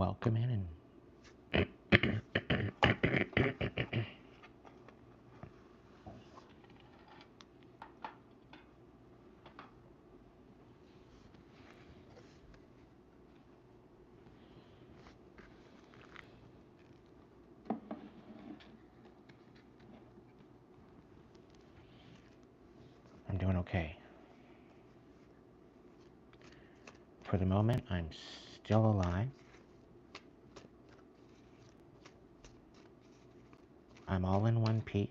Welcome in. I'm doing okay. For the moment, I'm still alive. I'm all in one piece.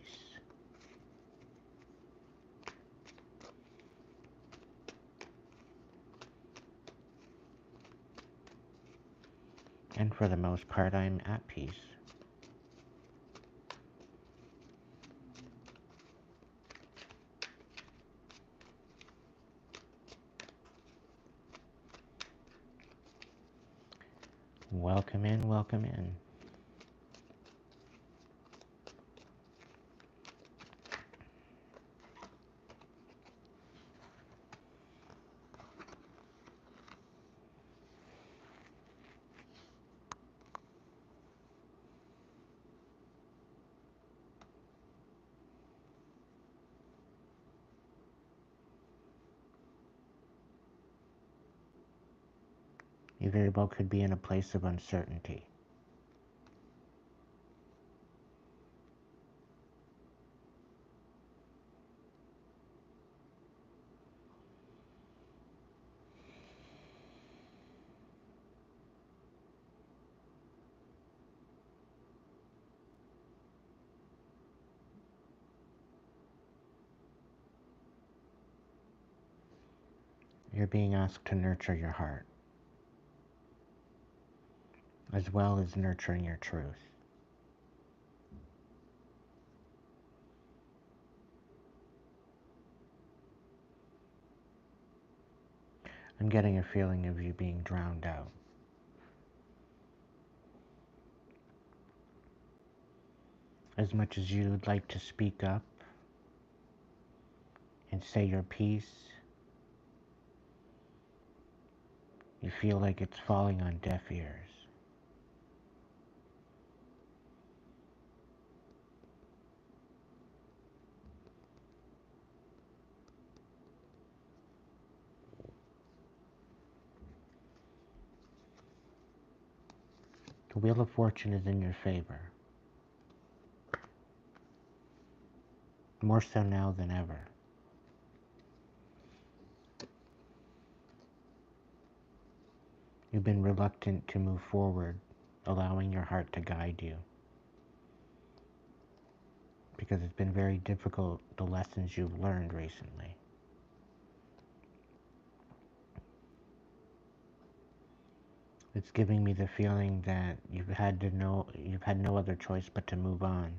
And for the most part, I'm at peace. Welcome in, welcome in. You very well could be in a place of uncertainty. You're being asked to nurture your heart, as well as nurturing your truth. I'm getting a feeling of you being drowned out. As much as you'd like to speak up and say your piece, you feel like it's falling on deaf ears. The Wheel of Fortune is in your favor. More so now than ever. You've been reluctant to move forward, allowing your heart to guide you. Because it's been very difficult, the lessons you've learned recently. It's giving me the feeling that you've had no other choice but to move on.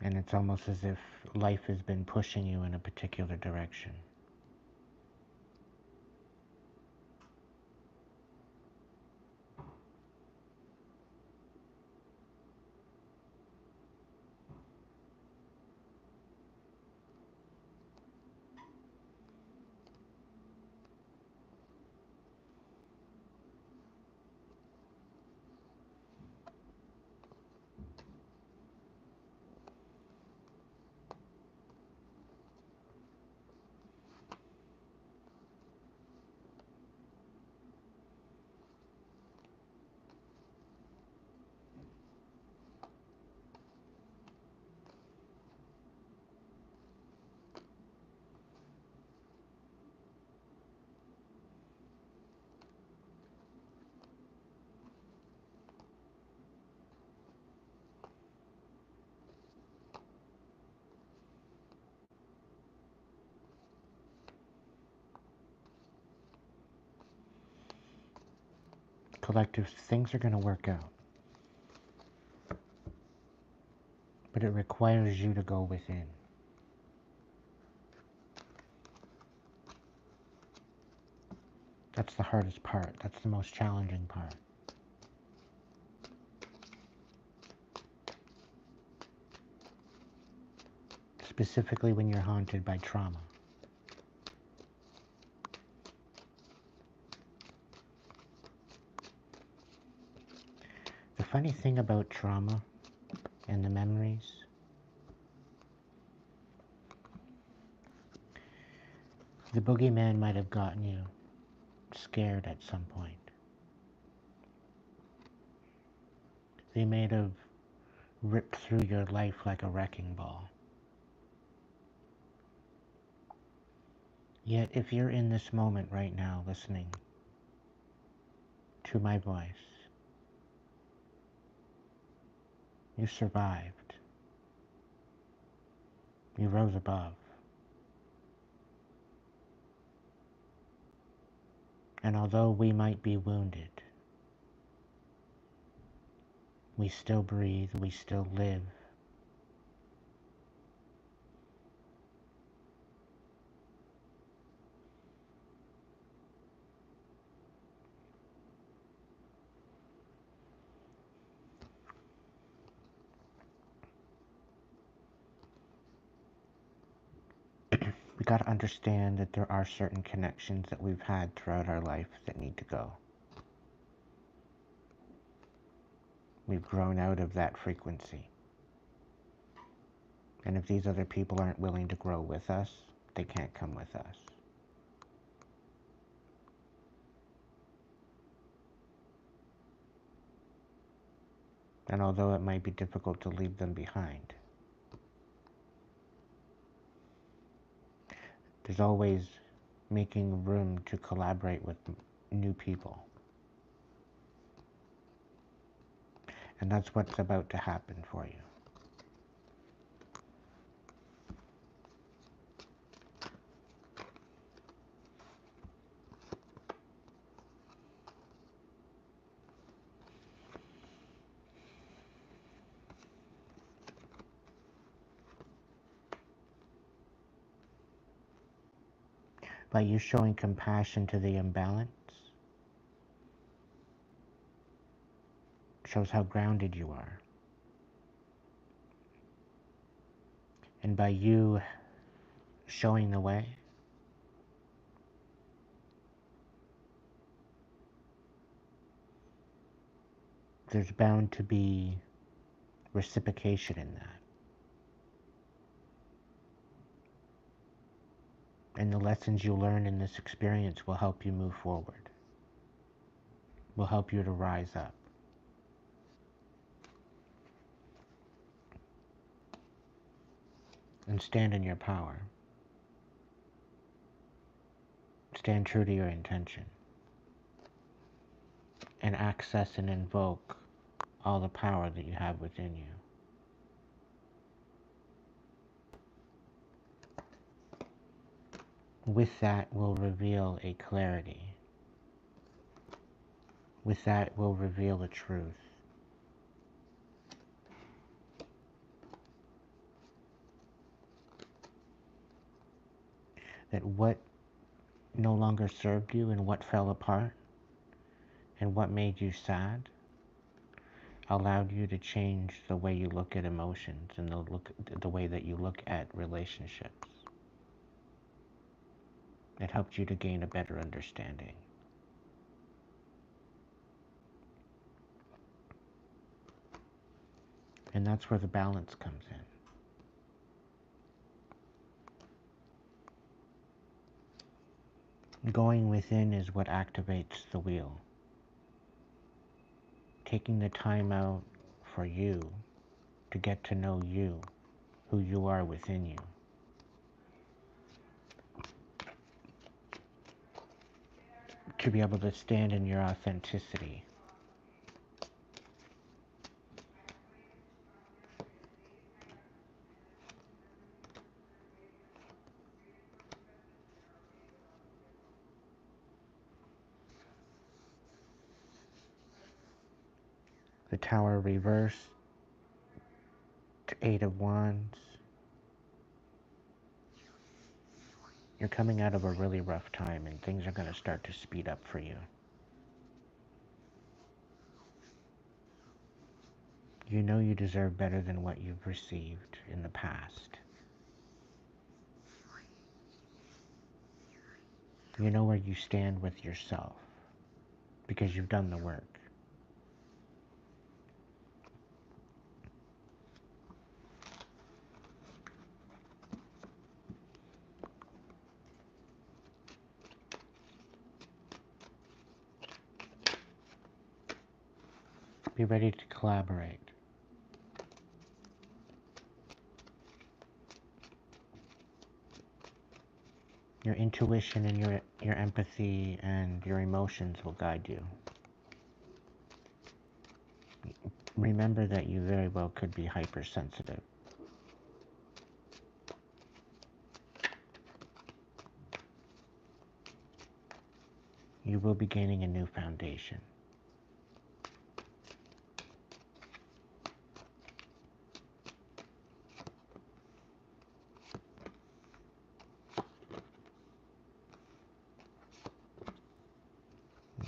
And it's almost as if life has been pushing you in a particular direction. Collective, things are going to work out. But it requires you to go within. That's the hardest part. That's the most challenging part. specifically when you're haunted by trauma. The funny thing about trauma and the memories, the boogeyman might have gotten you scared at some point. They may have ripped through your life like a wrecking ball. Yet if you're in this moment right now listening to my voice, you survived. You rose above. And although we might be wounded, we still breathe, we still live. We got to understand that there are certain connections that we've had throughout our life that need to go. We've grown out of that frequency. And if these other people aren't willing to grow with us, they can't come with us. And although it might be difficult to leave them behind, there's always making room to collaborate with new people. And that's what's about to happen for you. By you showing compassion to the imbalance, shows how grounded you are. And by you showing the way, there's bound to be reciprocation in that. And the lessons you learn in this experience will help you move forward, will help you to rise up. And stand in your power. Stand true to your intention. And access and invoke all the power that you have within you. With that will reveal a clarity. With that will reveal a truth. That what no longer served you and what fell apart and what made you sad allowed you to change the way you look at emotions and the way that you look at relationships. It helped you to gain a better understanding. And that's where the balance comes in. Going within is what activates the wheel. Taking the time out for you to get to know you, who you are within you. To be able to stand in your authenticity. The Tower reversed to 8 of Wands. You're coming out of a really rough time and things are going to start to speed up for you. You know you deserve better than what you've received in the past. You know where you stand with yourself because you've done the work. Be ready to collaborate. Your intuition and your empathy and your emotions will guide you. Remember that you very well could be hypersensitive. You will be gaining a new foundation.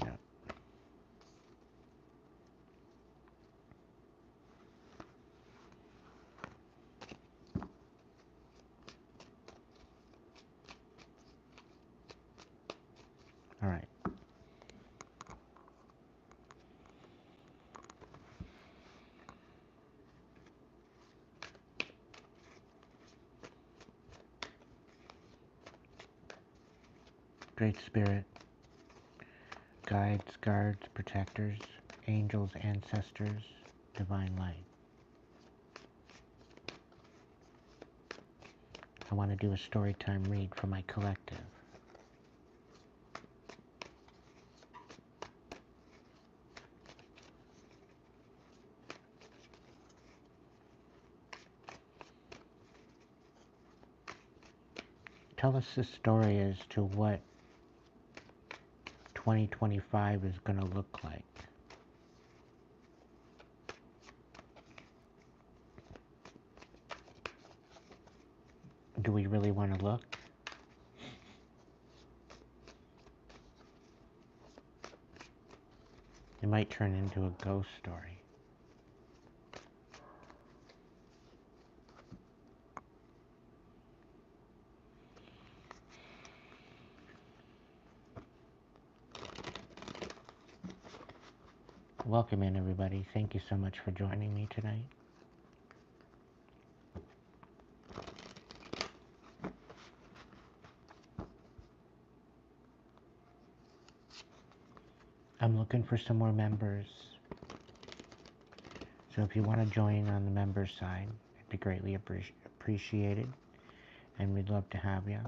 Yeah. All right. Great Spirit, guides, guards, protectors, angels, ancestors, divine light. I want to do a story time read for my collective. Tell us this story as to what 2025 is going to look like. Do we really want to look? It might turn into a ghost story. Welcome in, everybody. Thank you so much for joining me tonight. I'm looking for some more members. So if you want to join on the members side, it'd be greatly appreciated. And we'd love to have you.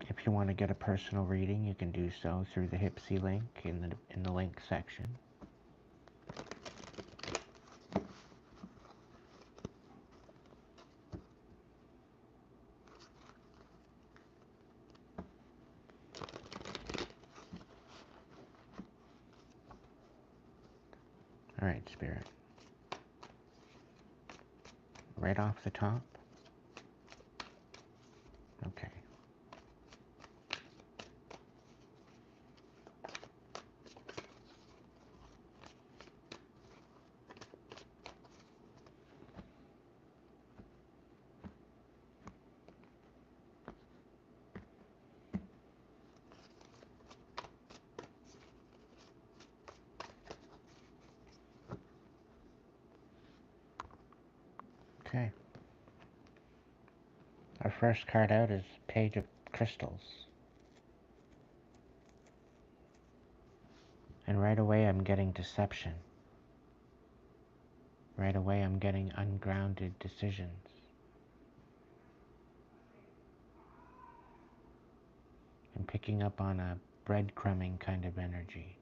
If you want to get a personal reading, you can do so through the Hipsy link in the link section. All right, Spirit. Right off the top. Okay. Okay. Our first card out is Page of Crystals. And right away I'm getting deception. Right away I'm getting ungrounded decisions. I'm picking up on a breadcrumbing kind of energy.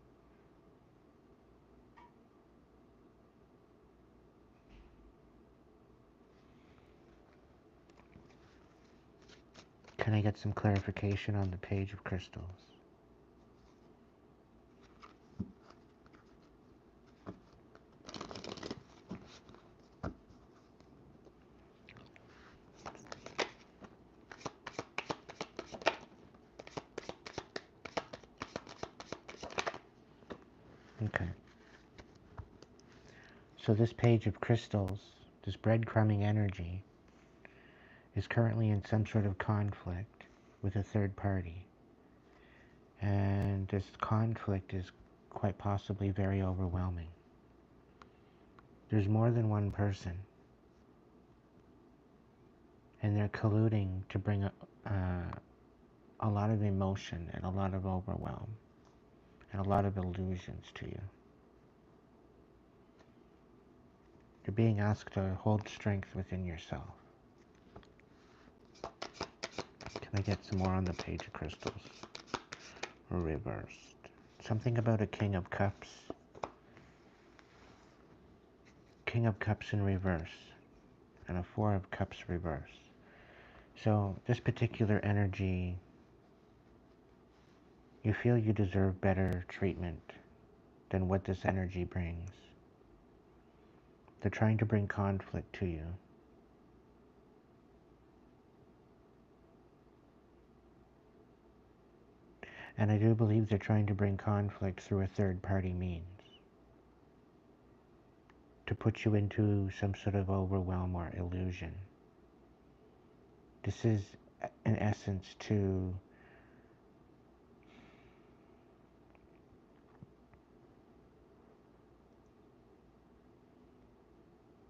Can I get some clarification on the Page of Crystals? Okay. So this page of crystals, this breadcrumbing energy, is currently in some sort of conflict with a third party. And this conflict is quite possibly very overwhelming. There's more than one person, and they're colluding to bring a lot of emotion and a lot of overwhelm and a lot of illusions to you. You're being asked to hold strength within yourself. Can I get some more on the page of crystals? Reversed. Something about a King of Cups. King of Cups in reverse. And a Four of Cups reverse. So this particular energy, you feel you deserve better treatment than what this energy brings. They're trying to bring conflict to you. And I do believe they're trying to bring conflict through a third-party means, to put you into some sort of overwhelm or illusion. This is, in essence, to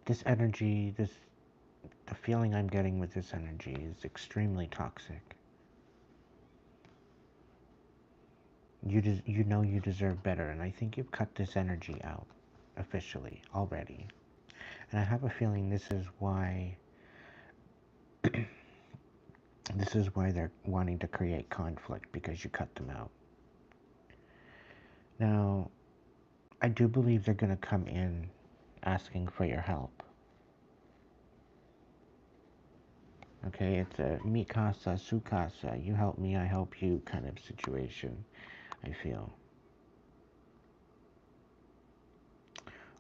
this energy, the feeling I'm getting with this energy is extremely toxic. You know you deserve better, and I think you've cut this energy out officially already. And I have a feeling this is why they're wanting to create conflict, because you cut them out. Now, I do believe they're going to come in asking for your help. Okay, it's a mi casa, su casa, you help me, I help you kind of situation, I feel.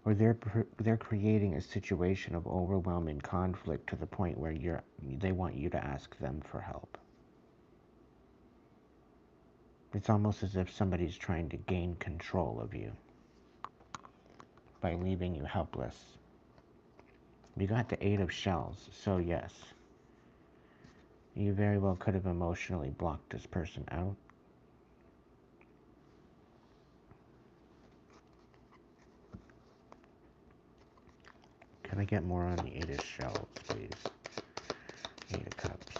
Or they're creating a situation of overwhelming conflict to the point where they want you to ask them for help. It's almost as if somebody's trying to gain control of you by leaving you helpless. You got the Eight of Shells, so yes, you very well could have emotionally blocked this person out. Can I get more on the Eight of Shells, please? Eight of Cups.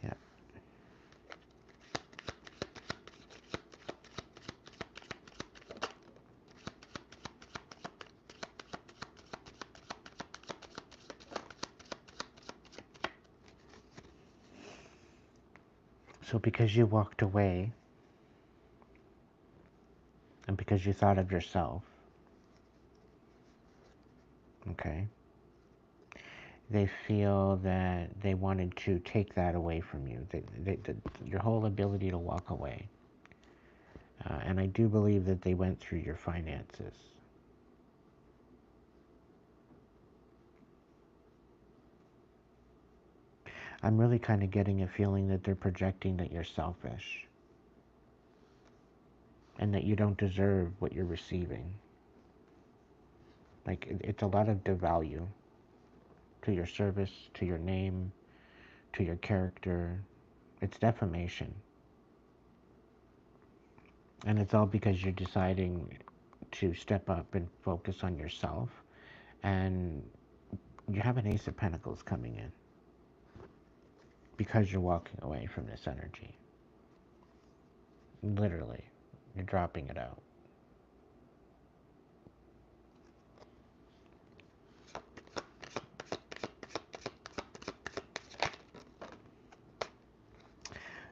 Yeah. So because you walked away, and because you thought of yourself, okay, they feel that they wanted to take that away from you, your whole ability to walk away. And I do believe that they went through your finances. I'm really kind of getting a feeling that they're projecting that you're selfish and that you don't deserve what you're receiving. Like, it's a lot of devalue to your service, to your name, to your character. It's defamation. And it's all because you're deciding to step up and focus on yourself. And you have an Ace of Pentacles coming in because you're walking away from this energy. Literally, you're dropping it out.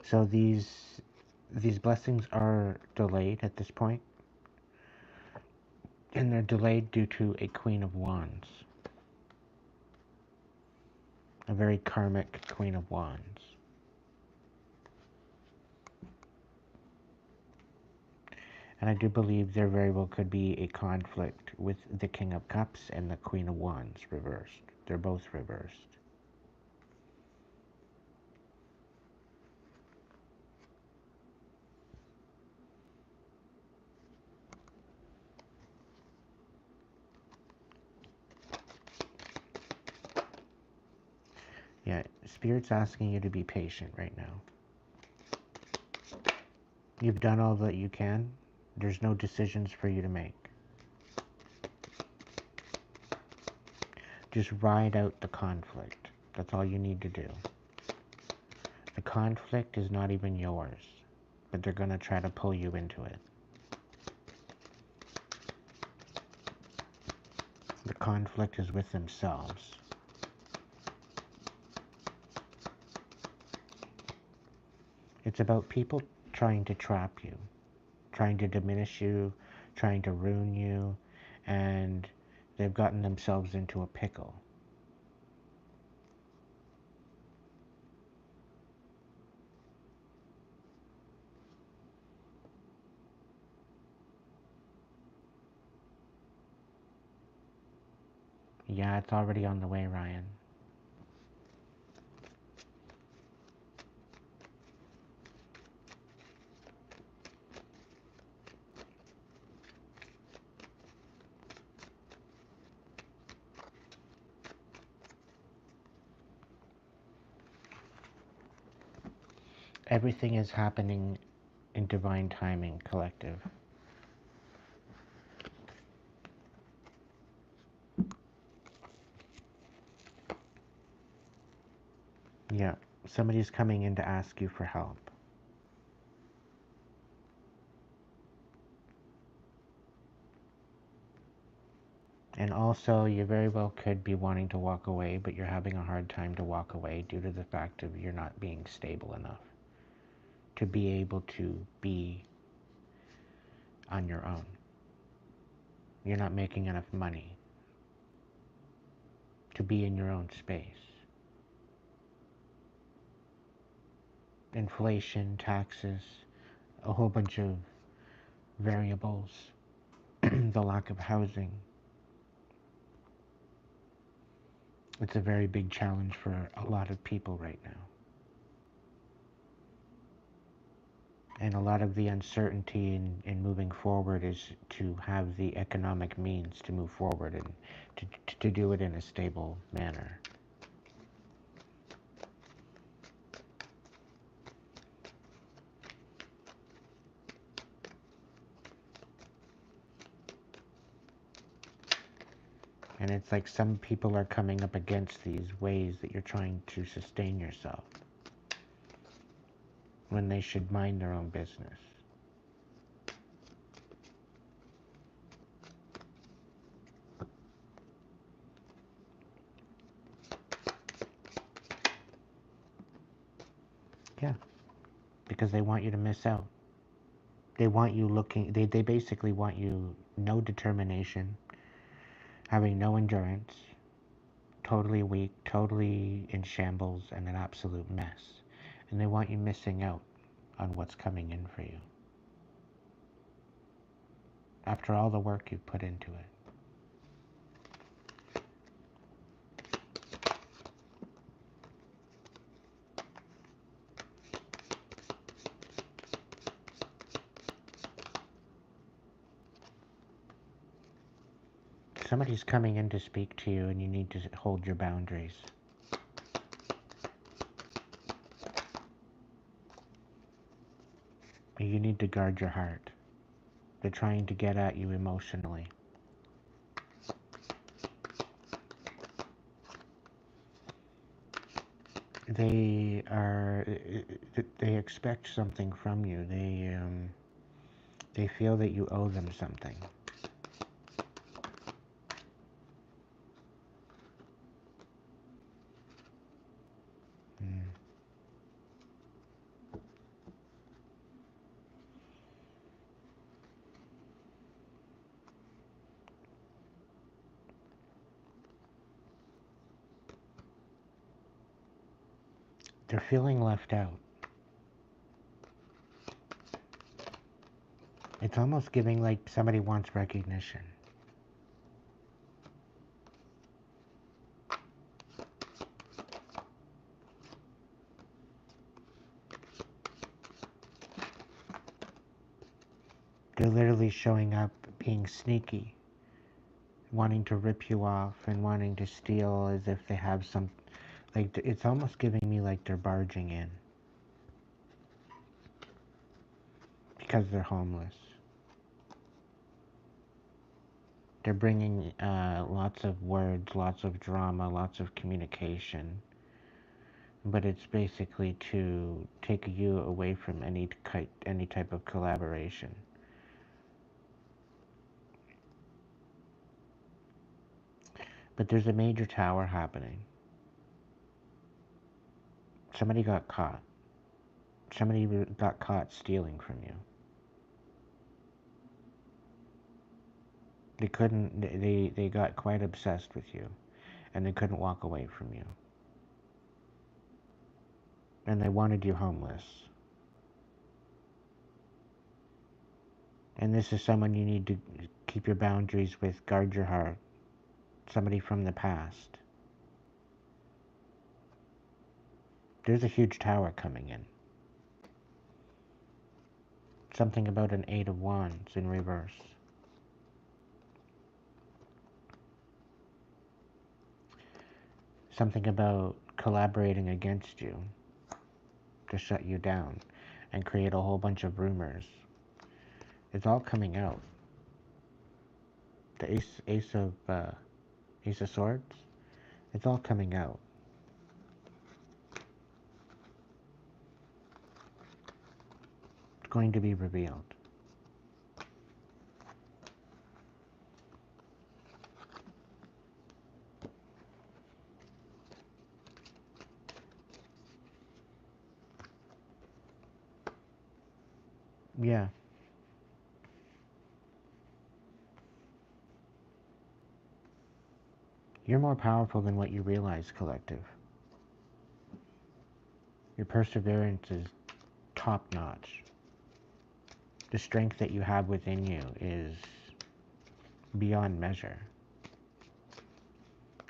So these blessings are delayed at this point, and they're delayed due to a Queen of Wands, a very karmic Queen of Wands. And I do believe there very well could be a conflict with the King of Cups and the Queen of Wands reversed. They're both reversed. Yeah, Spirit's asking you to be patient right now. You've done all that you can. There's no decisions for you to make. Just ride out the conflict. That's all you need to do. The conflict is not even yours, but they're going to try to pull you into it. The conflict is with themselves. It's about people trying to trap you, trying to diminish you, trying to ruin you, and they've gotten themselves into a pickle. Yeah, it's already on the way, Ryan. Everything is happening in divine timing, collective. Yeah, somebody's coming in to ask you for help. And also, you very well could be wanting to walk away, but you're having a hard time to walk away due to the fact of you're not being stable enough to be able to be on your own. You're not making enough money to be in your own space. Inflation, taxes, a whole bunch of variables, the lack of housing. It's a very big challenge for a lot of people right now. And a lot of the uncertainty in moving forward is to have the economic means to move forward and to do it in a stable manner. And it's like some people are coming up against these ways that you're trying to sustain yourself when they should mind their own business. Yeah, because they want you to miss out. They want you looking, they basically want you no determination, having no endurance, totally weak, totally in shambles, and an absolute mess. And they want you missing out on what's coming in for you after all the work you've put into it. Somebody's coming in to speak to you and you need to hold your boundaries. You need to guard your heart. They're trying to get at you emotionally. They expect something from you. They feel that you owe them something. They're feeling left out. It's almost giving like somebody wants recognition. They're literally showing up being sneaky, wanting to rip you off and wanting to steal as if they have some Like, it's almost giving me like they're barging in because they're homeless. They're bringing lots of words, lots of drama, lots of communication, but it's basically to take you away from any type of collaboration. But there's a major tower happening. Somebody got caught. Somebody got caught stealing from you. They couldn't, they got quite obsessed with you, and they couldn't walk away from you. And they wanted you homeless. And this is someone you need to keep your boundaries with, guard your heart. Somebody from the past. There's a huge tower coming in. Something about an 8 of Wands in reverse. Something about collaborating against you to shut you down and create a whole bunch of rumors. It's all coming out. The Ace of Swords. It's all coming out. It's going to be revealed. Yeah. You're more powerful than what you realize, collective. Your perseverance is top-notch. The strength that you have within you is beyond measure.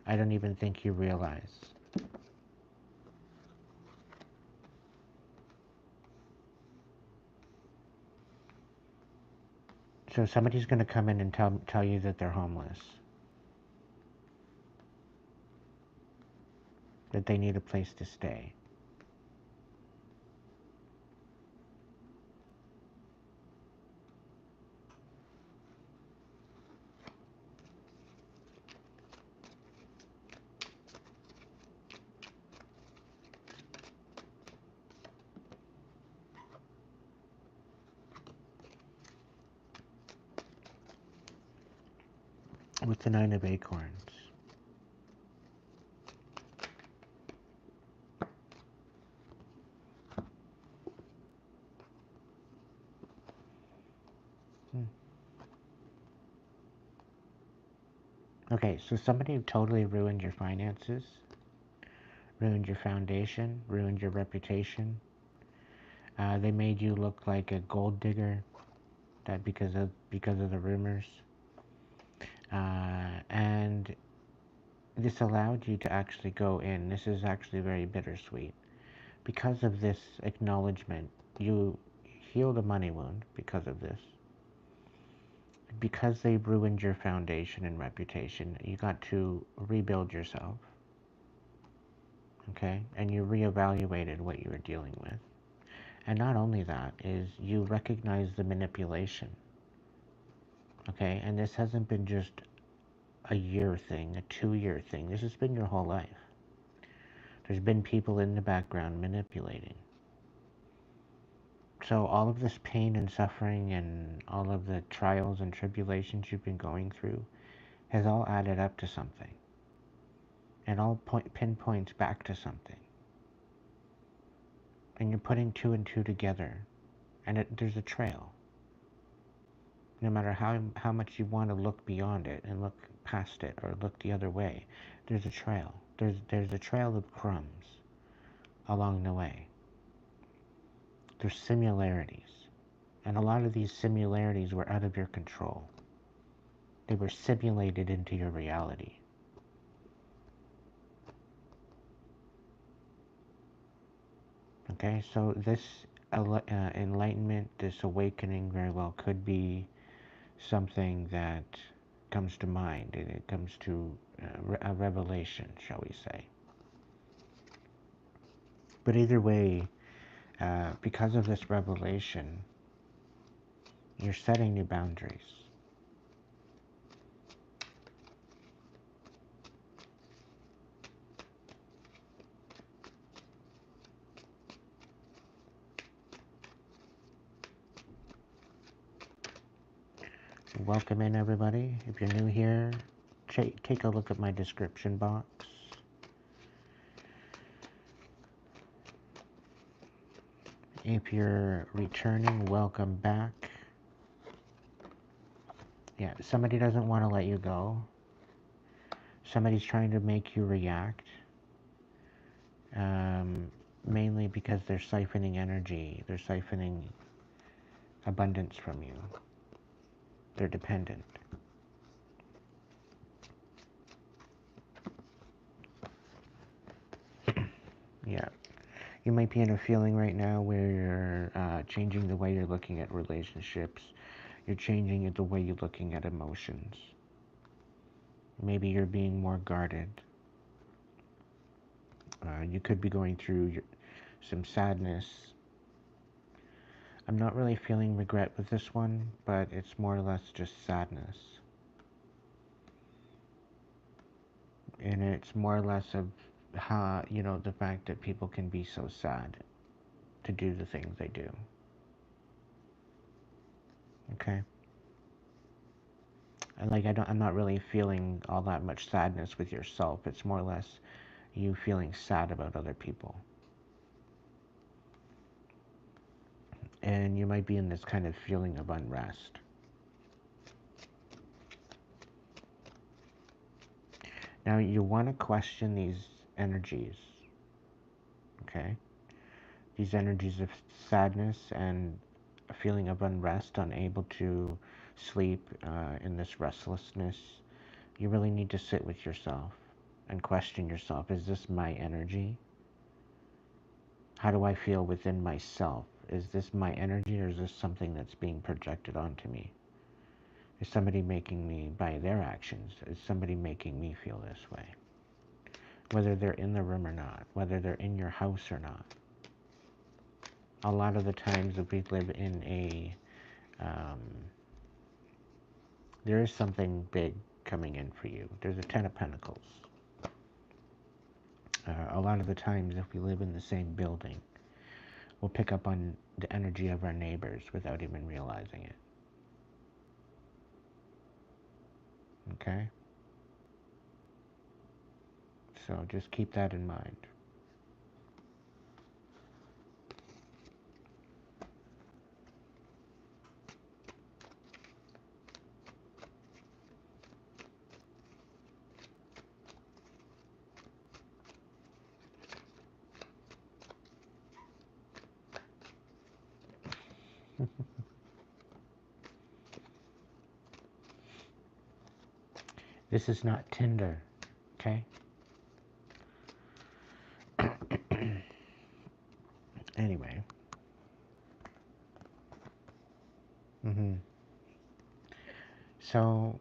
I don't even think you realize. So somebody's going to come in and tell you that they're homeless. That they need a place to stay. With the 9 of Acorns. Okay, so somebody totally ruined your finances, ruined your foundation, ruined your reputation. They made you look like a gold digger, that because of the rumors. And this allowed you to actually go in. This is actually very bittersweet. Because of this acknowledgement, you healed a money wound because of this. Because they ruined your foundation and reputation, you got to rebuild yourself. Okay? And you reevaluated what you were dealing with. And not only that, is you recognize the manipulation. Okay? And this hasn't been just a year thing, a 2-year thing. This has been your whole life. There's been people in the background manipulating. So all of this pain and suffering and all of the trials and tribulations you've been going through has all added up to something. And all pinpoints back to something. And you're putting 2 and 2 together. And there's a trail. No matter how much you want to look beyond it and look past it or look the other way, there's a trail. There's a trail of crumbs along the way. There's similarities. And a lot of these similarities were out of your control. They were simulated into your reality. Okay, so this enlightenment, this awakening very well could be something that comes to mind, and it comes to a revelation, shall we say. But either way, because of this revelation, you're setting new boundaries. Welcome in, everybody. If you're new here, take a look at my description box. If you're returning, welcome back. Yeah, somebody doesn't want to let you go. Somebody's trying to make you react. Mainly because they're siphoning energy. They're siphoning abundance from you. They're dependent. Yeah. You might be in a feeling right now where you're changing the way you're looking at relationships. You're changing the way you're looking at emotions. Maybe you're being more guarded. You could be going through some sadness. I'm not really feeling regret with this one, but it's more or less just sadness. And it's more or less of how, the fact that people can be so sad to do the things they do. Okay? And I'm not really feeling all that much sadness with yourself. It's more or less you feeling sad about other people. And you might be in this kind of feeling of unrest. Now you want to question these energies, okay? These energies of sadness and a feeling of unrest, unable to sleep, in this restlessness. You really need to sit with yourself and question yourself. Is this my energy? How do I feel within myself? Is this my energy, or is this something that's being projected onto me? Is somebody making me, by their actions, is somebody making me feel this way? Whether they're in the room or not, whether they're in your house or not. A lot of the times if we live in there is something big coming in for you. There's a 10 of Pentacles. A lot of the times if we live in the same building, we'll pick up on the energy of our neighbors without even realizing it. Okay? So just keep that in mind. This is not Tinder, okay? Anyway. So,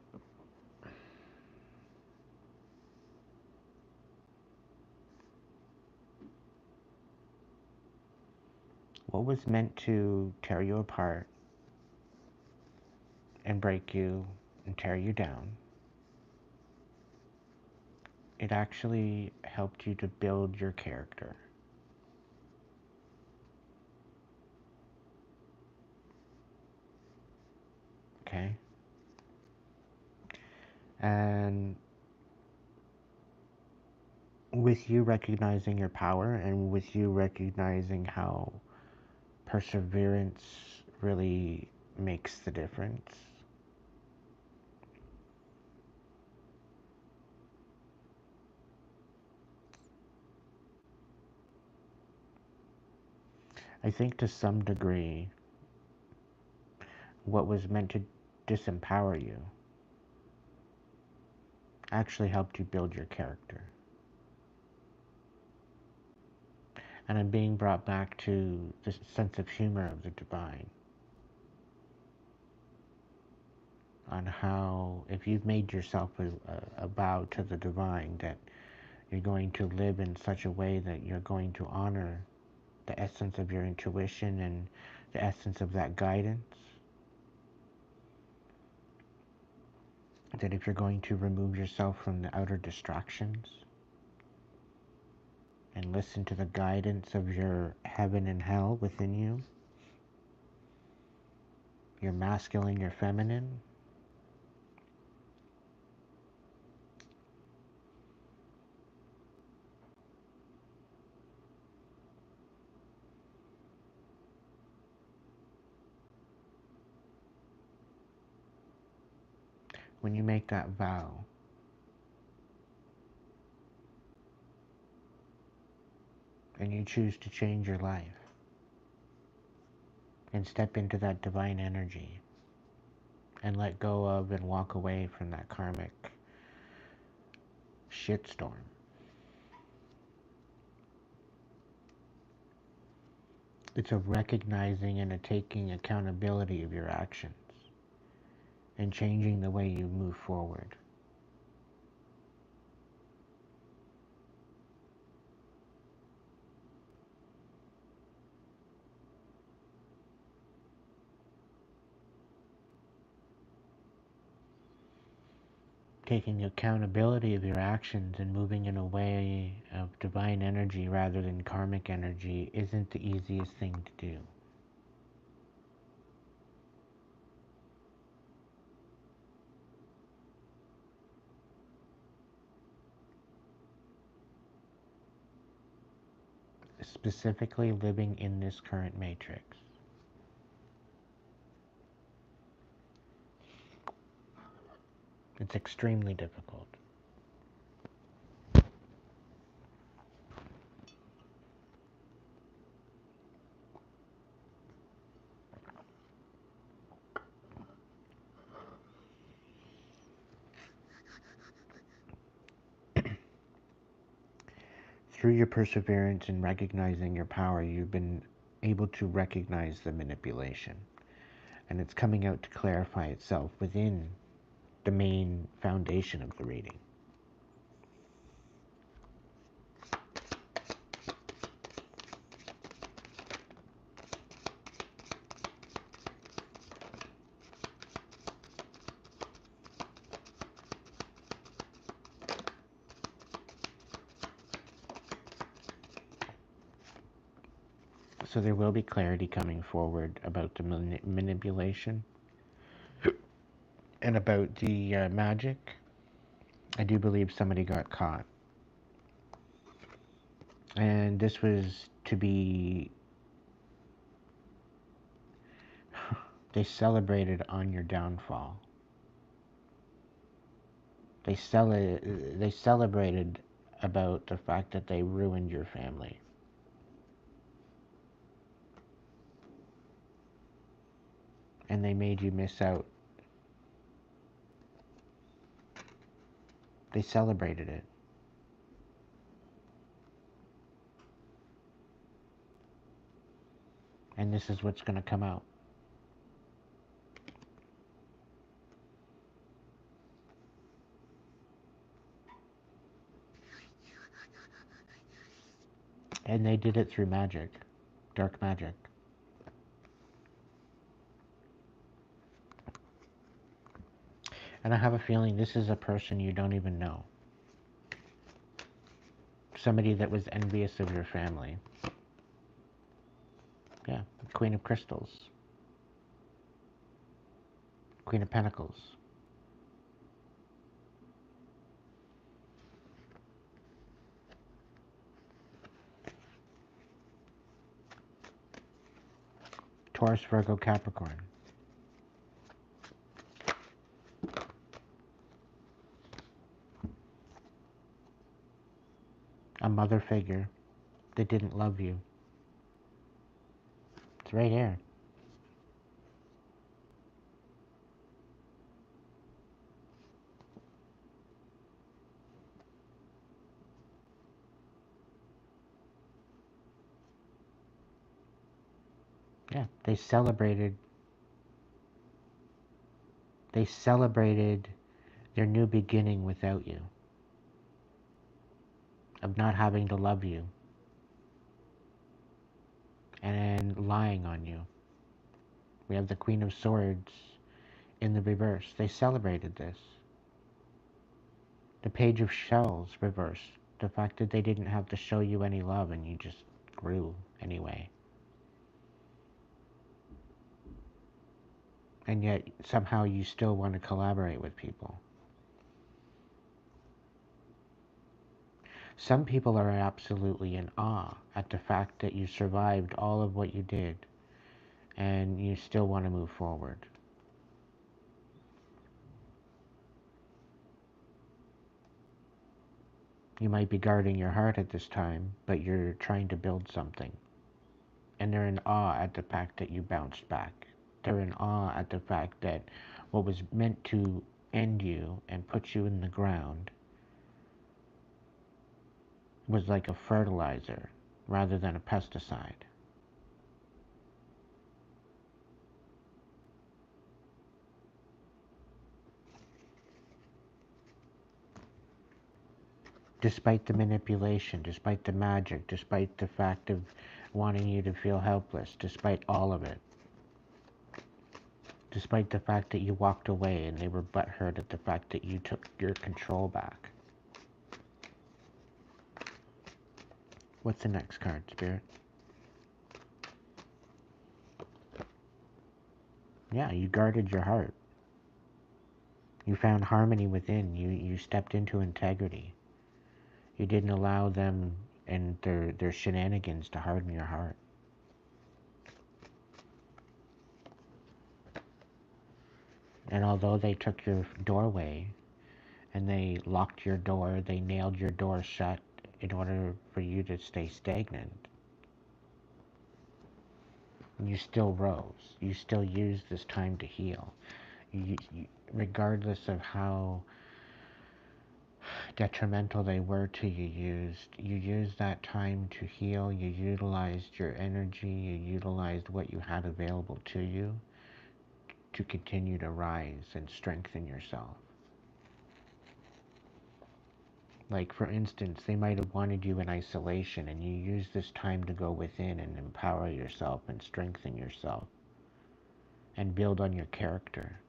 what was meant to tear you apart and break you and tear you down, it actually helped you to build your character. Okay? And with you recognizing your power and with you recognizing how perseverance really makes the difference, I think to some degree, what was meant to disempower you actually helped you build your character. And I'm being brought back to this sense of humor of the divine. On how, if you've made yourself a vow to the divine that you're going to live in such a way that you're going to honor the essence of your intuition and the essence of that guidance. That if you're going to remove yourself from the outer distractions and listen to the guidance of your heaven and hell within you, your masculine, your feminine, when you make that vow, and you choose to change your life and step into that divine energy and let go of and walk away from that karmic shitstorm. It's a recognizing and a taking accountability of your actions and changing the way you move forward. Taking accountability of your actions and moving in a way of divine energy rather than karmic energy isn't the easiest thing to do. Specifically living in this current matrix. It's extremely difficult. Through your perseverance in recognizing your power, you've been able to recognize the manipulation. And it's coming out to clarify itself within the main foundation of the reading. So there will be clarity coming forward about the manipulation and about the magic. I do believe somebody got caught. And this was to be... They celebrated on your downfall. They celebrated about the fact that they ruined your family. And they made you miss out. They celebrated it. And this is what's going to come out. And they did it through magic. Dark magic. And I have a feeling this is a person you don't even know. Somebody that was envious of your family. Yeah, Queen of Crystals. Queen of Pentacles. Taurus, Virgo, Capricorn. A mother figure that didn't love you. It's right here. Yeah, they celebrated their new beginning without you. Of not having to love you. and lying on you. We have the Queen of Swords in the reverse. They celebrated this. The Page of Shells reversed. The fact that they didn't have to show you any love and you just grew anyway. And yet somehow you still want to collaborate with people. Some people are absolutely in awe at the fact that you survived all of what you did and you still want to move forward. You might be guarding your heart at this time, but you're trying to build something. And they're in awe at the fact that you bounced back. They're in awe at the fact that what was meant to end you and put you in the ground was like a fertilizer rather than a pesticide. Despite the manipulation, despite the magic, despite the fact of wanting you to feel helpless, despite all of it. Despite the fact that you walked away and they were butthurt at the fact that you took your control back. What's the next card, Spirit? Yeah, you guarded your heart. You found harmony within. You stepped into integrity. You didn't allow them and their shenanigans to harden your heart. And although they took your doorway and they locked your door, they nailed your door shut in order for you to stay stagnant, you still rose. You still used this time to heal. Regardless of how detrimental they were to you, you used that time to heal. You utilized your energy. You utilized what you had available to you to continue to rise and strengthen yourself. Like, for instance, they might have wanted you in isolation, and you use this time to go within and empower yourself and strengthen yourself and build on your character.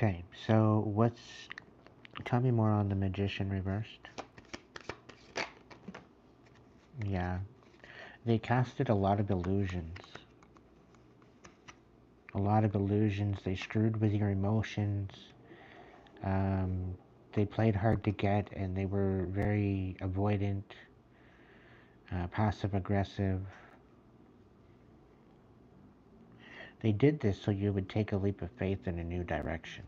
Okay, so tell me more on the Magician reversed. Yeah, they casted a lot of illusions. A lot of illusions. They screwed with your emotions. They played hard to get, and they were very avoidant, passive-aggressive. They did this so you would take a leap of faith in a new direction.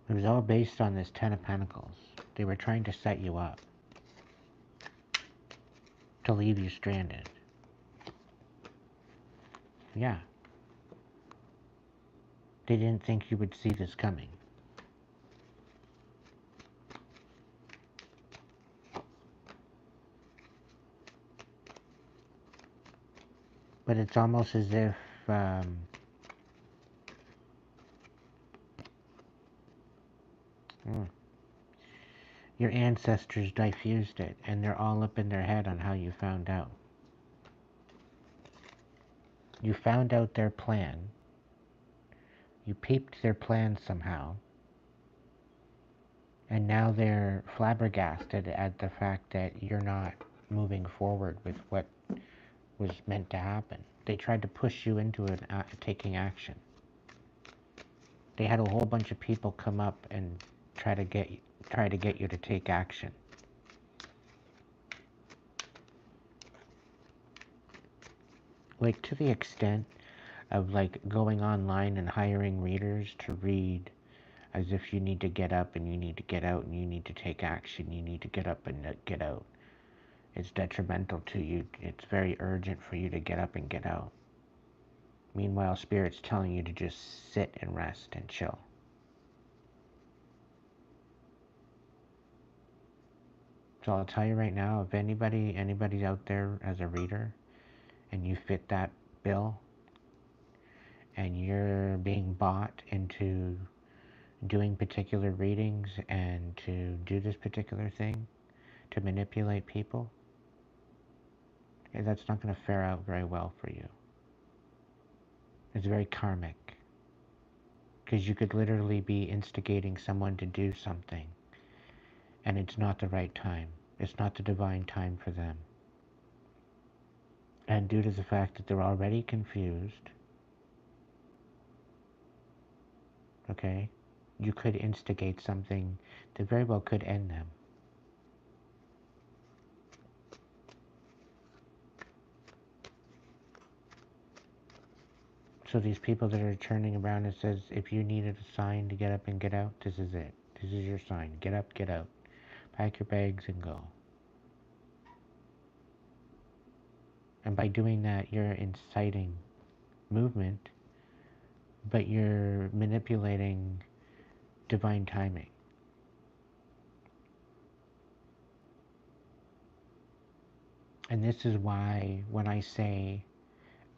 It was all based on this Ten of Pentacles. They were trying to set you up to leave you stranded. Yeah. They didn't think you would see this coming. But it's almost as if your ancestors diffused it, and they're all up in their head on how you found out. You found out their plan, You peeped their plans somehow, and now they're flabbergasted at the fact that you're not moving forward with what was meant to happen. They tried to push you into taking action. They had a whole bunch of people come up and try to get you to take action. Like, to the extent of like going online and hiring readers to read as if you need to get up and you need to get out and you need to take action, you need to get up and get out. It's detrimental to you. It's very urgent for you to get up and get out. Meanwhile, Spirit's telling you to just sit and rest and chill. So I'll tell you right now, if anybody's out there as a reader and you fit that bill and you're being bought into doing particular readings and to do this particular thing, to manipulate people, that's not going to fare out very well for you. It's very karmic. Because you could literally be instigating someone to do something, and it's not the right time. It's not the divine time for them. And due to the fact that they're already confused, okay, you could instigate something that very well could end them. So these people that are turning around and says, if you needed a sign to get up and get out, this is it. This is your sign. Get up, get out. Pack your bags and go. And by doing that, you're inciting movement, but you're manipulating divine timing. And this is why when I say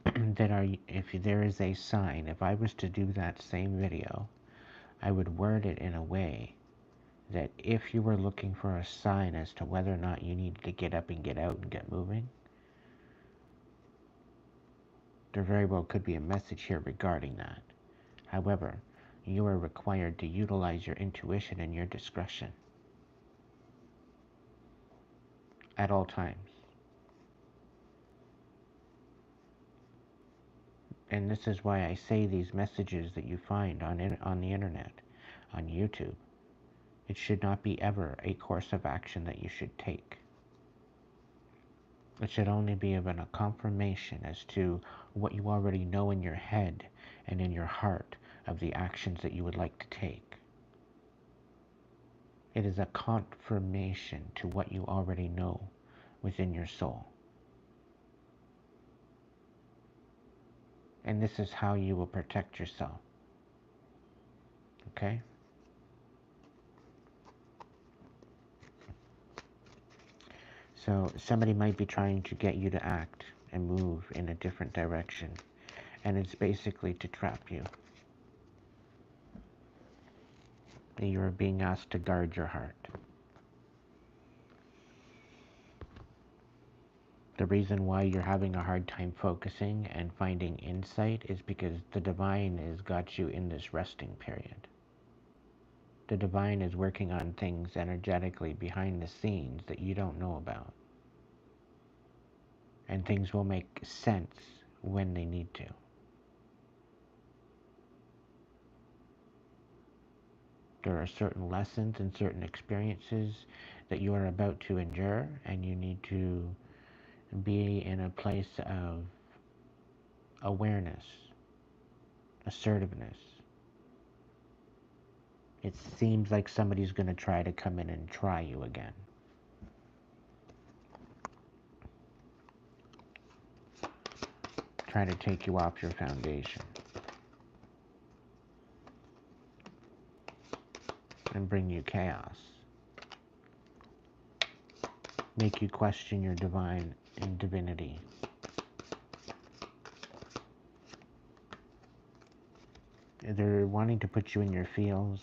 that if there is a sign, if I was to do that same video, I would word it in a way that if you were looking for a sign as to whether or not you needed to get up and get out and get moving, there very well could be a message here regarding that. However, you are required to utilize your intuition and your discretion at all times. And this is why I say these messages that you find on the internet, on YouTube. It should not be ever a course of action that you should take. It should only be of a confirmation as to what you already know in your head and in your heart of the actions that you would like to take. It is a confirmation to what you already know within your soul. And this is how you will protect yourself. Okay? So somebody might be trying to get you to act and move in a different direction. And it's basically to trap you. You're being asked to guard your heart. The reason why you're having a hard time focusing and finding insight is because the divine has got you in this resting period. The divine is working on things energetically behind the scenes that you don't know about. And things will make sense when they need to. There are certain lessons and certain experiences that you are about to endure, and you need to be in a place of awareness, assertiveness. It seems like somebody's going to try to come in and try you again. Try to take you off your foundation. And bring you chaos. Make you question your divine and divinity. They're wanting to put you in your feels.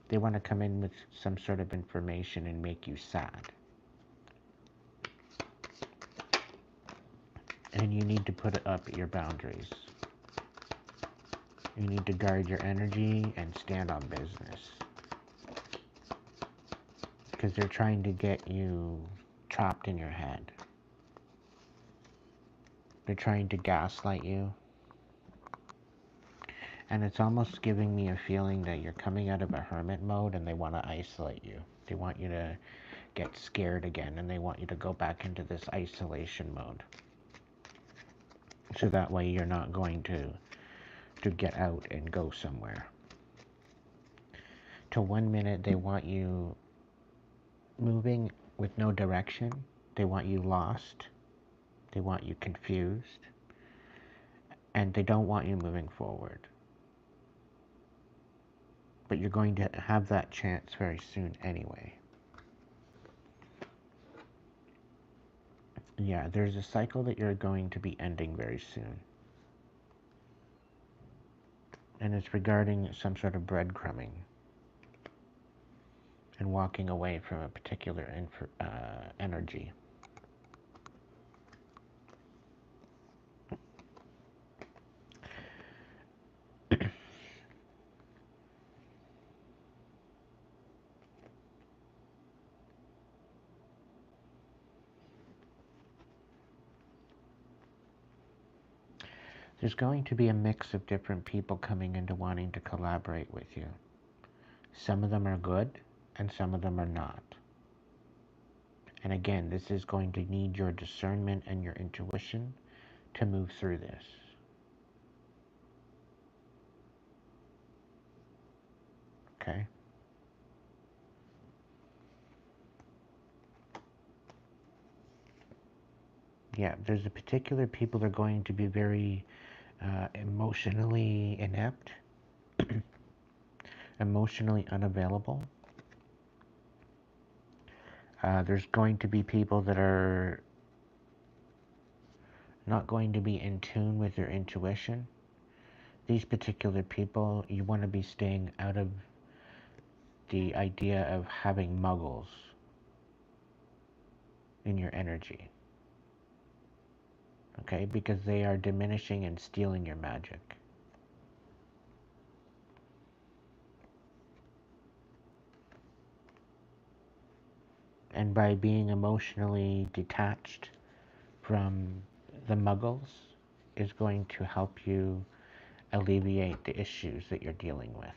They want to come in with some sort of information and make you sad. And you need to put up your boundaries. You need to guard your energy and stand on business. Because they're trying to get you trapped in your head. They're trying to gaslight you. And it's almost giving me a feeling that you're coming out of a hermit mode and they want to isolate you. They want you to get scared again and they want you to go back into this isolation mode. So that way you're not going to get out and go somewhere. To 1 minute they want you moving with no direction. They want you lost. They want you confused. And they don't want you moving forward. But you're going to have that chance very soon anyway. Yeah, there's a cycle that you're going to be ending very soon. And it's regarding some sort of breadcrumbing and walking away from a particular energy. There's going to be a mix of different people coming into wanting to collaborate with you. Some of them are good, and some of them are not. And again, this is going to need your discernment and your intuition to move through this. Okay? Yeah, there's a particular people that are going to be very emotionally inept, emotionally unavailable. There's going to be people that are not going to be in tune with your intuition. These particular people, you want to be staying out of the idea of having muggles in your energy. Okay, because they are diminishing and stealing your magic. And by being emotionally detached from the muggles is going to help you alleviate the issues that you're dealing with.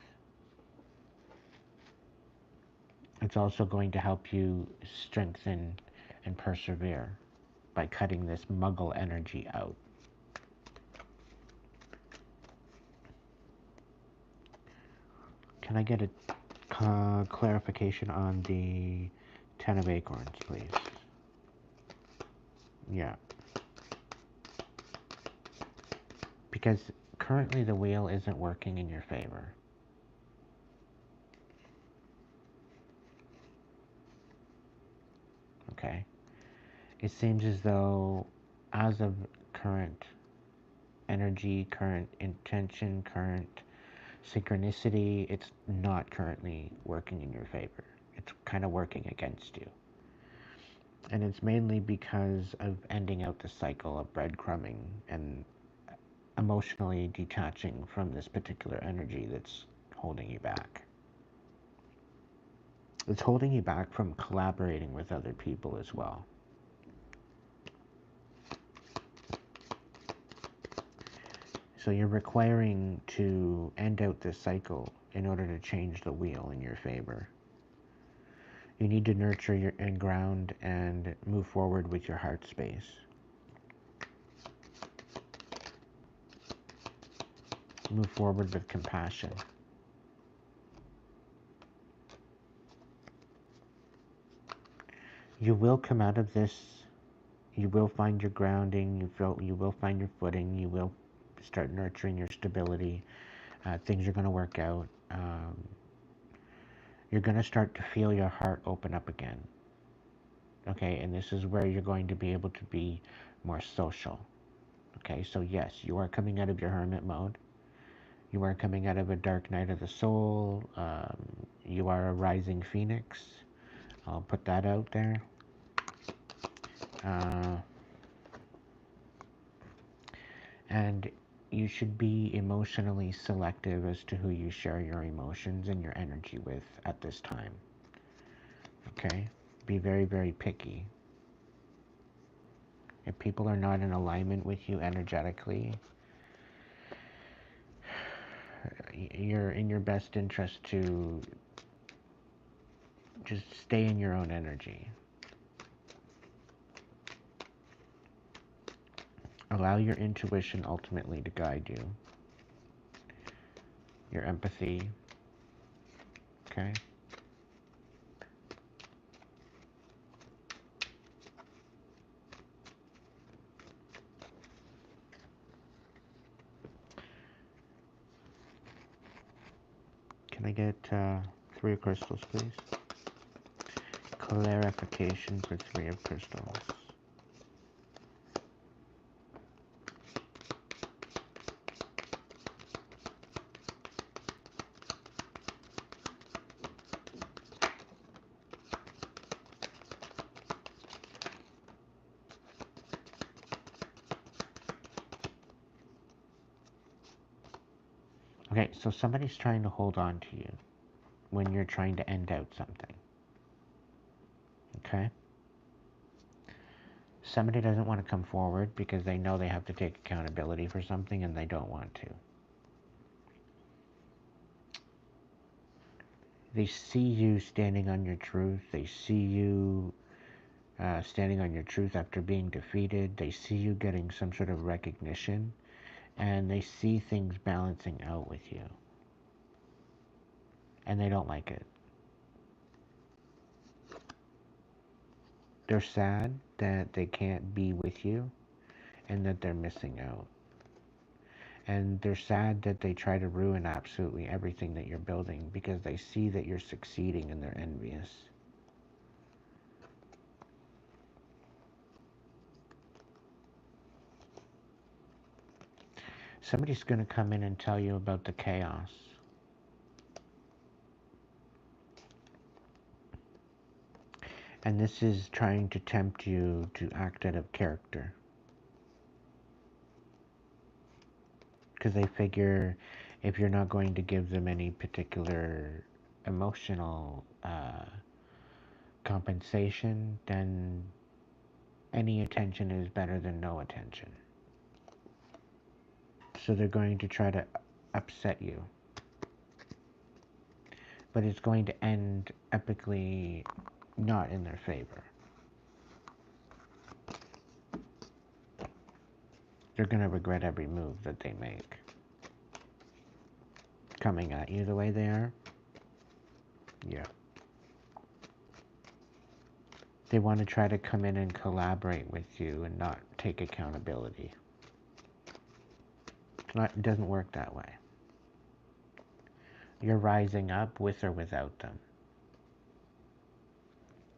It's also going to help you strengthen and persevere by cutting this muggle energy out. Can I get a clarification on the 10 of acorns, please? Yeah. Because currently the wheel isn't working in your favor. Okay? It seems as though, as of current energy, current intention, current synchronicity, it's not currently working in your favor. It's kind of working against you. And it's mainly because of ending out the cycle of breadcrumbing and emotionally detaching from this particular energy that's holding you back. It's holding you back from collaborating with other people as well. So you're requiring to end out this cycle in order to change the wheel in your favor. You need to nurture your and ground and move forward with your heart space. Move forward with compassion. You will come out of this. You will find your grounding. You will find your footing. You will start nurturing your stability. Things are going to work out. You're going to start to feel your heart open up again. Okay, and this is where you're going to be able to be more social. Okay, so yes, you are coming out of your hermit mode. You are coming out of a dark night of the soul. You are a rising phoenix. I'll put that out there. And you should be emotionally selective as to who you share your emotions and your energy with at this time. Okay? Be very, very picky. If people are not in alignment with you energetically, you're in your best interest to just stay in your own energy. Allow your intuition ultimately to guide you. Your empathy. Okay? Can I get 3 crystals, please? Clarification for 3 of crystals. Okay, so somebody's trying to hold on to you when you're trying to end out something. Okay? Somebody doesn't want to come forward because they know they have to take accountability for something and they don't want to. They see you standing on your truth. They see you standing on your truth after being defeated. They see you getting some sort of recognition. And they see things balancing out with you. And they don't like it. They're sad that they can't be with you and that they're missing out. And they're sad that they try to ruin absolutely everything that you're building because they see that you're succeeding and they're envious. Somebody's going to come in and tell you about the chaos. And this is trying to tempt you to act out of character. Because they figure if you're not going to give them any particular emotional compensation, then any attention is better than no attention. So they're going to try to upset you. But it's going to end epically not in their favor. They're going to regret every move that they make. Coming at you the way they are? Yeah. They want to try to come in and collaborate with you and not take accountability. It doesn't work that way. You're rising up with or without them.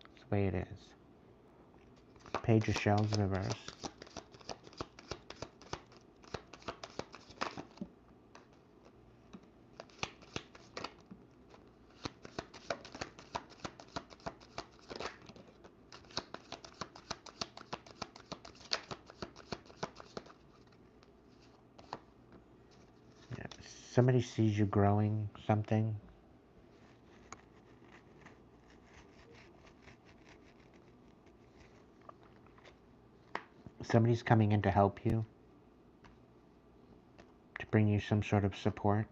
That's the way it is. Page of Shells reverse. Somebody sees you growing something. Somebody's coming in to help you, to bring you some sort of support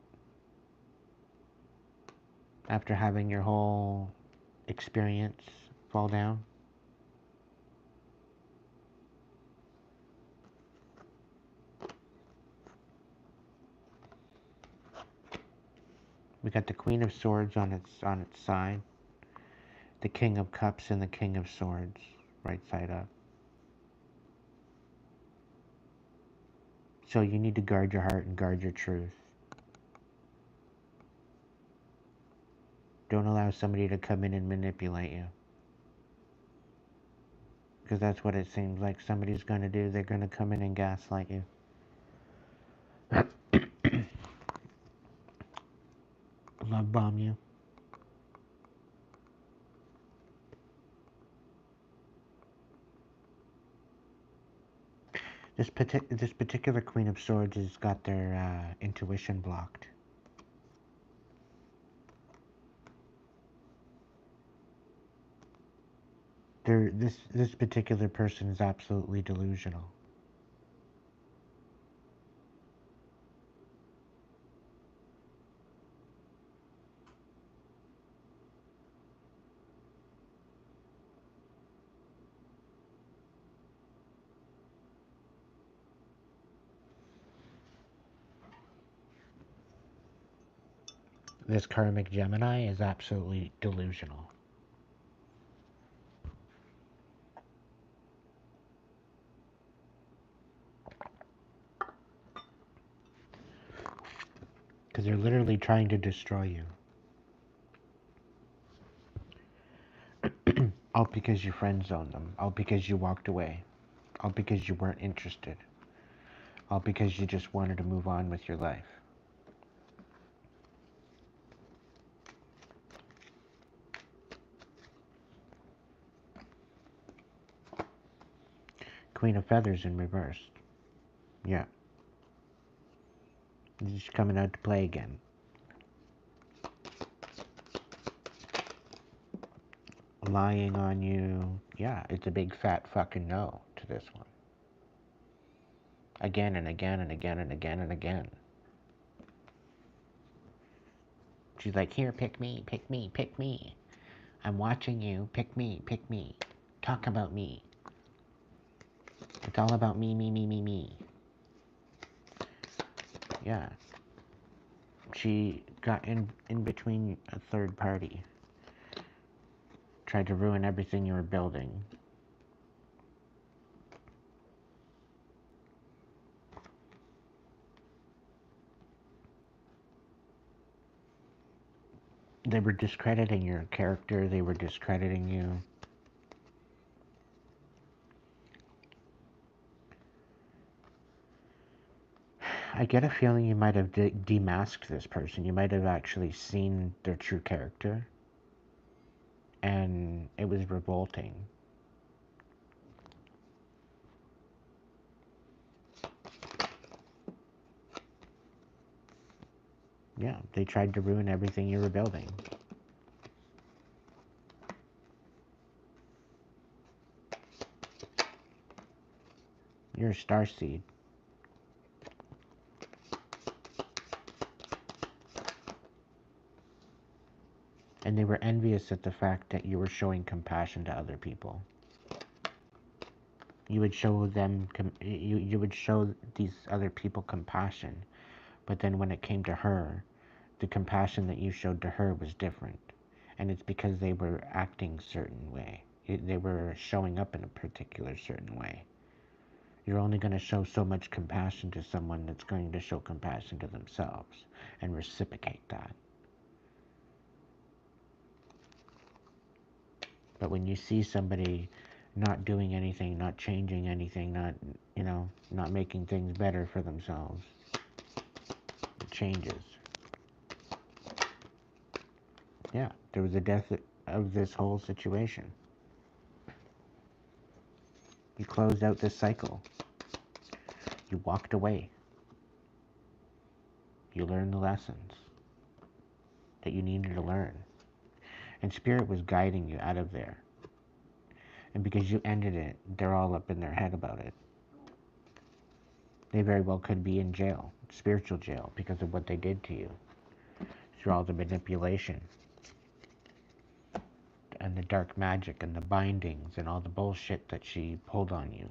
after having your whole experience fall down. We got the Queen of Swords on its side, the King of Cups and the King of Swords, right side up. So you need to guard your heart and guard your truth. Don't allow somebody to come in and manipulate you. Because that's what it seems like somebody's going to do. They're going to come in and gaslight you. Love bomb you. This particular Queen of Swords has got their intuition blocked. This particular person is absolutely delusional. This karmic Gemini is absolutely delusional. Because they're literally trying to destroy you. All because you friend zoned them. All because you walked away. All because you weren't interested. All because you just wanted to move on with your life. Queen of Feathers in reverse. Yeah. She's coming out to play again. Lying on you. Yeah, it's a big fat fucking no to this one. Again and again and again and again and again. She's like, here, pick me, pick me, pick me. I'm watching you. Pick me, pick me. Talk about me. It's all about me, me, me, me, me. Yeah. She got in between a third party. Tried to ruin everything you were building. They were discrediting your character. They were discrediting you. I get a feeling you might have demasked this person. You might have actually seen their true character. And it was revolting. Yeah, they tried to ruin everything you were building. You're a starseed. And they were envious at the fact that you were showing compassion to other people. You would show them, you would show these other people compassion, but then when it came to her, the compassion that you showed to her was different. And it's because they were acting a certain way. They were showing up in a particular certain way. You're only going to show so much compassion to someone that's going to show compassion to themselves and reciprocate that. But when you see somebody not doing anything, not changing anything, not, not making things better for themselves, it changes. Yeah, there was a death of this whole situation. You closed out this cycle. You walked away. You learned the lessons that you needed to learn. And Spirit was guiding you out of there. And because you ended it, they're all up in their head about it. They very well could be in jail, spiritual jail, because of what they did to you. Through all the manipulation. And the dark magic and the bindings and all the bullshit that she pulled on you.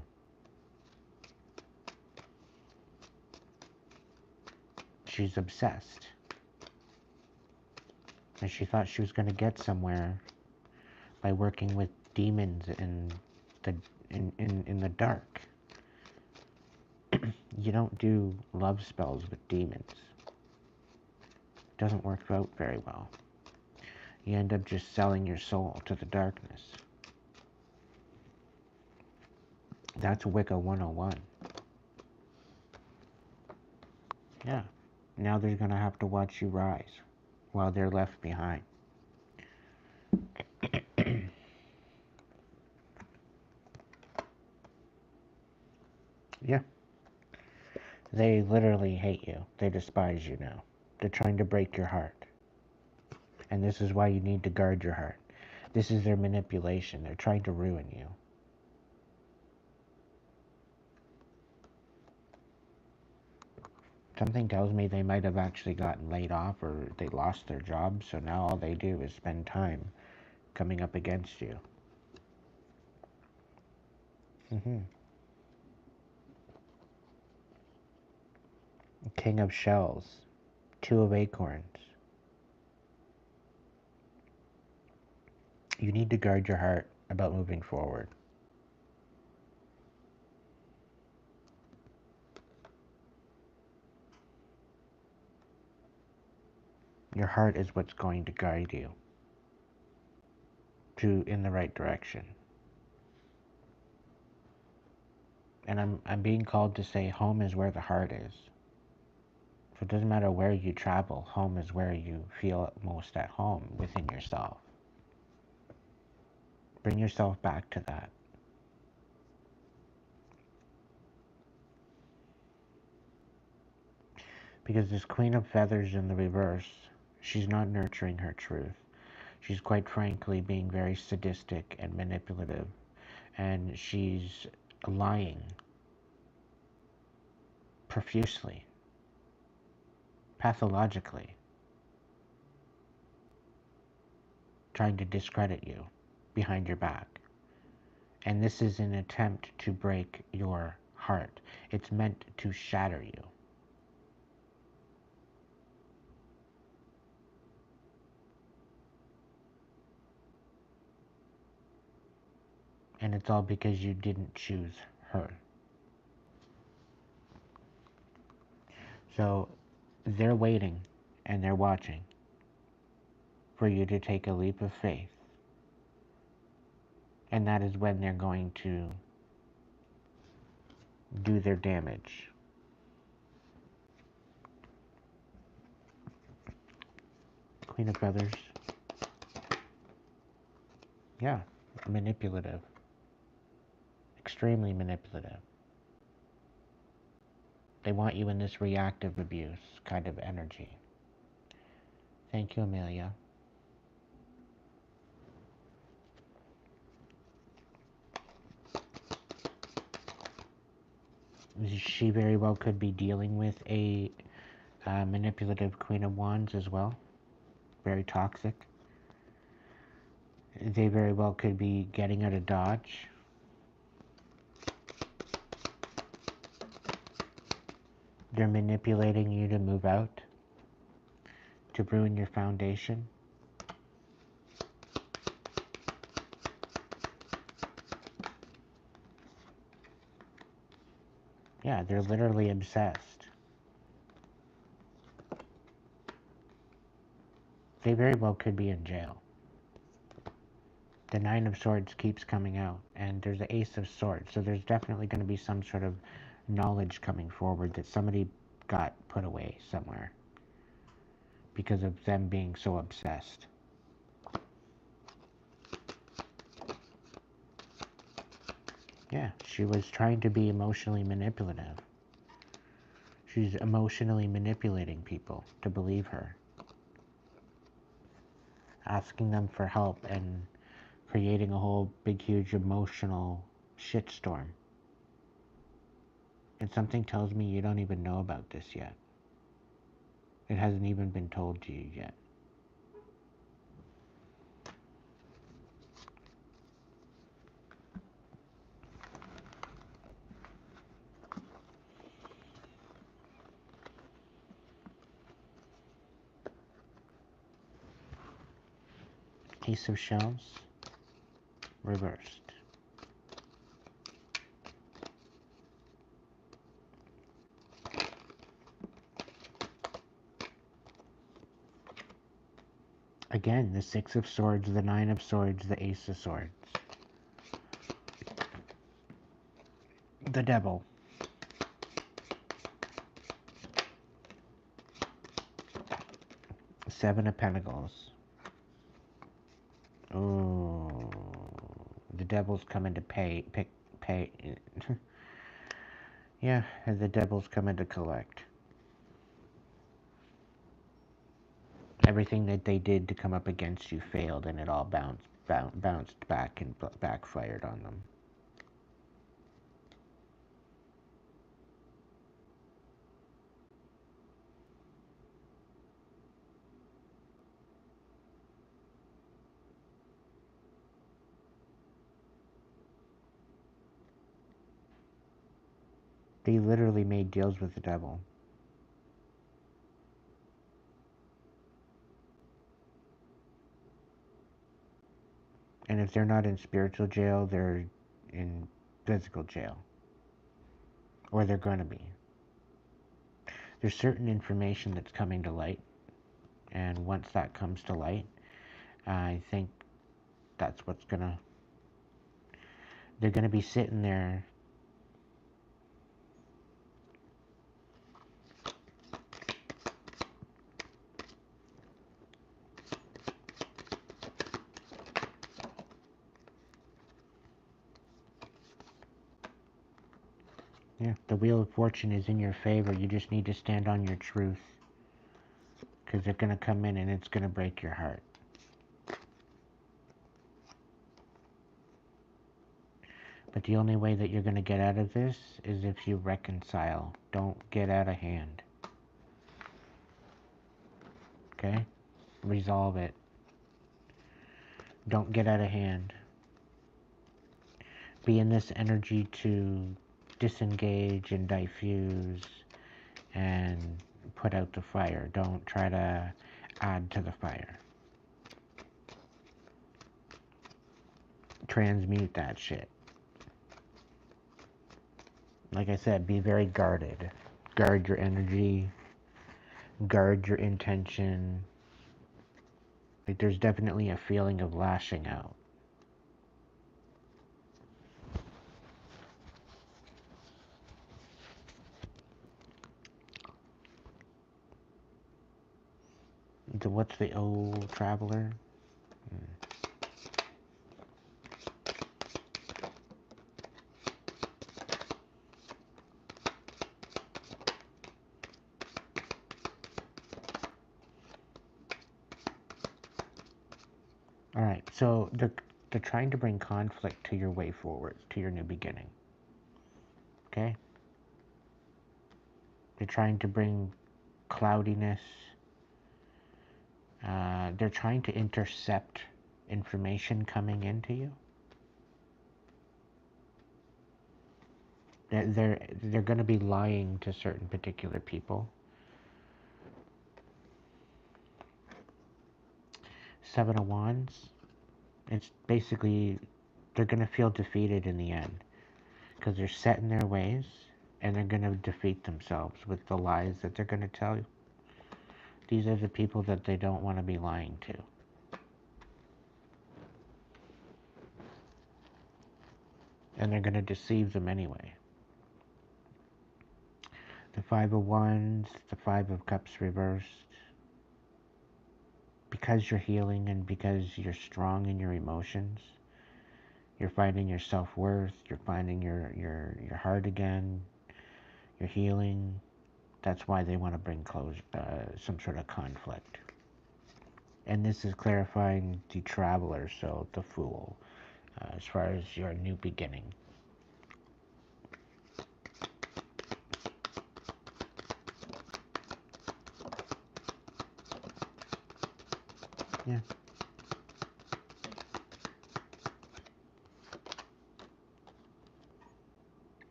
She's obsessed. And she thought she was going to get somewhere by working with demons in the dark. You don't do love spells with demons. It doesn't work out very well. You end up just selling your soul to the darkness. That's Wicca 101. Yeah. Now they're going to have to watch you rise while they're left behind. Yeah. They literally hate you. They despise you now. They're trying to break your heart. And this is why you need to guard your heart. This is their manipulation. They're trying to ruin you. Something tells me they might have actually gotten laid off or they lost their job, so now all they do is spend time coming up against you. King of Shells, Two of Acorns. You need to guard your heart about moving forward. Your heart is what's going to guide you in the right direction. And I'm being called to say home is where the heart is. So it doesn't matter where you travel, home is where you feel most at home within yourself. Bring yourself back to that. Because this Queen of Feathers in the reverse, she's not nurturing her truth. She's quite frankly being very sadistic and manipulative. And she's lying profusely, pathologically, trying to discredit you behind your back. And this is an attempt to break your heart. It's meant to shatter you. And it's all because you didn't choose her. So they're waiting and they're watching for you to take a leap of faith. And that is when they're going to do their damage. Queen of Feathers. Yeah, manipulative. Extremely manipulative. They want you in this reactive abuse kind of energy. Thank you, Amelia. She very well could be dealing with a manipulative Queen of Wands as well. Very toxic. They very well could be getting out of Dodge. They're manipulating you to move out, to ruin your foundation. Yeah, they're literally obsessed. They very well could be in jail. The Nine of Swords keeps coming out, and there's the Ace of Swords, so there's definitely going to be some sort of knowledge coming forward that somebody got put away somewhere because of them being so obsessed. Yeah, she was trying to be emotionally manipulative. She's emotionally manipulating people to believe her. Asking them for help and creating a whole big huge emotional shitstorm. And something tells me you don't even know about this yet. It hasn't even been told to you yet. Ace of Shells, reversed. Again, the Six of Swords, the Nine of Swords, the Ace of Swords. The Devil. Seven of Pentacles. Oh, the Devil's coming to pay. Yeah, and the devil's coming to collect. Everything that they did to come up against you failed, and it all bounced back and backfired on them. They literally made deals with the devil. And if they're not in spiritual jail, they're in physical jail. Or they're going to be. There's certain information that's coming to light. And once that comes to light, I think that's what's going to... They're going to be sitting there. Yeah, the wheel of fortune is in your favor. You just need to stand on your truth. Because they're going to come in and it's going to break your heart. But the only way that you're going to get out of this is if you reconcile. Don't get out of hand. Okay? Resolve it. Don't get out of hand. Be in this energy to disengage and diffuse and put out the fire. Don't try to add to the fire. Transmute that shit. Like I said, be very guarded. Guard your energy. Guard your intention. Like, there's definitely a feeling of lashing out. What's the old traveler? Alright, so they're trying to bring conflict to your way forward, to your new beginning. Okay? They're trying to bring cloudiness. They're trying to intercept information coming into you. They're going to be lying to certain particular people. Seven of Wands. It's basically they're going to feel defeated in the end because they're set in their ways and they're going to defeat themselves with the lies that they're going to tell you. These are the people that they don't want to be lying to. And they're going to deceive them anyway. The Five of Wands, the Five of Cups reversed. Because you're healing and because you're strong in your emotions, you're finding your self-worth, you're finding your heart again, you're healing. That's why they want to bring some sort of conflict. And this is clarifying the traveler, so the fool, as far as your new beginning. Yeah.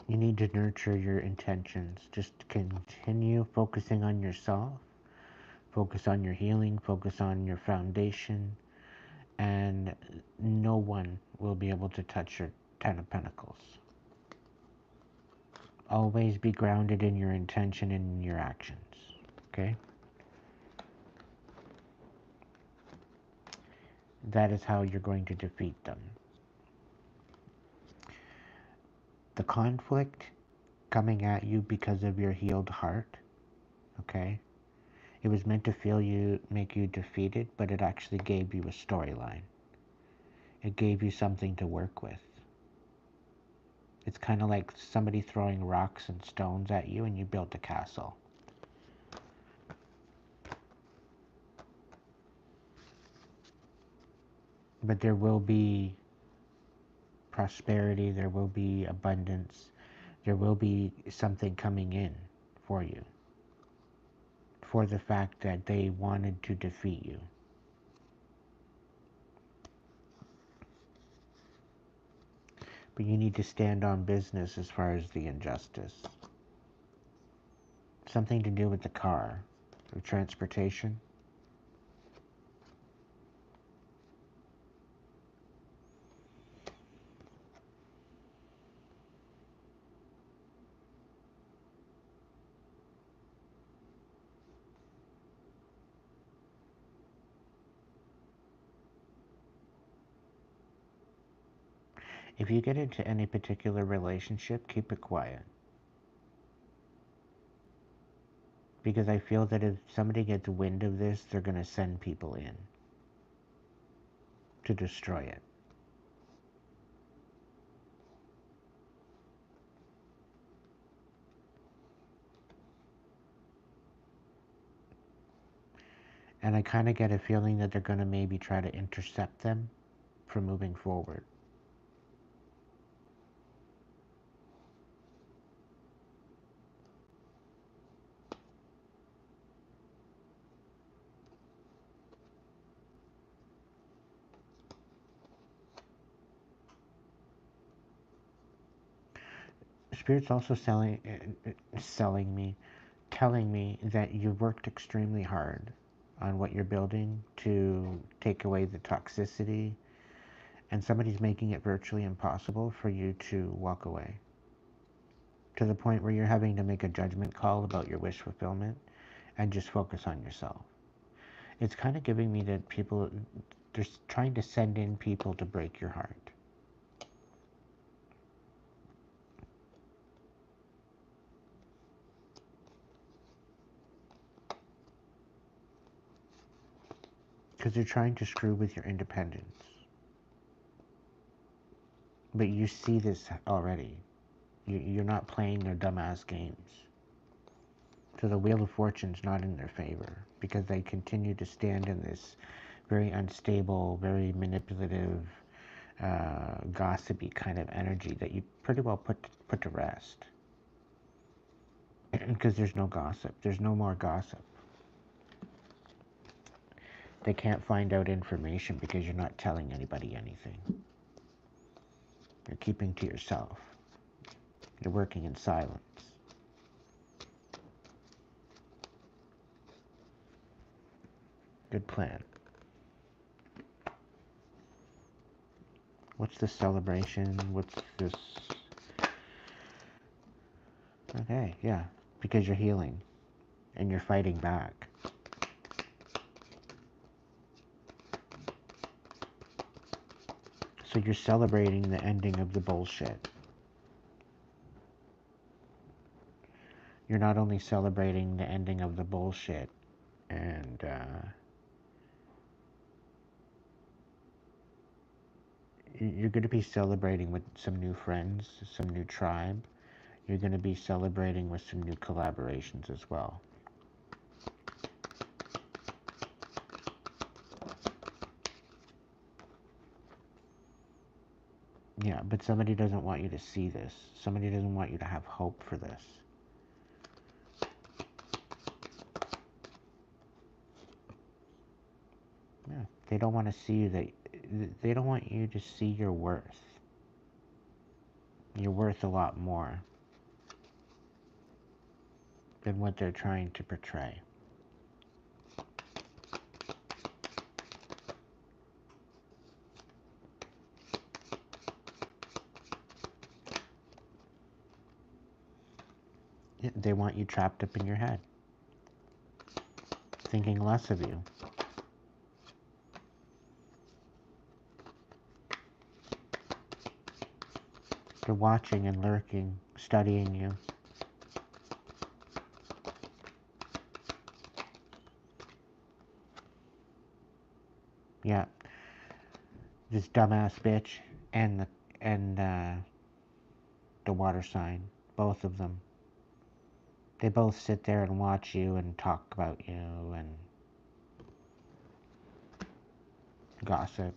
You need to nurture your intentions. Just continue focusing on yourself. Focus on your healing. Focus on your foundation. And no one will be able to touch your Ten of Pentacles. Always be grounded in your intention and in your actions. Okay? That is how you're going to defeat them. The conflict coming at you because of your healed heart, okay? It was meant to make you defeated, but it actually gave you a storyline. It gave you something to work with. It's kind of like somebody throwing rocks and stones at you and you built a castle. But there will be prosperity, there will be abundance, there will be something coming in for you, for the fact that they wanted to defeat you. But you need to stand on business as far as the injustice. Something to do with the car, or transportation. If you get into any particular relationship, keep it quiet. Because I feel that if somebody gets wind of this, they're going to send people in to destroy it. And I kind of get a feeling that they're going to maybe try to intercept them from moving forward. Spirit's also telling me that you worked extremely hard on what you're building to take away the toxicity, and somebody's making it virtually impossible for you to walk away. To the point where you're having to make a judgment call about your wish fulfillment and just focus on yourself. It's kind of giving me that people, they're trying to send in people to break your heart. Because they're trying to screw with your independence. But you see this already. You're not playing their dumbass games. So the Wheel of Fortune's not in their favor. Because they continue to stand in this very unstable, very manipulative, gossipy kind of energy that you pretty well put to rest. Because there's no gossip. There's no more gossip. They can't find out information because you're not telling anybody anything. You're keeping to yourself. You're working in silence. Good plan. What's the celebration? What's this? Okay, yeah. Because you're healing. And you're fighting back. So you're celebrating the ending of the bullshit. You're not only celebrating the ending of the bullshit and you're going to be celebrating with some new friends, some new tribe. You're going to be celebrating with some new collaborations as well. Yeah, but somebody doesn't want you to see this. Somebody doesn't want you to have hope for this. Yeah, they don't want to see you that they don't want you to see your worth. You're worth a lot more than what they're trying to portray. They want you trapped up in your head, thinking less of you. They're watching and lurking, studying you. Yeah, this dumbass bitch and the water sign, both of them. They both sit there and watch you and talk about you and gossip.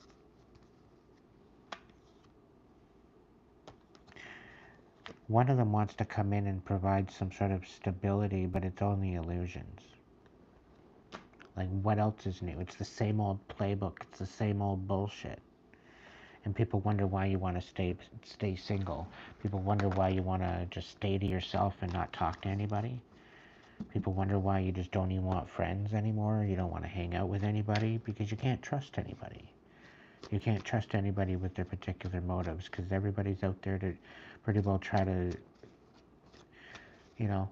One of them wants to come in and provide some sort of stability, but it's only illusions. Like, what else is new? It's the same old playbook. It's the same old bullshit. And people wonder why you want to stay single. People wonder why you want to just stay to yourself and not talk to anybody. People wonder why you just don't even want friends anymore. You don't want to hang out with anybody because you can't trust anybody. You can't trust anybody with their particular motives because everybody's out there to pretty well try to, you know,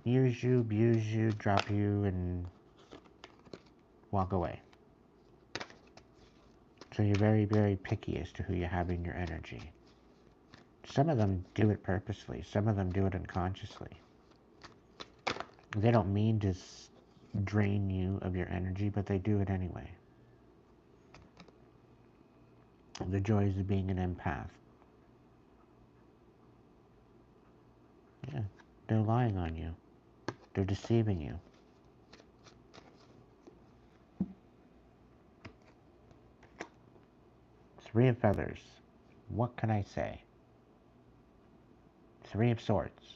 use you, abuse you, drop you, and walk away. So you're very, very picky as to who you have in your energy. Some of them do it purposely. Some of them do it unconsciously. They don't mean to drain you of your energy, but they do it anyway. The joys of being an empath. Yeah, they're lying on you. They're deceiving you. Three of feathers. What can I say? Three of swords.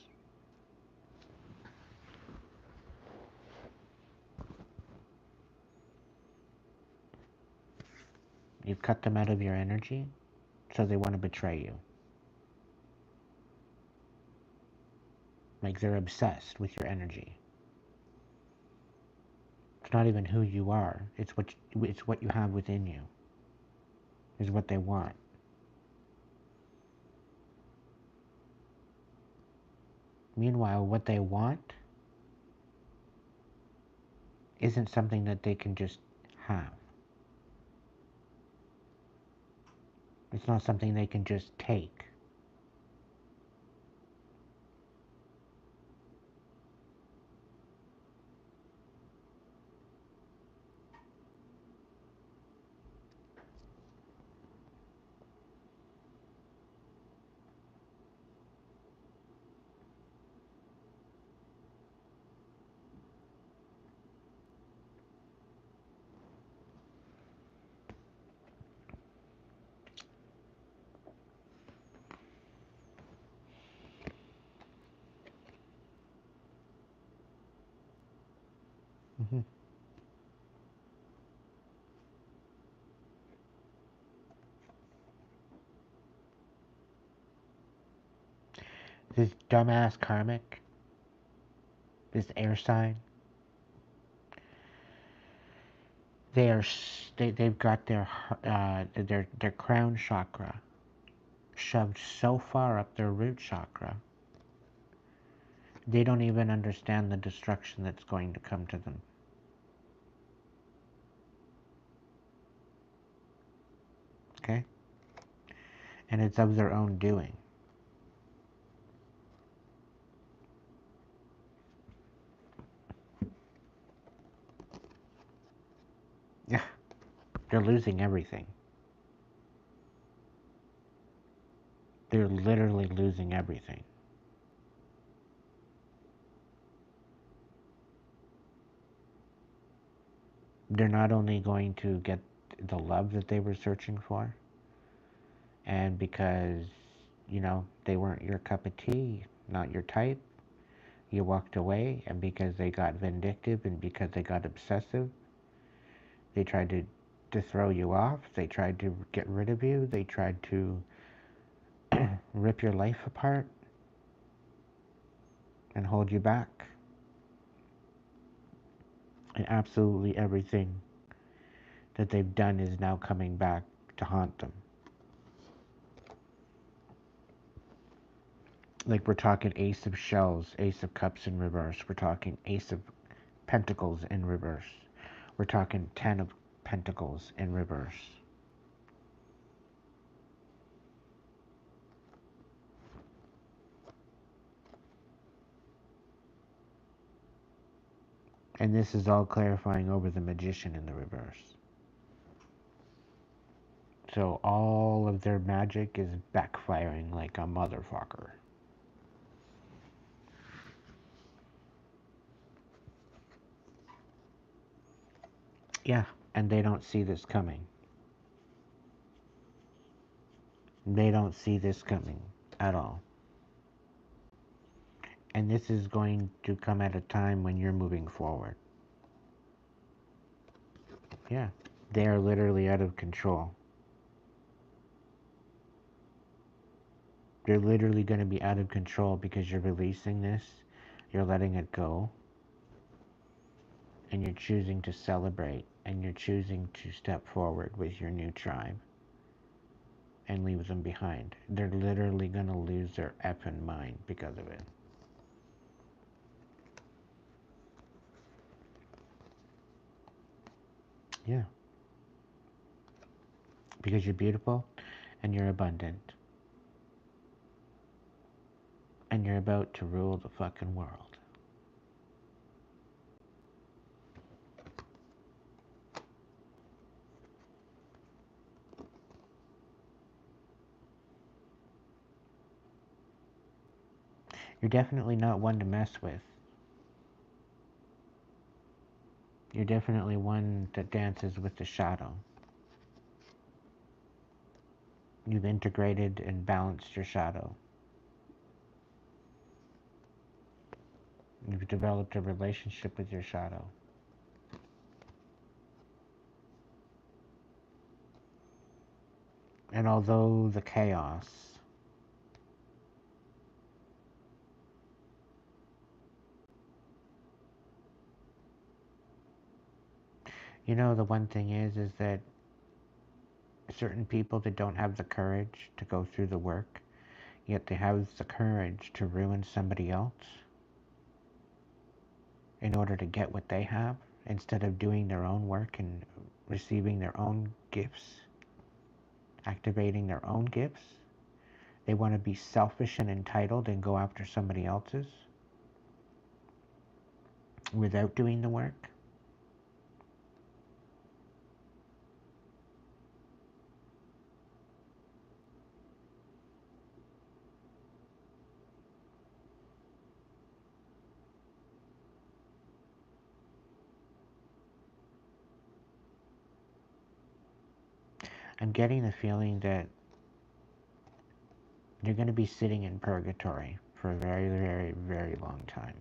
You've cut them out of your energy, so they want to betray you. Like they're obsessed with your energy. It's not even who you are. It's what you have within you. Is what they want. Meanwhile, what they want isn't something that they can just have. It's not something they can just take. Mm-hmm. This dumbass Karmic, this air sign, they've got their crown chakra shoved so far up their root chakra, they don't even understand the destruction that's going to come to them. Okay? And it's of their own doing. Yeah. They're losing everything. They're literally losing everything. They're not only going to get the love that they were searching for, and because, they weren't your cup of tea, not your type, you walked away, and because they got vindictive and because they got obsessive, they tried to throw you off, they tried to get rid of you, they tried to rip your life apart and hold you back. And absolutely everything that they've done is now coming back to haunt them. Like, we're talking Ace of Shells, Ace of Cups in reverse. We're talking Ace of Pentacles in reverse. We're talking 10 of Pentacles in reverse. And this is all clarifying over the Magician in the reverse. So all of their magic is backfiring like a motherfucker. Yeah, and they don't see this coming. They don't see this coming at all. And this is going to come at a time when you're moving forward. Yeah, they are literally out of control. They're literally going to be out of control because you're releasing this, you're letting it go, and you're choosing to celebrate, and you're choosing to step forward with your new tribe and leave them behind. They're literally going to lose their effing mind because of it. Yeah, because you're beautiful and you're abundant and you're about to rule the fucking world. You're definitely not one to mess with. You're definitely one that dances with the shadow. You've integrated and balanced your shadow. You've developed a relationship with your shadow. And although the chaos, you know, the one thing is that certain people that don't have the courage to go through the work, yet they have the courage to ruin somebody else in order to get what they have, instead of doing their own work and receiving their own gifts, activating their own gifts. They want to be selfish and entitled and go after somebody else's without doing the work. I'm getting the feeling that you're going to be sitting in purgatory for a very, very, very long time.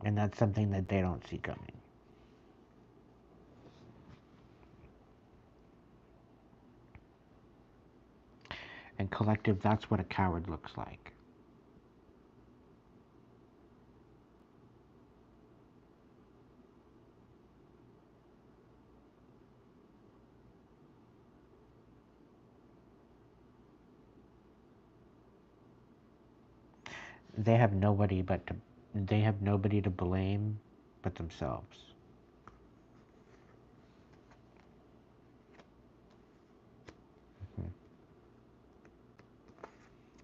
And that's something that they don't see coming. And collective, that's what a coward looks like. They have nobody to blame but themselves.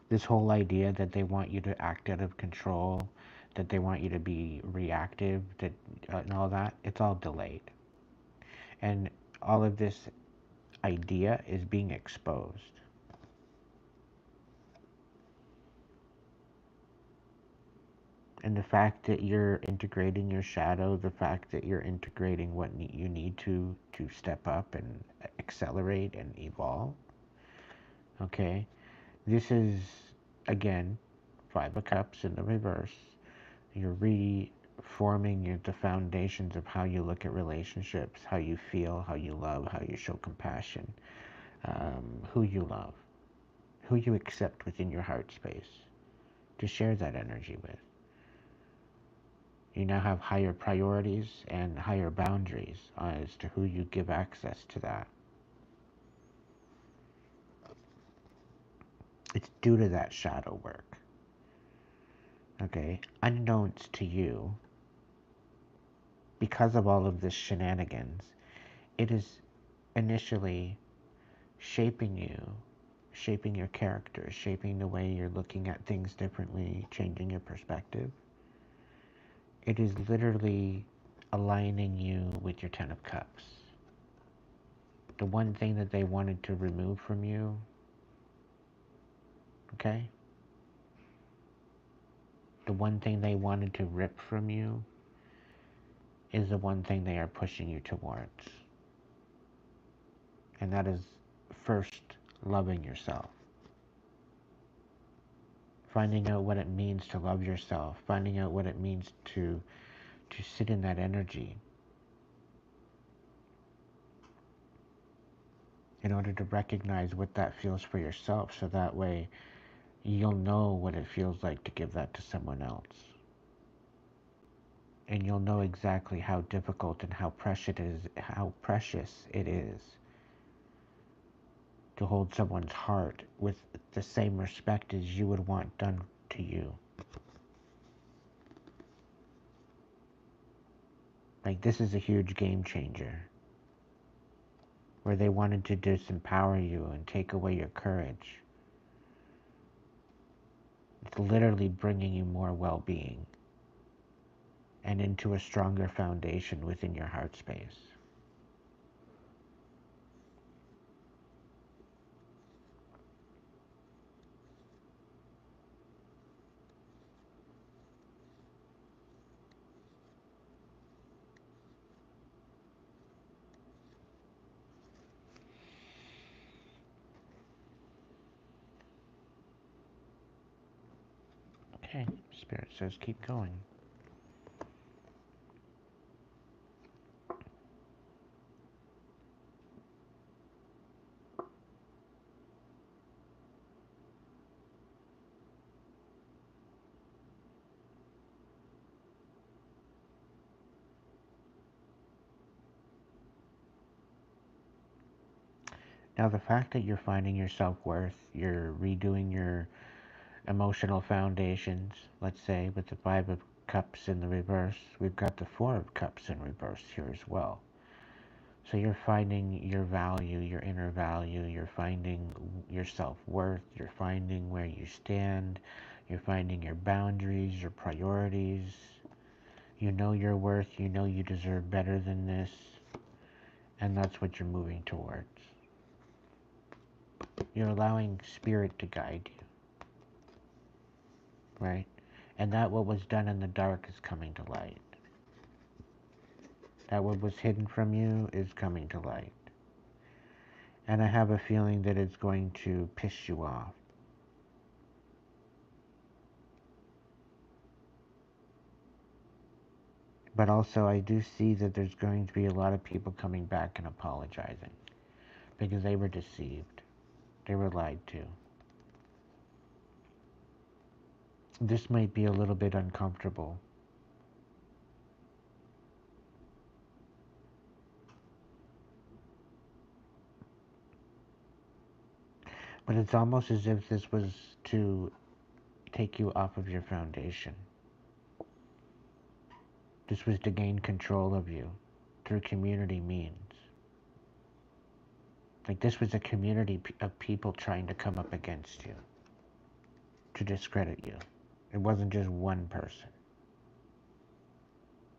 This whole idea that they want you to act out of control, that they want you to be reactive, that and all that, it's all delayed. And all of this idea is being exposed. And the fact that you're integrating your shadow, the fact that you're integrating what you need to step up and accelerate and evolve, okay? This is, again, Five of Cups in the reverse. You're reforming the foundations of how you look at relationships, how you feel, how you love, how you show compassion, who you love, who you accept within your heart space to share that energy with. You now have higher priorities and higher boundaries as to who you give access to that. It's due to that shadow work. Okay? Unknowns to you, because of all of this shenanigans, it is initially shaping you, shaping your character, shaping the way you're looking at things differently, changing your perspective. It is literally aligning you with your Ten of Cups. The one thing that they wanted to remove from you, okay? The one thing they wanted to rip from you is the one thing they are pushing you towards. And that is first loving yourself. Finding out what it means to love yourself. Finding out what it means to sit in that energy. In order to recognize what that feels for yourself, so that way you'll know what it feels like to give that to someone else. And you'll know exactly how difficult and how precious it is to hold someone's heart with the same respect as you would want done to you. Like, this is a huge game changer. Where they wanted to disempower you and take away your courage. It's literally bringing you more well-being and into a stronger foundation within your heart space. Okay, Spirit says keep going. Now, the fact that you're finding your self-worth, you're redoing your emotional foundations, let's say with the Five of Cups in the reverse, we've got the Four of Cups in reverse here as well. So you're finding your value, your inner value, you're finding your self-worth, you're finding where you stand, you're finding your boundaries, your priorities. You know your worth, you know you deserve better than this, and that's what you're moving towards. You're allowing Spirit to guide you, right? And that what was done in the dark is coming to light. That what was hidden from you is coming to light. And I have a feeling that it's going to piss you off. But also I do see that there's going to be a lot of people coming back and apologizing. Because they were deceived. They were lied to. This might be a little bit uncomfortable. But it's almost as if this was to take you off of your foundation. This was to gain control of you through community means. Like, this was a community of people trying to come up against you, to discredit you. It wasn't just one person.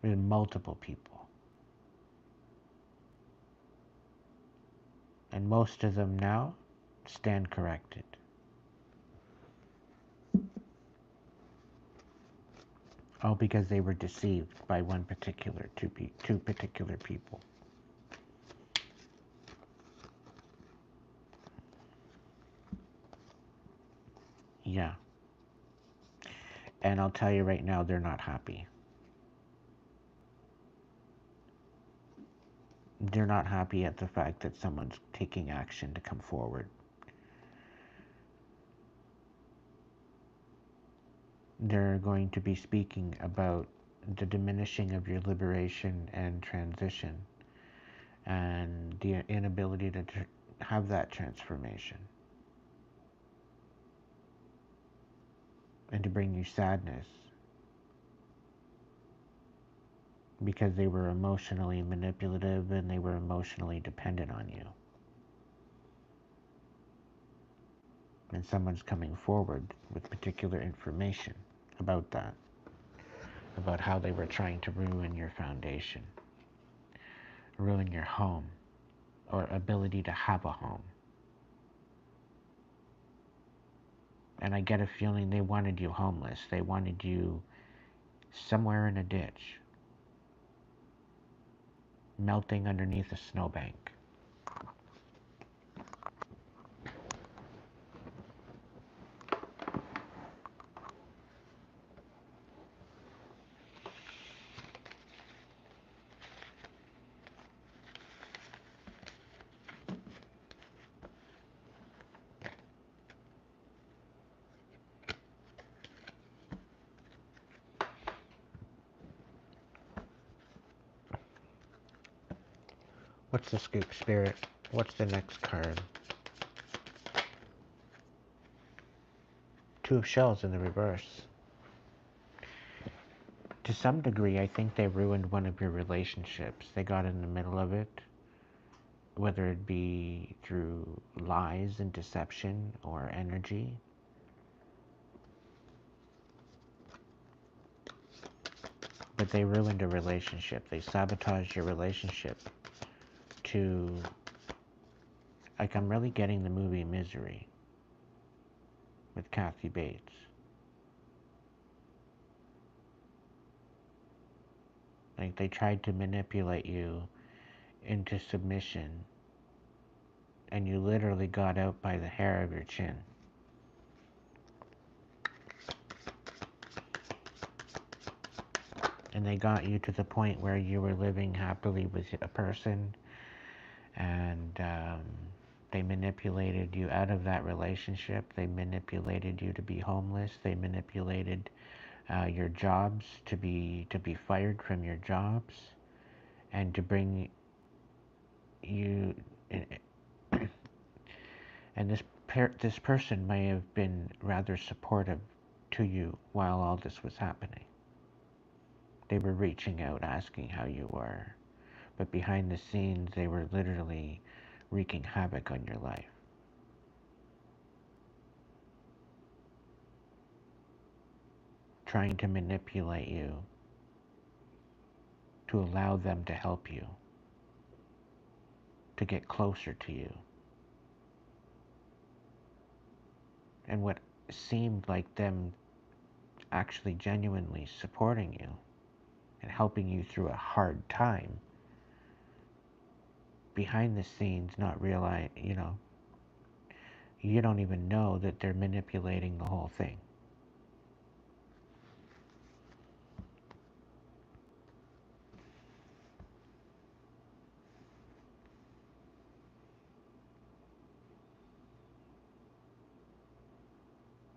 It was multiple people. And most of them now stand corrected. All because they were deceived by two particular people. Yeah. And I'll tell you right now, they're not happy. They're not happy at the fact that someone's taking action to come forward. They're going to be speaking about the diminishing of your liberation and transition and the inability to have that transformation. And to bring you sadness because they were emotionally manipulative and they were emotionally dependent on you. And someone's coming forward with particular information about that, about how they were trying to ruin your foundation, ruin your home, or ability to have a home. And I get a feeling they wanted you homeless. They wanted you somewhere in a ditch. melting underneath a snowbank. What's the scoop, Spirit? What's the next card? Two of Shells in the reverse. To some degree, I think they ruined one of your relationships. They got in the middle of it, whether it be through lies and deception or energy. But they ruined a relationship. They sabotaged your relationship to, like, I'm really getting the movie Misery with Kathy Bates. Like, they tried to manipulate you into submission, and you literally got out by the hair of your chin. And they got you to the point where you were living happily with a person, and they manipulated you out of that relationship. They manipulated you to be homeless. They manipulated your jobs to be fired from your jobs, and to bring you. And this person may have been rather supportive to you while all this was happening. They were reaching out, asking how you were, but behind the scenes, they were literally wreaking havoc on your life. Trying to manipulate you to allow them to help you, to get closer to you. And what seemed like them actually genuinely supporting you and helping you through a hard time, behind the scenes, not realize, you don't even know that they're manipulating the whole thing.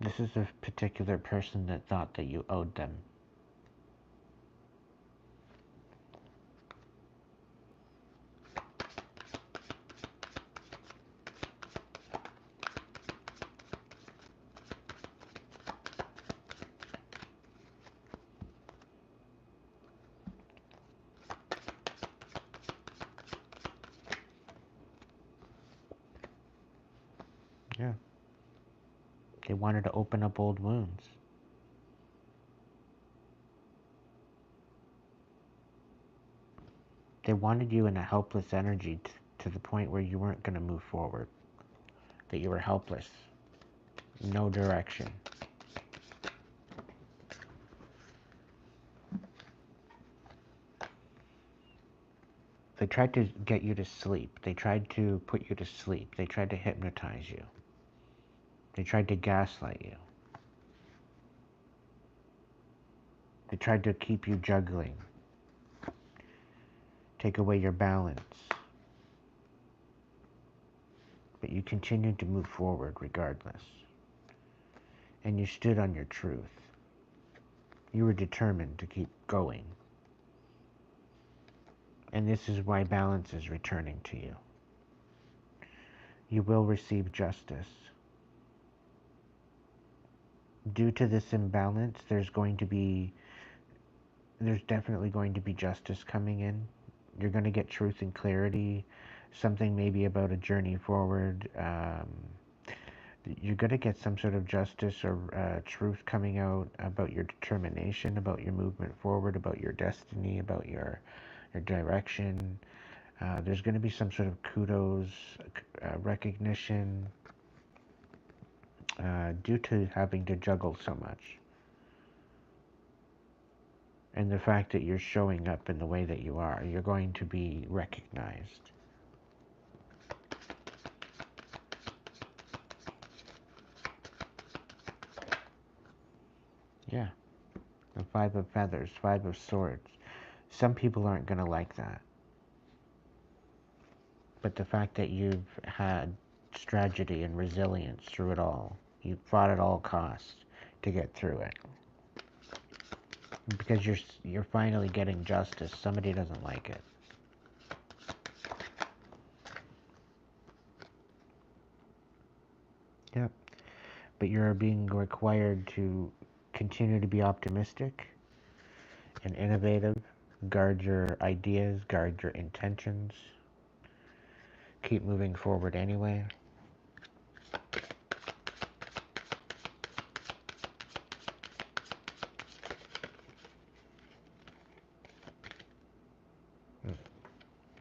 This is a particular person that thought that you owed them. Yeah. They wanted to open up old wounds. They wanted you in a helpless energy to the point where you weren't going to move forward. That you were helpless. No direction. They tried to get you to sleep. They tried to put you to sleep. They tried to hypnotize you. They tried to gaslight you. They tried to keep you juggling. Take away your balance. But you continued to move forward regardless. And you stood on your truth. You were determined to keep going. And this is why balance is returning to you. You will receive justice. Due to this imbalance, there's definitely going to be justice coming in. You're going to get truth and clarity. Something maybe about a journey forward. You're going to get some sort of justice or truth coming out about your determination, about your movement forward, about your destiny, about your direction. There's going to be some sort of kudos, recognition, due to having to juggle so much. And the fact that you're showing up in the way that you are, you're going to be recognized. Yeah. The Five of Feathers, Five of Swords. Some people aren't going to like that. But the fact that you've had strategy and resilience through it all, you fought at all costs to get through it. Because you're finally getting justice. Somebody doesn't like it. Yep. But you're being required to continue to be optimistic and innovative. Guard your ideas, guard your intentions. Keep moving forward anyway.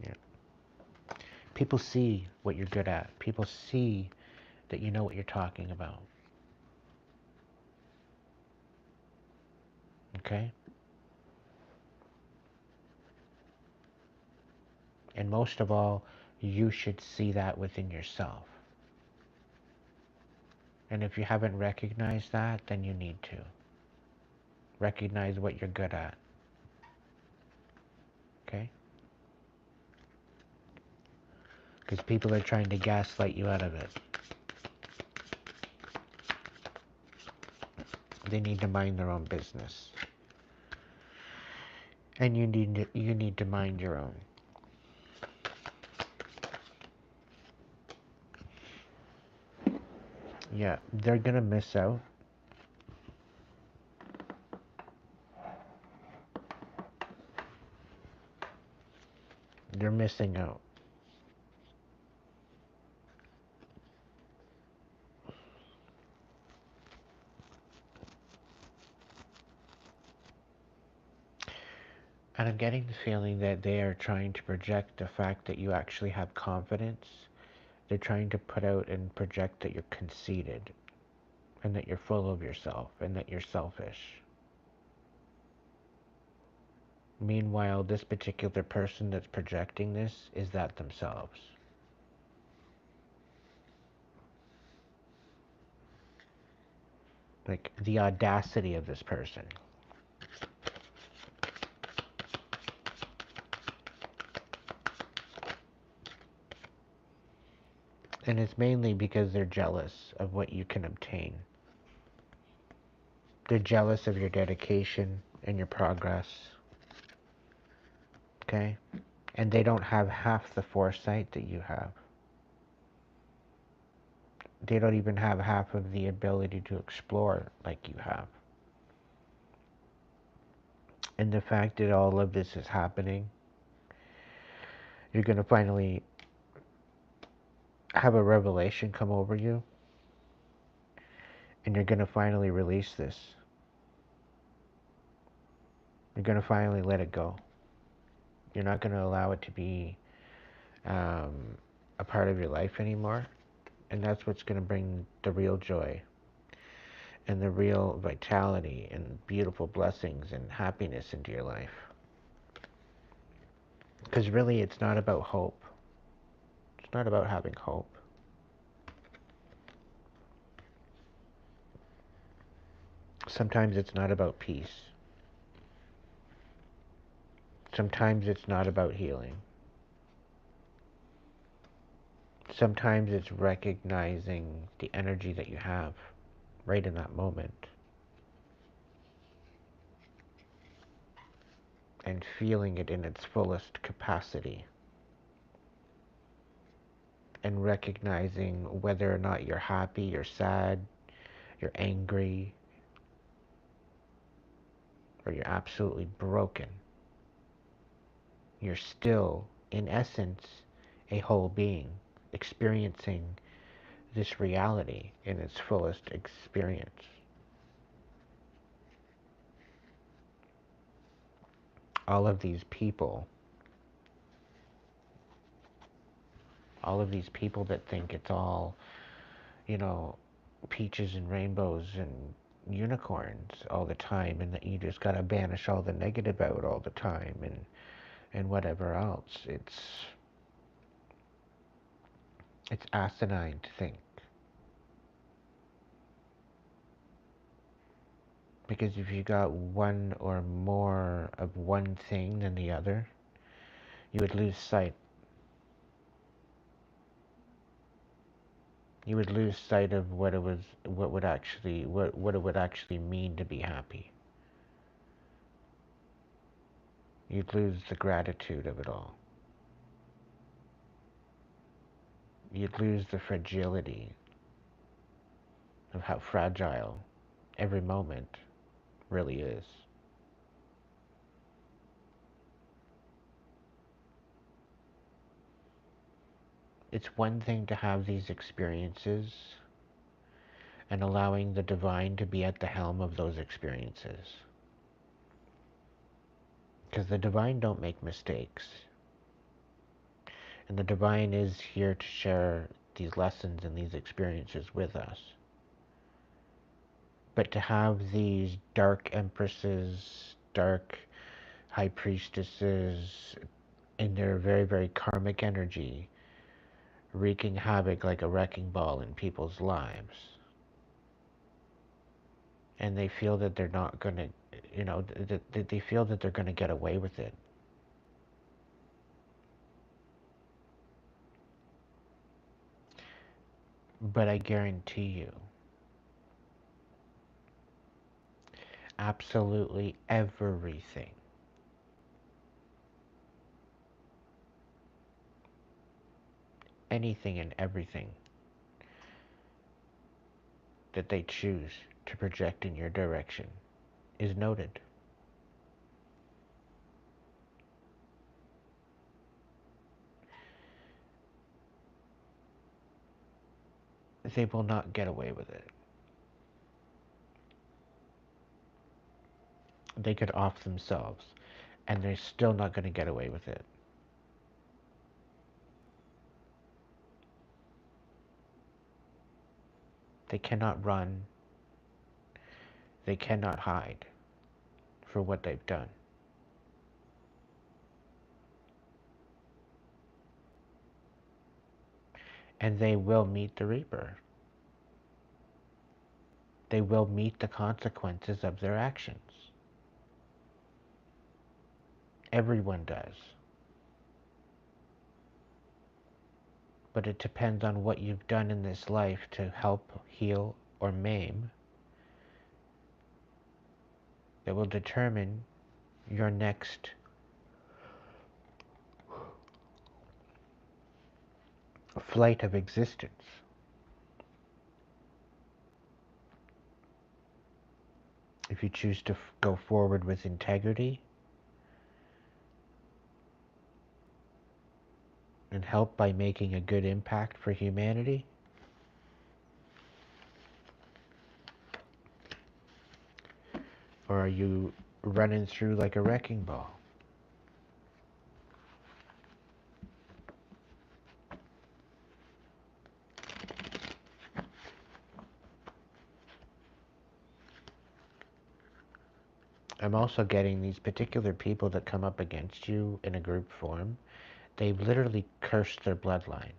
Yeah. People see what you're good at. People see that you know what you're talking about. Okay? And most of all, you should see that within yourself. And if you haven't recognized that, then you need to. Recognize what you're good at. Okay? Because people are trying to gaslight you out of it. They need to mind their own business. And you need to mind your own. Yeah, they're gonna miss out. They're missing out. And I'm getting the feeling that they are trying to project the fact that you actually have confidence. They're trying to put out and project that you're conceited and that you're full of yourself and that you're selfish. Meanwhile, this particular person that's projecting this is that themselves. Like, the audacity of this person. And it's mainly because they're jealous of what you can obtain. They're jealous of your dedication and your progress. Okay? And they don't have half the foresight that you have. They don't even have half of the ability to explore like you have. And the fact that all of this is happening, you're going to finally have a revelation come over you. And you're going to finally release this. You're going to finally let it go. You're not going to allow it to be a part of your life anymore. And that's what's going to bring the real joy and the real vitality and beautiful blessings and happiness into your life. Because really, it's not about hope. It's not about having hope. Sometimes it's not about peace. Sometimes it's not about healing. Sometimes it's recognizing the energy that you have right in that moment and feeling it in its fullest capacity and recognizing whether or not you're happy, you're sad, you're angry, or you're absolutely broken. You're still, in essence, a whole being experiencing this reality in its fullest experience. All of these people that think it's all, peaches and rainbows and unicorns all the time, and that you just gotta banish all the negative out all the time, and whatever else. It's asinine to think. Because if you got one or more of one thing than the other, you would lose sight. You would lose sight of what it was, what it would actually mean to be happy. You'd lose the gratitude of it all. You'd lose the fragility of how fragile every moment really is. It's one thing to have these experiences and allowing the divine to be at the helm of those experiences. Because the divine don't make mistakes. And the divine is here to share these lessons and these experiences with us. But to have these dark empresses, dark high priestesses in their very, very karmic energy, wreaking havoc like a wrecking ball in people's lives. And they feel that they're not going to, that they feel that they're going to get away with it. But I guarantee you, absolutely everything anything and everything that they choose to project in your direction is noted. They will not get away with it. They could off themselves, and they're still not going to get away with it. They cannot run. They cannot hide for what they've done. And they will meet the Reaper. They will meet the consequences of their actions. Everyone does. But it depends on what you've done in this life to help, heal, or maim that will determine your next flight of existence. If you choose to go forward with integrity and help by making a good impact for humanity, or are you running through like a wrecking ball? I'm also getting these particular people that come up against you in a group form. They've literally cursed their bloodline.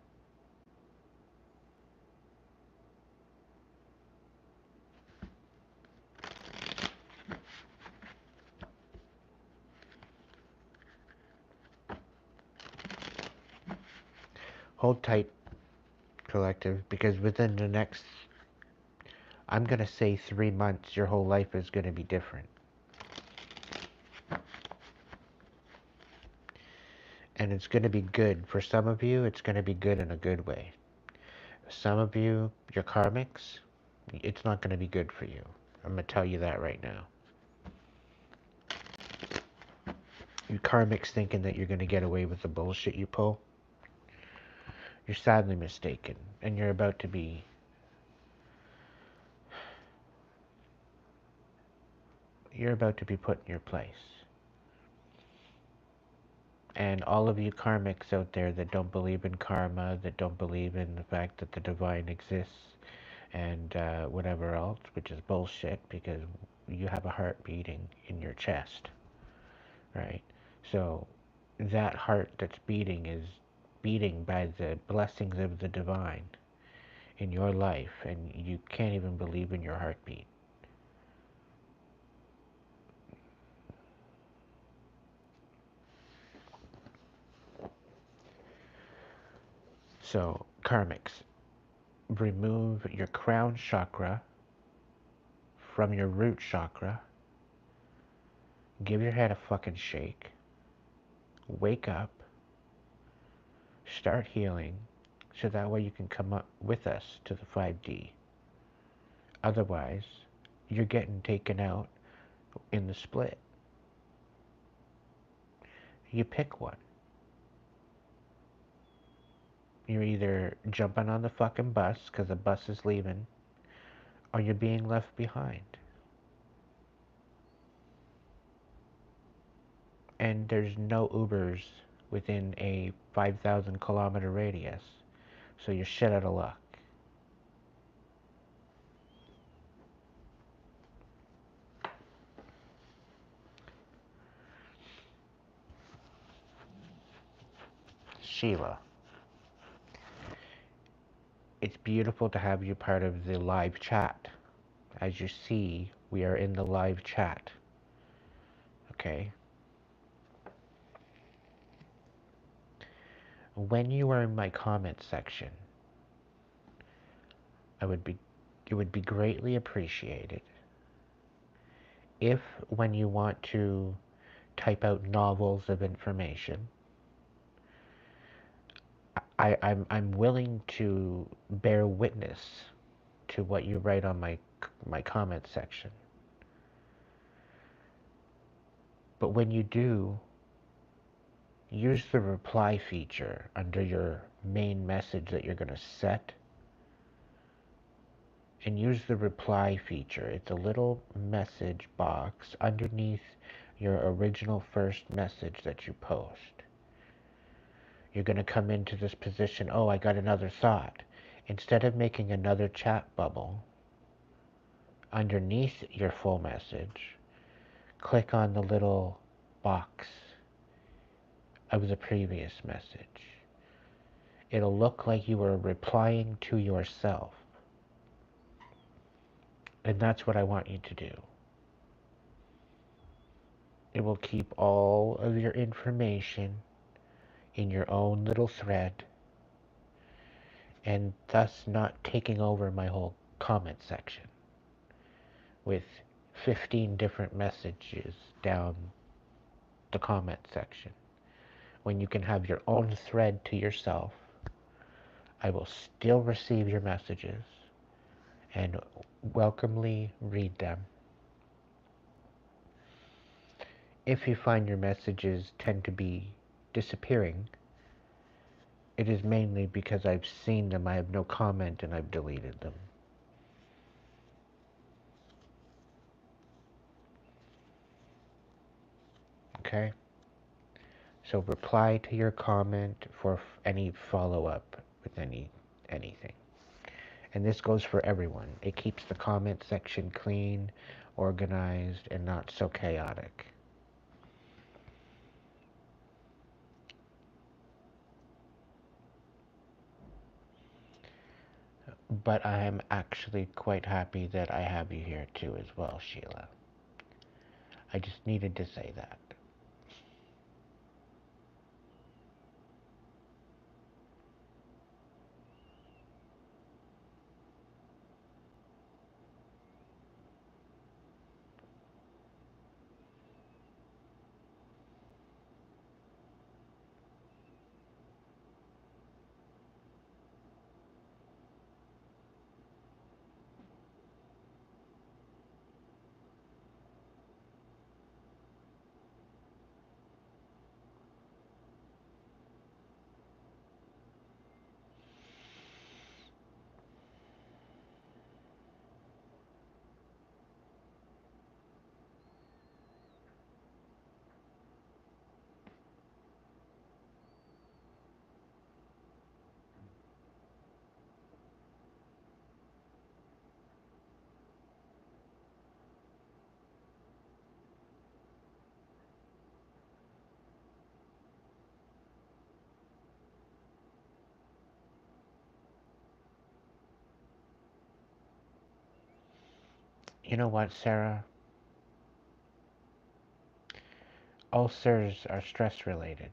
Hold tight, collective, because within the next, I'm going to say 3 months, your whole life is going to be different. And it's going to be good. For some of you, it's going to be good in a good way. Some of you, your karmics, it's not going to be good for you. I'm going to tell you that right now. You karmics thinking that you're going to get away with the bullshit you pull, you're sadly mistaken. And you're about to be put in your place. And all of you karmics out there that don't believe in karma, that don't believe in the fact that the divine exists, and whatever else, which is bullshit because you have a heart beating in your chest, right? So that heart that's beating is beating by the blessings of the divine in your life, and you can't even believe in your heartbeat. So, karmics, remove your crown chakra from your root chakra, give your head a fucking shake, wake up, start healing, so that way you can come up with us to the 5D. Otherwise, you're getting taken out in the split. You pick one. You're either jumping on the fucking bus because the bus is leaving, or you're being left behind. And there's no Ubers within a 5,000 kilometer radius, so you're shit out of luck. Sheila, it's beautiful to have you part of the live chat. As you see, we are in the live chat. Okay? When you are in my comment section, it would be greatly appreciated if, when you want to type out novels of information, I'm willing to bear witness to what you write on my comment section. But when you do, use the reply feature under your main message that you're going to set, and use the reply feature. It's a little message box underneath your original first message that you post. You're going to come into this position, oh, I got another thought. Instead of making another chat bubble underneath your full message, click on the little box of the previous message. It'll look like you were replying to yourself. And that's what I want you to do. It will keep all of your information in your own little thread, and thus not taking over my whole comment section with 15 different messages down the comment section. When you can have your own thread to yourself, I will still receive your messages and welcomely read them. If you find your messages tend to be disappearing, it is mainly because I've seen them, I have no comment, and I've deleted them. Okay? So reply to your comment for any follow-up with anything. And this goes for everyone. It keeps the comment section clean, organized, and not so chaotic. But I am actually quite happy that I have you here too as well, Sheila. I just needed to say that. You know what, Sarah? Ulcers are stress related.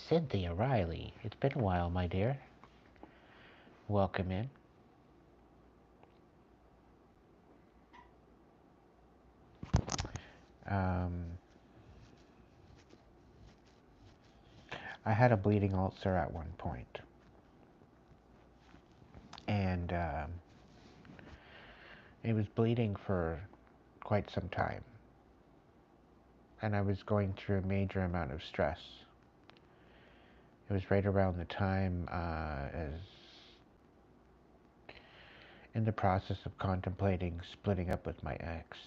Cynthia Riley, it's been a while, my dear. Welcome in. Um, I had a bleeding ulcer at one point, and it was bleeding for quite some time, and I was going through a major amount of stress. It was right around the time as in the process of contemplating splitting up with my ex.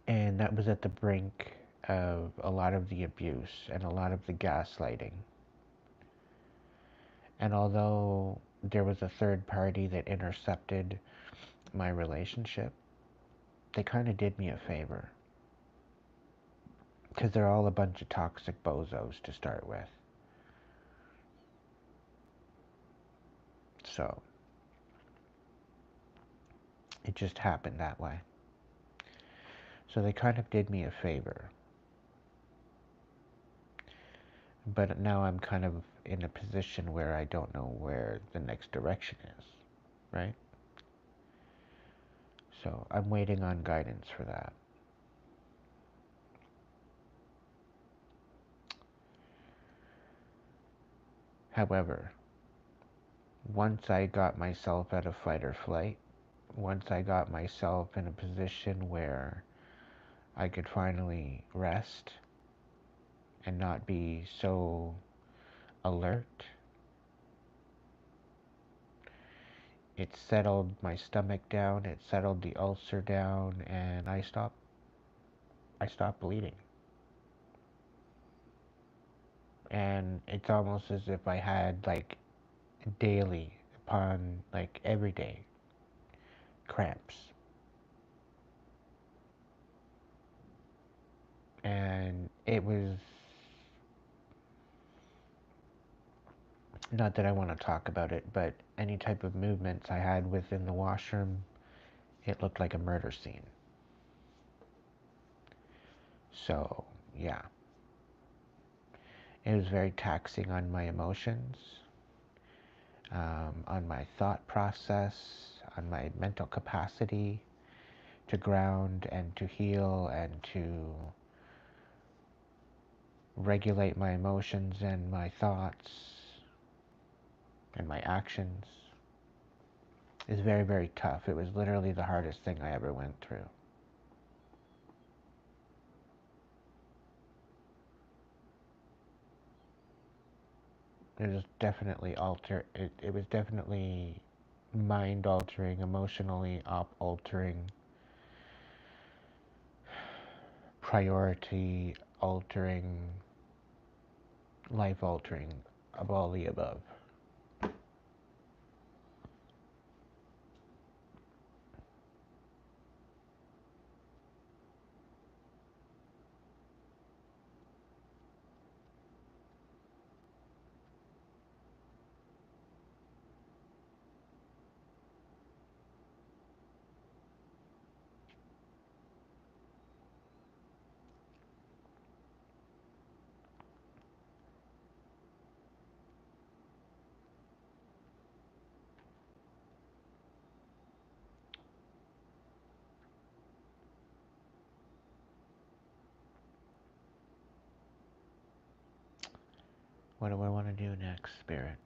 And that was at the brink of a lot of the abuse and a lot of the gaslighting. And although there was a third party that intercepted my relationship, they kind of did me a favor. Because they're all a bunch of toxic bozos to start with. So, it just happened that way. So they kind of did me a favor. But now I'm kind of in a position where I don't know where the next direction is, right? So I'm waiting on guidance for that. However, once I got myself out of fight or flight, once I got myself in a position where I could finally rest and not be so alert, it settled my stomach down, it settled the ulcer down, and I stopped bleeding. And it's almost as if I had like daily upon like everyday cramps. And it was not that I want to talk about it, but any type of movements I had within the washroom, it looked like a murder scene. So, yeah. It was very taxing on my emotions, on my thought process, on my mental capacity to ground and to heal and to regulate my emotions and my thoughts and my actions. It's very, very tough. It was literally the hardest thing I ever went through. It was definitely it was definitely mind altering, emotionally altering, priority altering, life altering, of all the above. What do I want to do next, Spirit?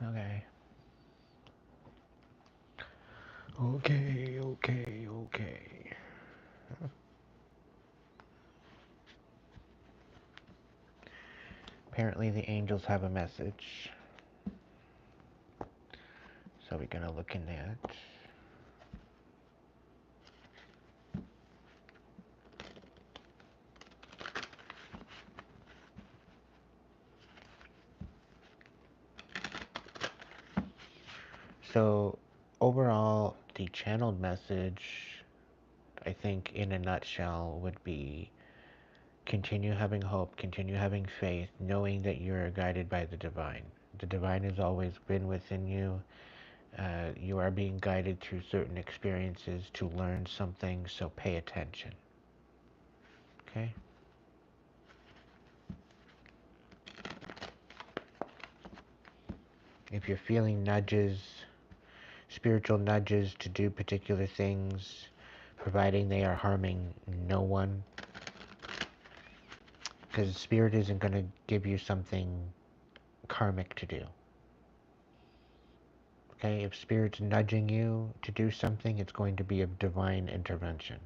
Okay. Okay. Apparently the angels have a message. So we're going to look in that. So overall, the channeled message, I think in a nutshell, would be Continue having hope, continue having faith, knowing that you are guided by the divine. The divine has always been within you. You are being guided through certain experiences to learn something, so pay attention. Okay? If you're feeling nudges, spiritual nudges to do particular things, providing they are harming no one, because spirit isn't going to give you something karmic to do. Okay, if spirit's nudging you to do something, it's going to be a divine intervention.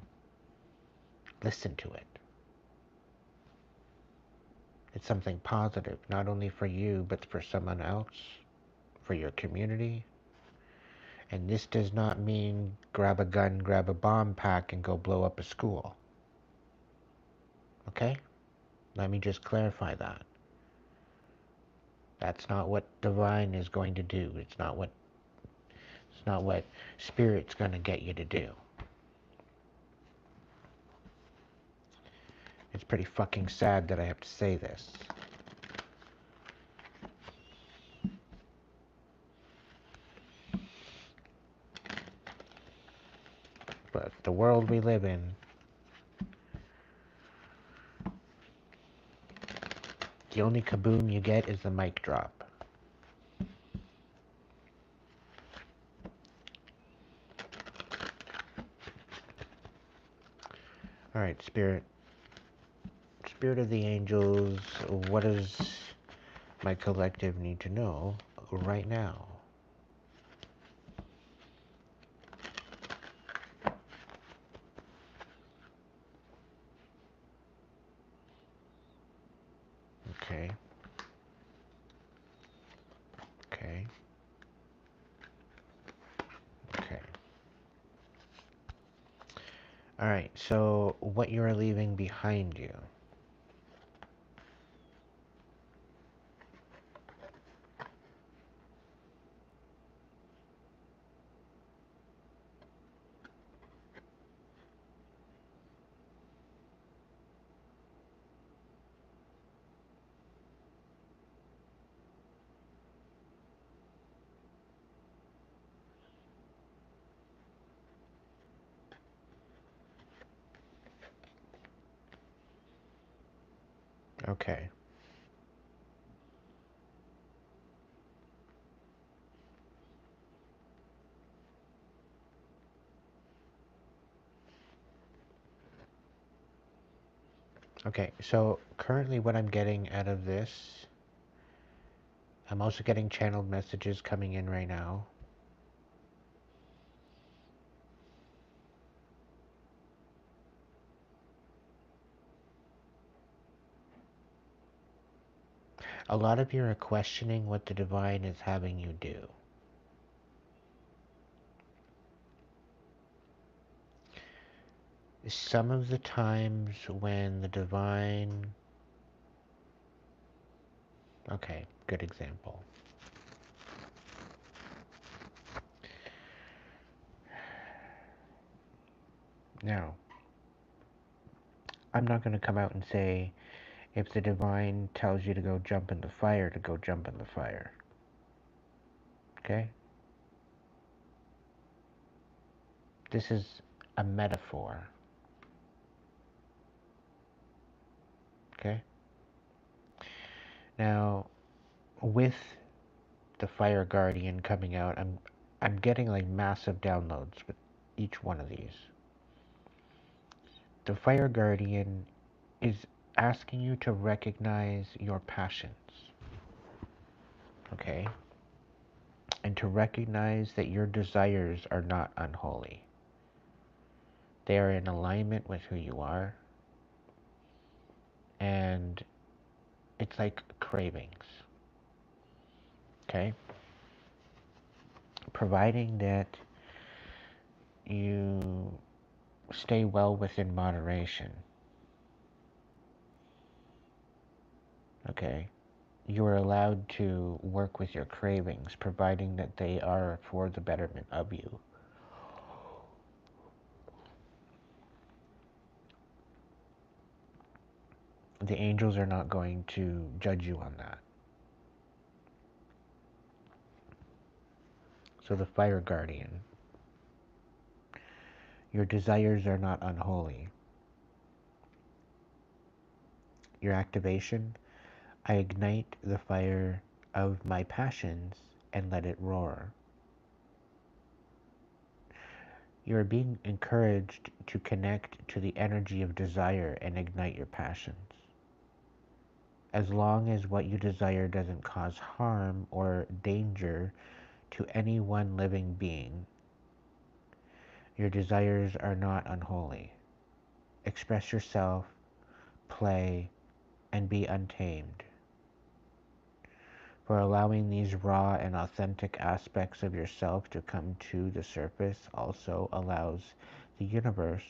Listen to it. It's something positive, not only for you, but for someone else, for your community. And this does not mean grab a gun, grab a bomb pack, and go blow up a school. Okay? Let me just clarify that. That's not what divine is going to do. It's not what spirit's going to get you to do. It's pretty fucking sad that I have to say this. But the world we live in, the only kaboom you get is the mic drop. Alright, Spirit. Spirit of the angels, what does my collective need to know right now? Okay. Okay. Okay. Alright, so what you're leaving behind you. Okay. Okay, so currently what I'm getting out of this, I'm also getting channeled messages coming in right now. A lot of you are questioning what the divine is having you do. Some of the times when the divine... Okay, good example. Now, I'm not going to come out and say, if the divine tells you to go jump in the fire, to go jump in the fire. Okay? This is a metaphor. Okay? Now, with the Fire Guardian coming out, I'm getting like massive downloads with each one of these. The Fire Guardian is asking you to recognize your passions. Okay? And to recognize that your desires are not unholy. They are in alignment with who you are. And it's like cravings. Okay? Providing that you stay well within moderation. Okay? You are allowed to work with your cravings, providing that they are for the betterment of you. the angels are not going to judge you on that. So the fire guardian, your desires are not unholy. Your activation, I ignite the fire of my passions and let it roar. You are being encouraged to connect to the energy of desire and ignite your passions. As long as what you desire doesn't cause harm or danger to any one living being, your desires are not unholy. Express yourself, play, and be untamed. For allowing these raw and authentic aspects of yourself to come to the surface also allows the universe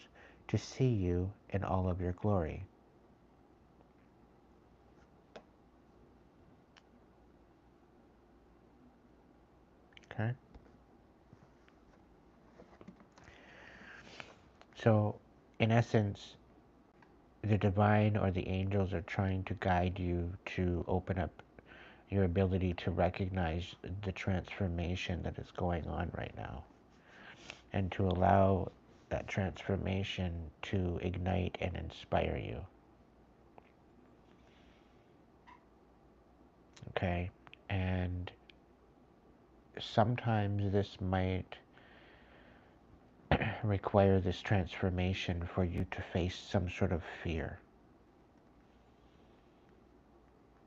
to see you in all of your glory. Okay? So, in essence, the divine or the angels are trying to guide you to open up your ability to recognize the transformation that is going on right now and to allow that transformation to ignite and inspire you. Okay? And sometimes this might require this transformation for you to face some sort of fear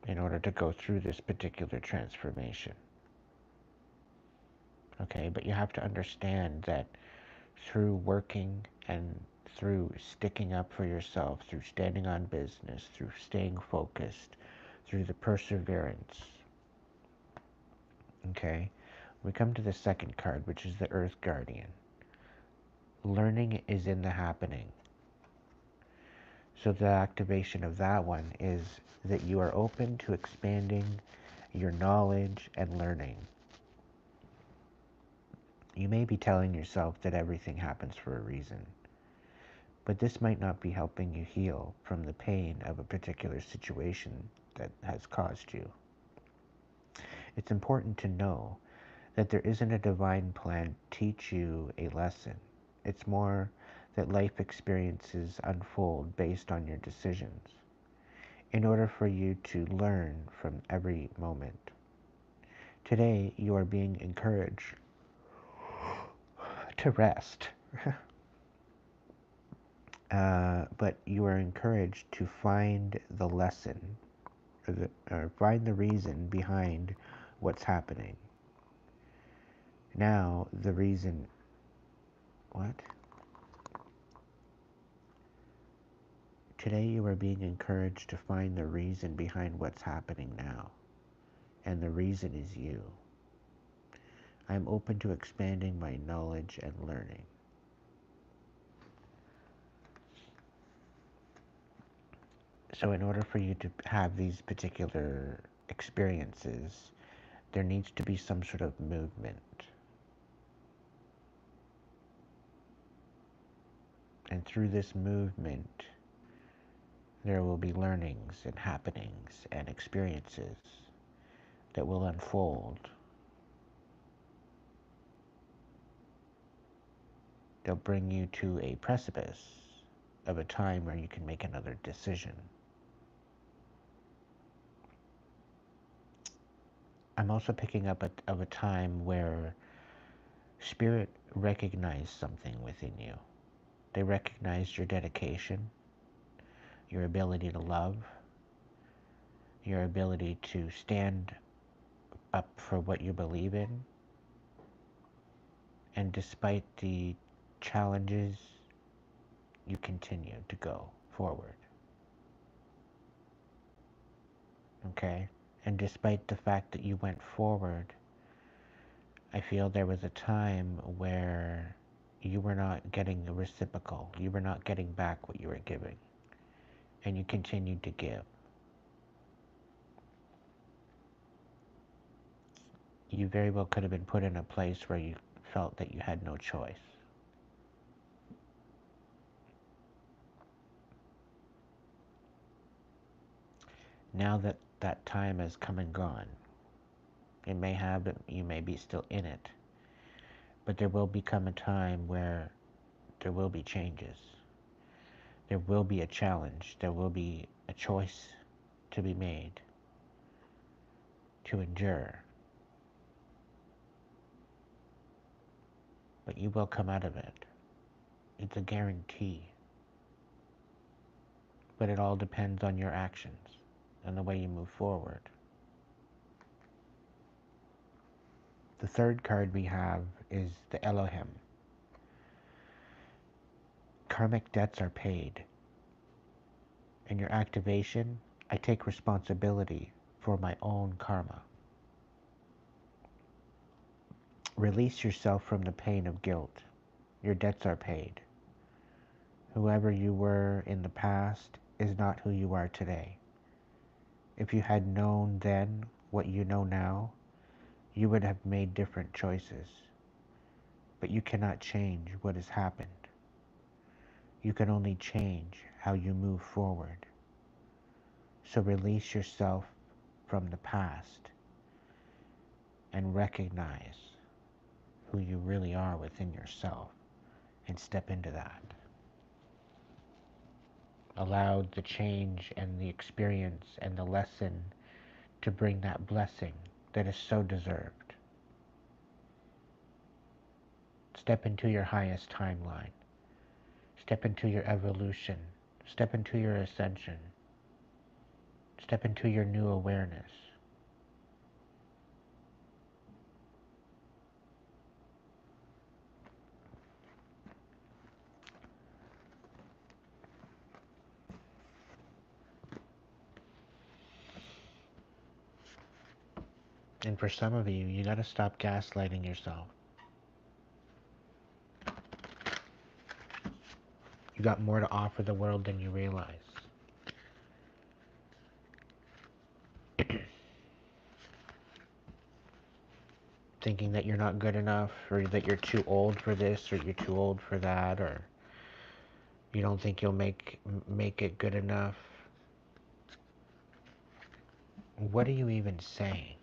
in order to go through this particular transformation. Okay, but you have to understand that through working and through sticking up for yourself, through standing on business, through staying focused, through the perseverance, okay, we come to the second card, which is the Earth Guardian. Learning is in the happening. So the activation of that one is that you are open to expanding your knowledge and learning. You may be telling yourself that everything happens for a reason, but this might not be helping you heal from the pain of a particular situation that has caused you. It's important to know that there isn't a divine plan to teach you a lesson. It's more that life experiences unfold based on your decisions in order for you to learn from every moment. Today, you are being encouraged to rest, but you are encouraged to find the lesson or find the reason behind what's happening. Now, the reason, what? Today you are being encouraged to find the reason behind what's happening now. And the reason is you. I am open to expanding my knowledge and learning. So in order for you to have these particular experiences, there needs to be some sort of movement. And through this movement, there will be learnings and happenings and experiences that will unfold. They'll bring you to a precipice of a time where you can make another decision. I'm also picking up of a time where Spirit recognized something within you. They recognized your dedication, your ability to love, your ability to stand up for what you believe in. And despite the challenges, you continue to go forward. Okay? And despite the fact that you went forward, I feel there was a time where you were not getting the reciprocal. You were not getting back what you were giving. And you continued to give. You very well could have been put in a place where you felt that you had no choice. Now that that time has come and gone, you may be still in it, but there will become a time where there will be changes. There will be a challenge. There will be a choice to be made, to endure. But you will come out of it. It's a guarantee. But it all depends on your actions and the way you move forward. The third card we have is the Elohim. Karmic debts are paid. In your activation, I take responsibility for my own karma. Release yourself from the pain of guilt. Your debts are paid. Whoever you were in the past is not who you are today. If you had known then what you know now, you would have made different choices. But you cannot change what has happened. You can only change how you move forward. So release yourself from the past and recognize who you really are within yourself and step into that. Allow the change and the experience and the lesson to bring that blessing that is so deserved. Step into your highest timeline. Step into your evolution. Step into your ascension. Step into your new awareness. And for some of you, you gotta stop gaslighting yourself. You got more to offer the world than you realize. Thinking that you're not good enough, or that you're too old for this, or you're too old for that, or you don't think you'll make it good enough. What are you even saying?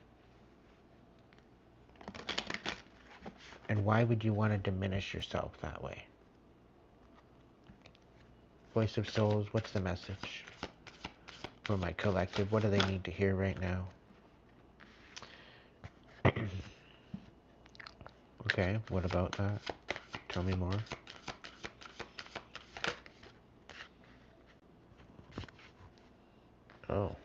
And why would you want to diminish yourself that way? Voice of Souls, what's the message for my collective? What do they need to hear right now? Okay, what about that? Tell me more. Oh.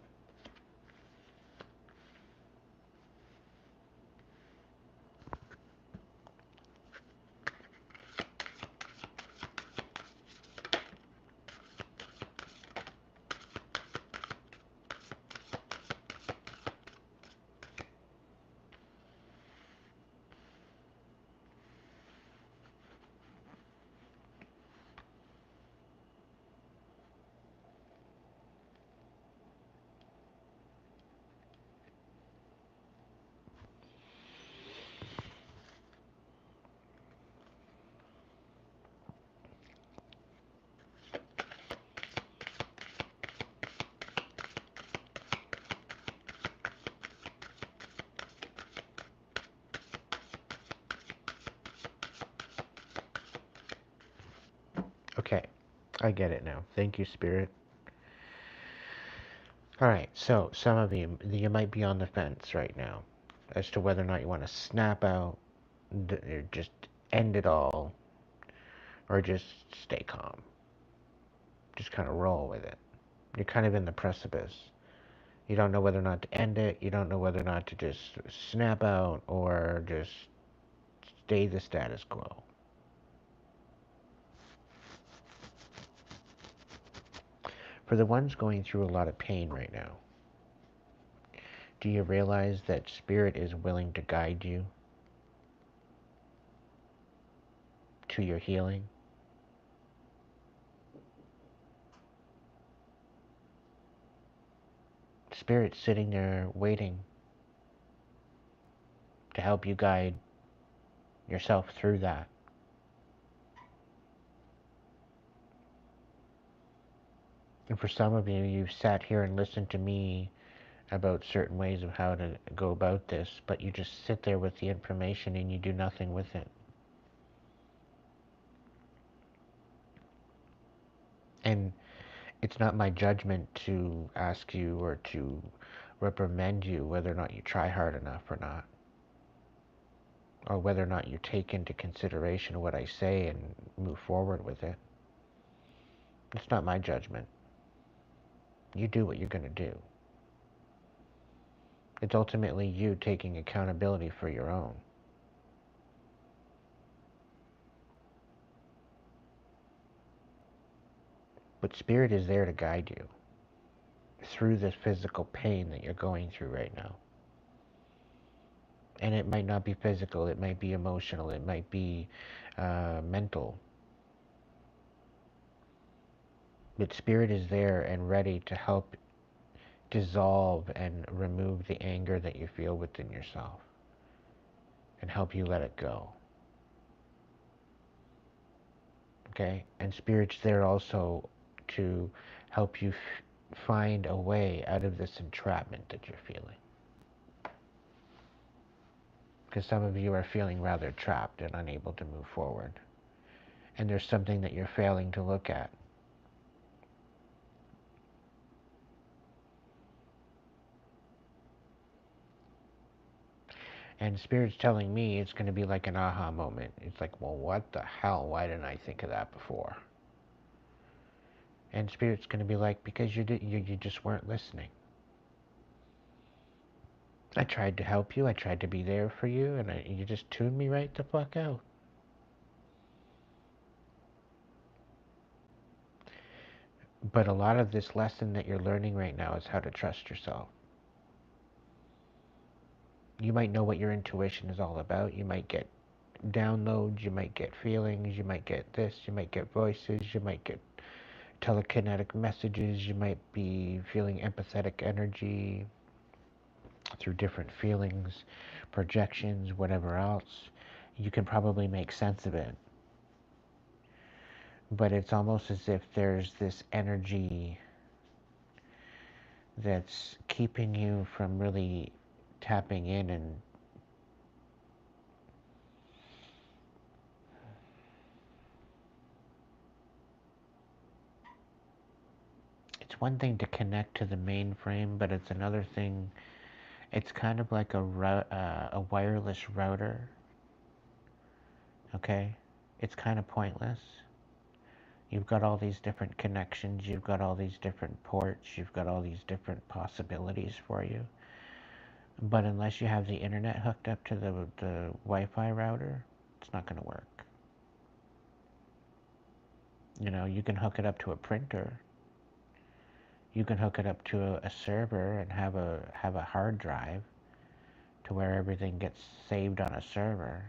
Okay, I get it now. Thank you, Spirit. Alright, so some of you might be on the fence right now as to whether or not you want to snap out, or just end it all, or just stay calm. Just kind of roll with it. You're kind of in the precipice. You don't know whether or not to end it. You don't know whether or not to just snap out or just stay the status quo. For the ones going through a lot of pain right now, do you realize that Spirit is willing to guide you to your healing? Spirit's sitting there waiting to help you guide yourself through that. And for some of you, you've sat here and listened to me about certain ways of how to go about this, but you just sit there with the information and you do nothing with it. And it's not my judgment to ask you or to reprimand you whether or not you try hard enough or not, or whether or not you take into consideration what I say and move forward with it. It's not my judgment. You do what you're going to do. It's ultimately you taking accountability for your own. But Spirit is there to guide you through this physical pain that you're going through right now. And it might not be physical, it might be emotional, it might be mental. But Spirit is there and ready to help dissolve and remove the anger that you feel within yourself and help you let it go. Okay? And Spirit's there also to help you find a way out of this entrapment that you're feeling. Because some of you are feeling rather trapped and unable to move forward. And there's something that you're failing to look at. And Spirit's telling me it's going to be like an aha moment. It's like, well, what the hell? Why didn't I think of that before? And Spirit's going to be like, because you just weren't listening. I tried to help you. I tried to be there for you. And you just tuned me right the fuck out. But a lot of this lesson that you're learning right now is how to trust yourself. You might know what your intuition is all about. You might get downloads. You might get feelings. You might get this. You might get voices. You might get telekinetic messages. You might be feeling empathetic energy through different feelings, projections, whatever else. You can probably make sense of it. But it's almost as if there's this energy that's keeping you from really tapping in. And it's one thing to connect to the mainframe, but it's another thing. It's kind of like a wireless router. Okay? It's kind of pointless. You've got all these different connections, you've got all these different ports, you've got all these different possibilities for you. But unless you have the internet hooked up to the Wi-Fi router, it's not going to work. You know, you can hook it up to a printer. You can hook it up to a server and have a hard drive to where everything gets saved on a server.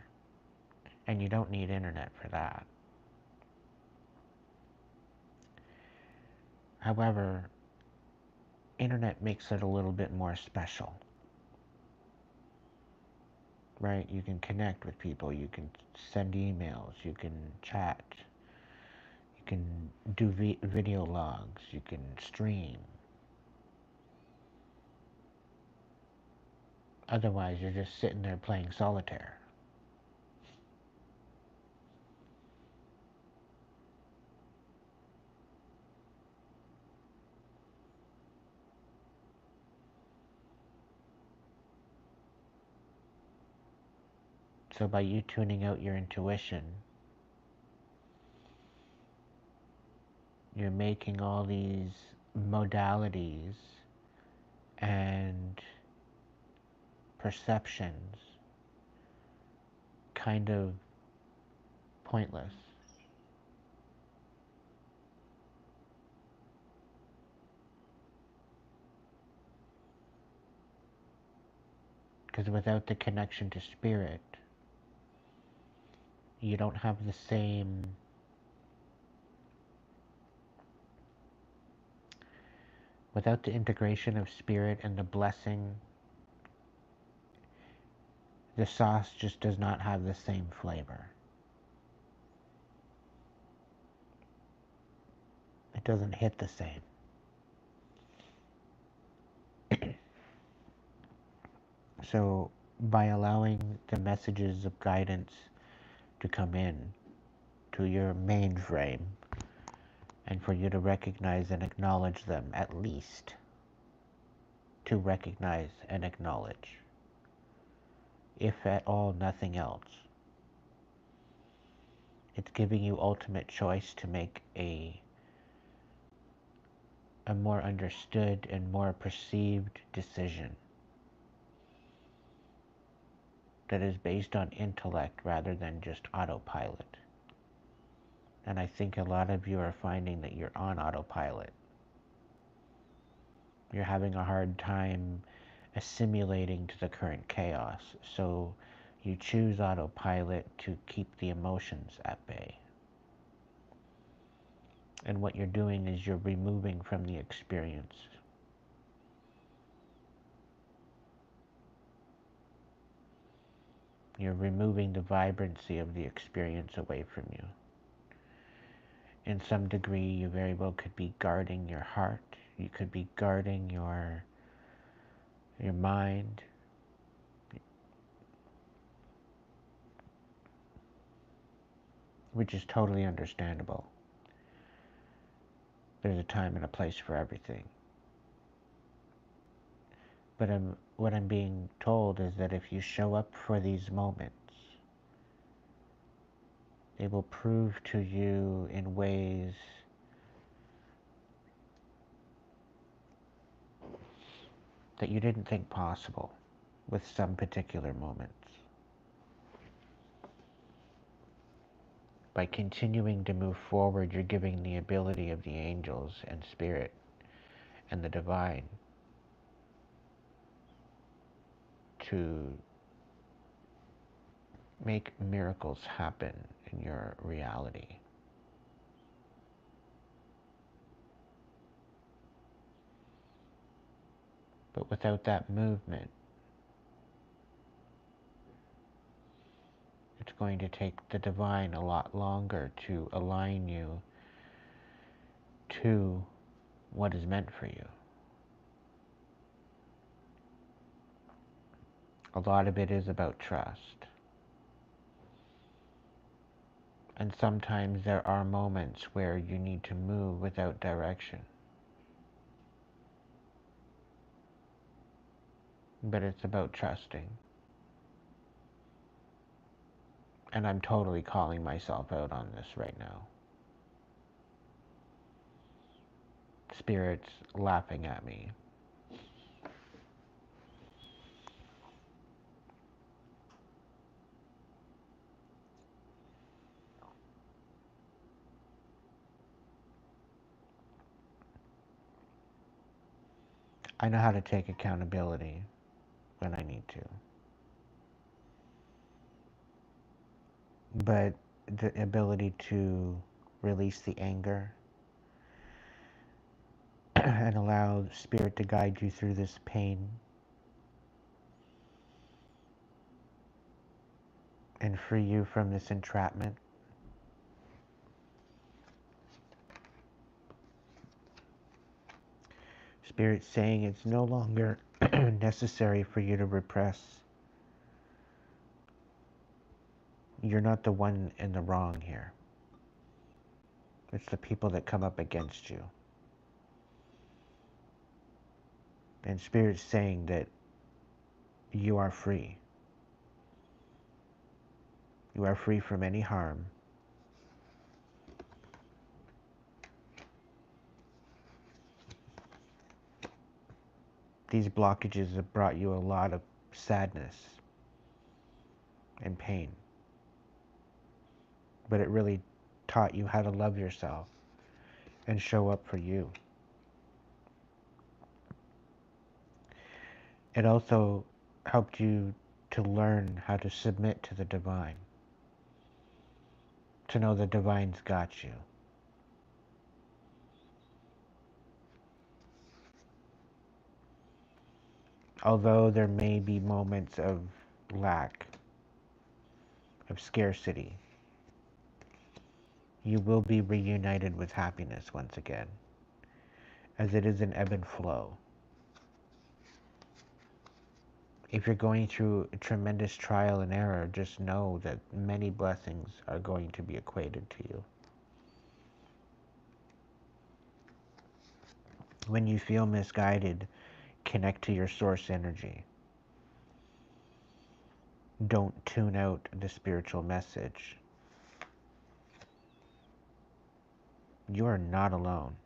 And you don't need internet for that. However, internet makes it a little bit more special. Right? You can connect with people, you can send emails, you can chat, you can do video logs, you can stream. Otherwise, you're just sitting there playing solitaire. So by you tuning out your intuition, you're making all these modalities and perceptions kind of pointless. Because without the connection to spirit, you don't have the same without the integration of spirit and the blessing, the sauce just does not have the same flavor. It doesn't hit the same. So by allowing the messages of guidance to come in to your mainframe, and for you to recognize and acknowledge them, at least to recognize and acknowledge, if at all nothing else, it's giving you ultimate choice to make a more understood and more perceived decision that is based on intellect rather than just autopilot. And I think a lot of you are finding that you're on autopilot. You're having a hard time assimilating to the current chaos, so you choose autopilot to keep the emotions at bay. And what you're doing is you're removing from the experience. You're removing the vibrancy of the experience away from you. In some degree, you very well could be guarding your heart. You could be guarding your mind. Which is totally understandable. There's a time and a place for everything. But what I'm being told is that if you show up for these moments, they will prove to you in ways that you didn't think possible with some particular moments. By continuing to move forward, you're giving the ability of the angels and spirit and the divine to make miracles happen in your reality. But without that movement, it's going to take the divine a lot longer to align you to what is meant for you. A lot of it is about trust. And sometimes there are moments where you need to move without direction. But it's about trusting. And I'm totally calling myself out on this right now. Spirit's laughing at me. I know how to take accountability when I need to. But the ability to release the anger and allow Spirit to guide you through this pain and free you from this entrapment. Spirit saying it's no longer necessary for you to repress. You're not the one in the wrong here. It's the people that come up against you. And Spirit's saying that you are free. You are free from any harm. These blockages have brought you a lot of sadness and pain. But it really taught you how to love yourself and show up for you. It also helped you to learn how to submit to the divine. To know the divine's got you. Although there may be moments of lack, of scarcity, you will be reunited with happiness once again, as it is an ebb and flow. If you're going through a tremendous trial and error, just know that many blessings are going to be equated to you. When you feel misguided, connect to your source energy. Don't tune out the spiritual message. You are not alone.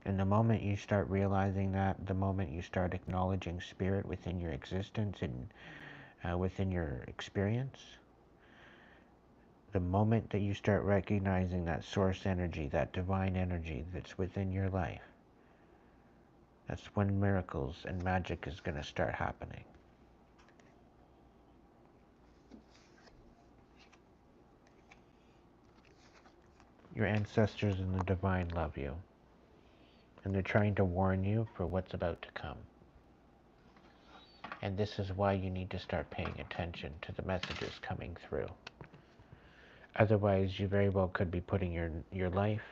And the moment you start realizing that, the moment you start acknowledging spirit within your existence and within your experience, the moment that you start recognizing that source energy, that divine energy that's within your life, that's when miracles and magic is going to start happening. Your ancestors and the divine love you. And they're trying to warn you for what's about to come. And this is why you need to start paying attention to the messages coming through. Otherwise, you very well could be putting your life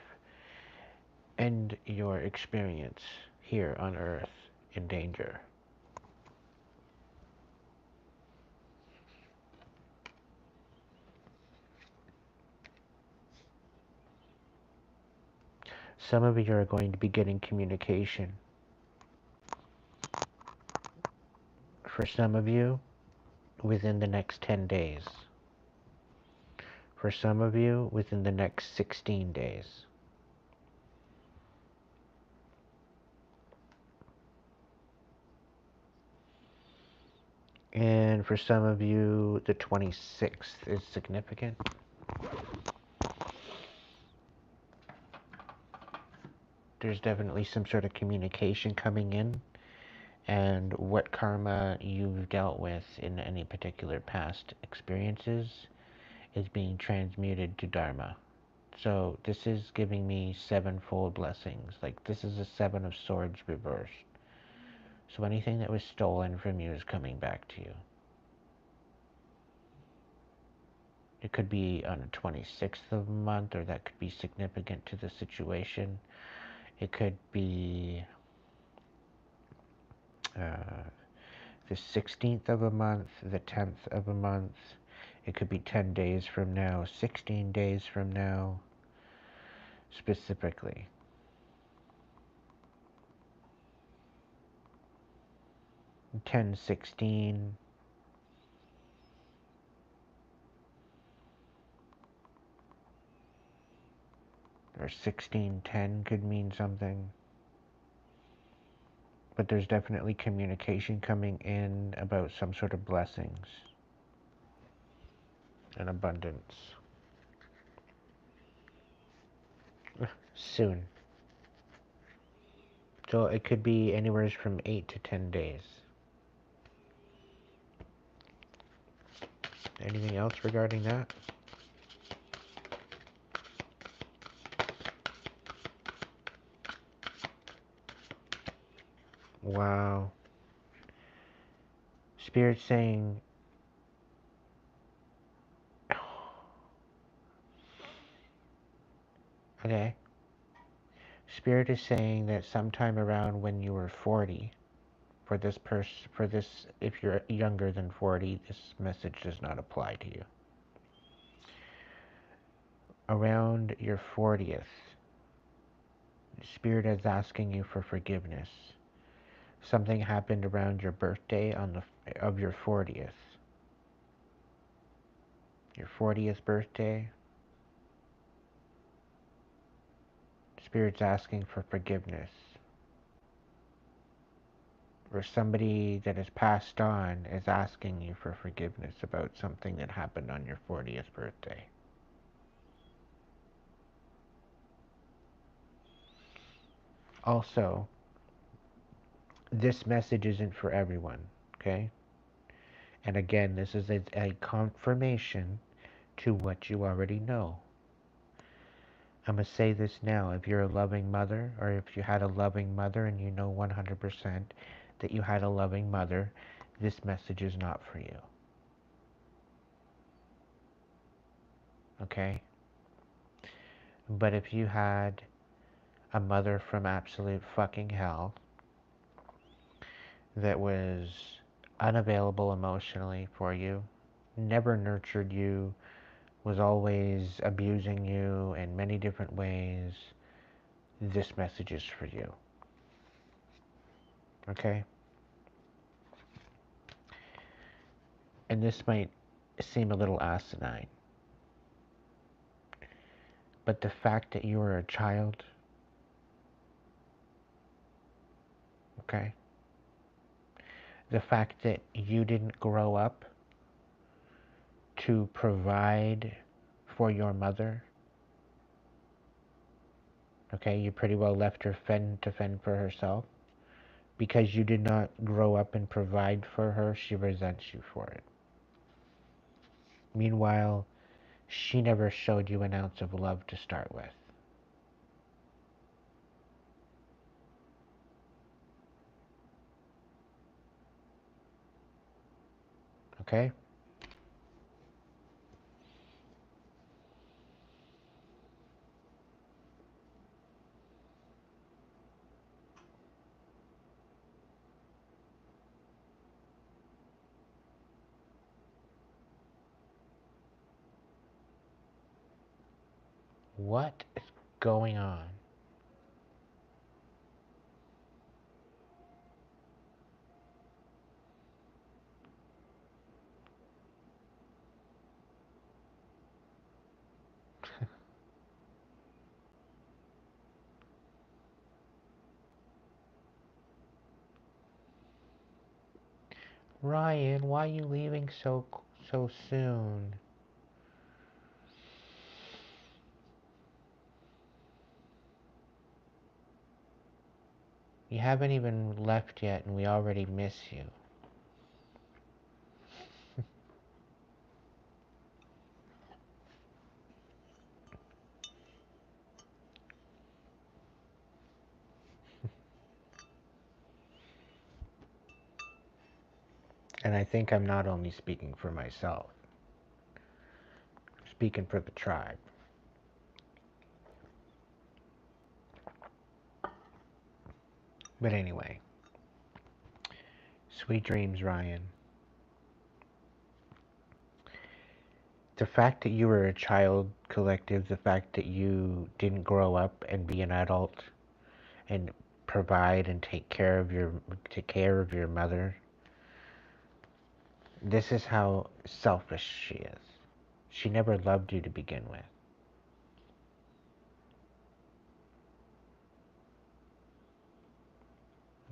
and your experience here on Earth in danger. Some of you are going to be getting communication. For some of you, within the next 10 days. For some of you, within the next 16 days. And for some of you, the 26th is significant. There's definitely some sort of communication coming in, and what karma you've dealt with in any particular past experiences is being transmuted to dharma. So this is giving me sevenfold blessings. Like, this is a Seven of Swords reversed. So anything that was stolen from you is coming back to you. It could be on the 26th of the month, or that could be significant to the situation. It could be the 16th of a month, the 10th of a month. It could be 10 days from now, 16 days from now, specifically. Ten 16. Or 1610 could mean something. But there's definitely communication coming in about some sort of blessings and abundance. Soon. So it could be anywhere from 8 to 10 days. Anything else regarding that? Wow. Spirit saying, okay. Spirit is saying that sometime around when you were 40, for this, if you're younger than 40, this message does not apply to you. Around your 40th, Spirit is asking you for forgiveness. Something happened around your birthday of your 40th. Your 40th birthday. Spirit's asking for forgiveness. Or somebody that has passed on is asking you for forgiveness about something that happened on your 40th birthday. Also, this message isn't for everyone, okay? And again, this is a confirmation to what you already know. I'm going to say this now. If you're a loving mother, or if you had a loving mother and you know 100% that you had a loving mother, this message is not for you. Okay? But if you had a mother from absolute fucking hell that was unavailable emotionally for you, never nurtured you, was always abusing you in many different ways, this message is for you. Okay? And this might seem a little asinine, but the fact that you were a child, okay? The fact that you didn't grow up to provide for your mother, okay? You pretty well left her to fend for herself. Because you did not grow up and provide for her, she resents you for it. Meanwhile, she never showed you an ounce of love to start with. Okay? What is going on? Ryan, why are you leaving so soon? You haven't even left yet and we already miss you. And I think I'm not only speaking for myself, I'm speaking for the tribe. But anyway, sweet dreams, Ryan. The fact that you were a child collective, the fact that you didn't grow up and be an adult and provide and take care of your mother, this is how selfish she is. She never loved you to begin with.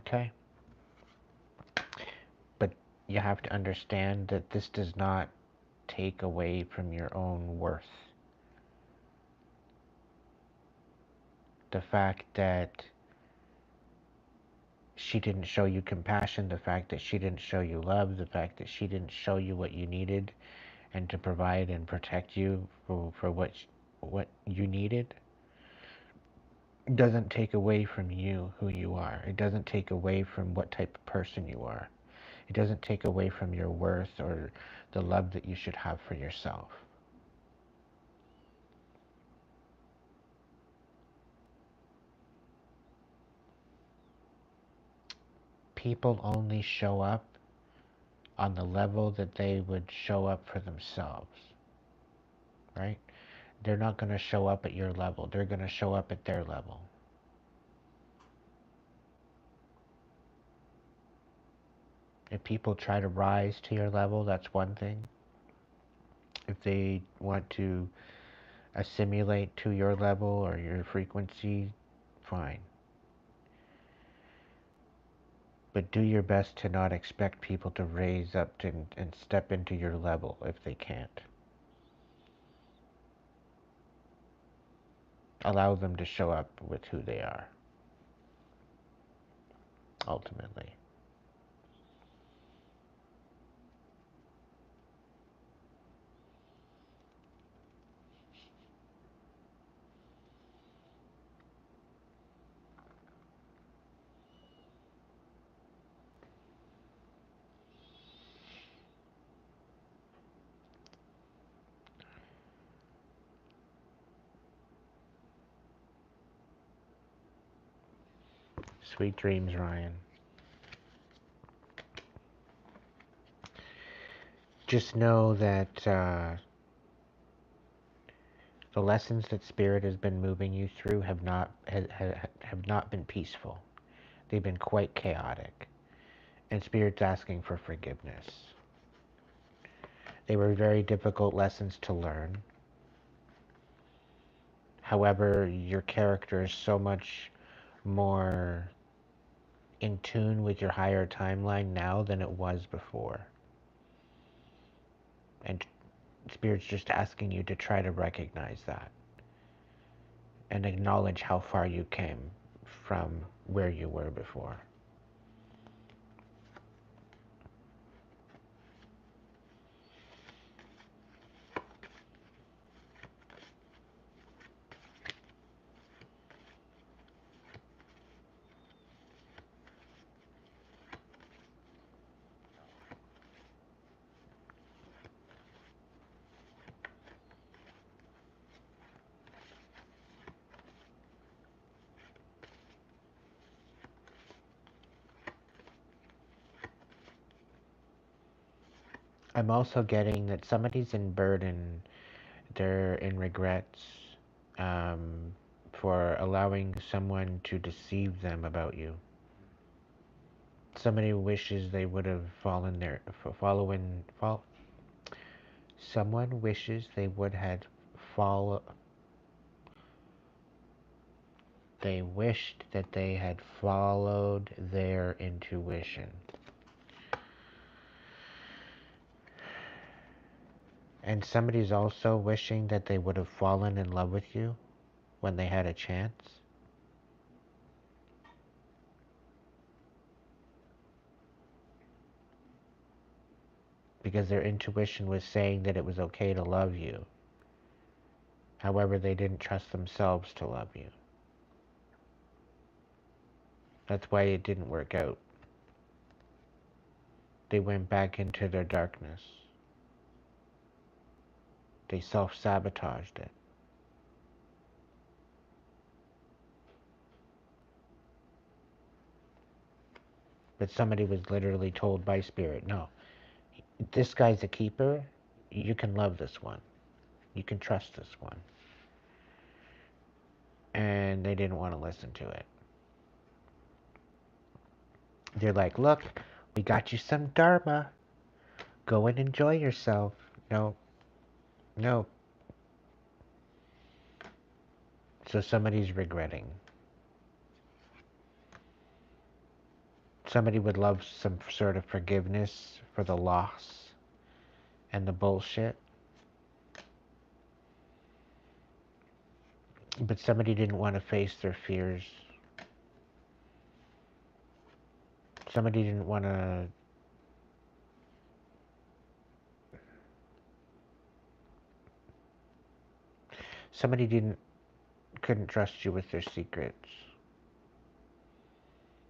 Okay? But you have to understand that this does not take away from your own worth. The fact that she didn't show you compassion, the fact that she didn't show you love, the fact that she didn't show you what you needed and to provide and protect you for what you needed, doesn't take away from you who you are. It doesn't take away from what type of person you are. It doesn't take away from your worth or the love that you should have for yourself. People only show up on the level that they would show up for themselves, right? They're not going to show up at your level. They're going to show up at their level. If people try to rise to your level, that's one thing. If they want to assimilate to your level or your frequency, fine. But do your best to not expect people to raise up and step into your level if they can't. Allow them to show up with who they are, ultimately. Sweet dreams, Ryan. just know that the lessons that Spirit has been moving you through have not been peaceful. They've been quite chaotic. And Spirit's asking for forgiveness. They were very difficult lessons to learn. However, your character is so much more in tune with your higher timeline now than it was before. And Spirit's just asking you to try to recognize that and acknowledge how far you came from where you were before. I'm also getting that somebody's in burden, they're in regrets um, for allowing someone to deceive them about you. Somebody wishes they would have fallen there, someone wishes they would have follow, they wished that they had followed their intuition. And somebody's also wishing that they would have fallen in love with you when they had a chance. Because their intuition was saying that it was okay to love you. However, they didn't trust themselves to love you. That's why it didn't work out. They went back into their darkness. They self-sabotaged it. But somebody was literally told by Spirit, no, this guy's a keeper. You can love this one. You can trust this one. And they didn't want to listen to it. They're like, look, we got you some Dharma. Go and enjoy yourself. No. No. So somebody's regretting. Somebody would love some sort of forgiveness for the loss and the bullshit. But somebody didn't want to face their fears. Somebody didn't want to... Somebody couldn't trust you with their secrets.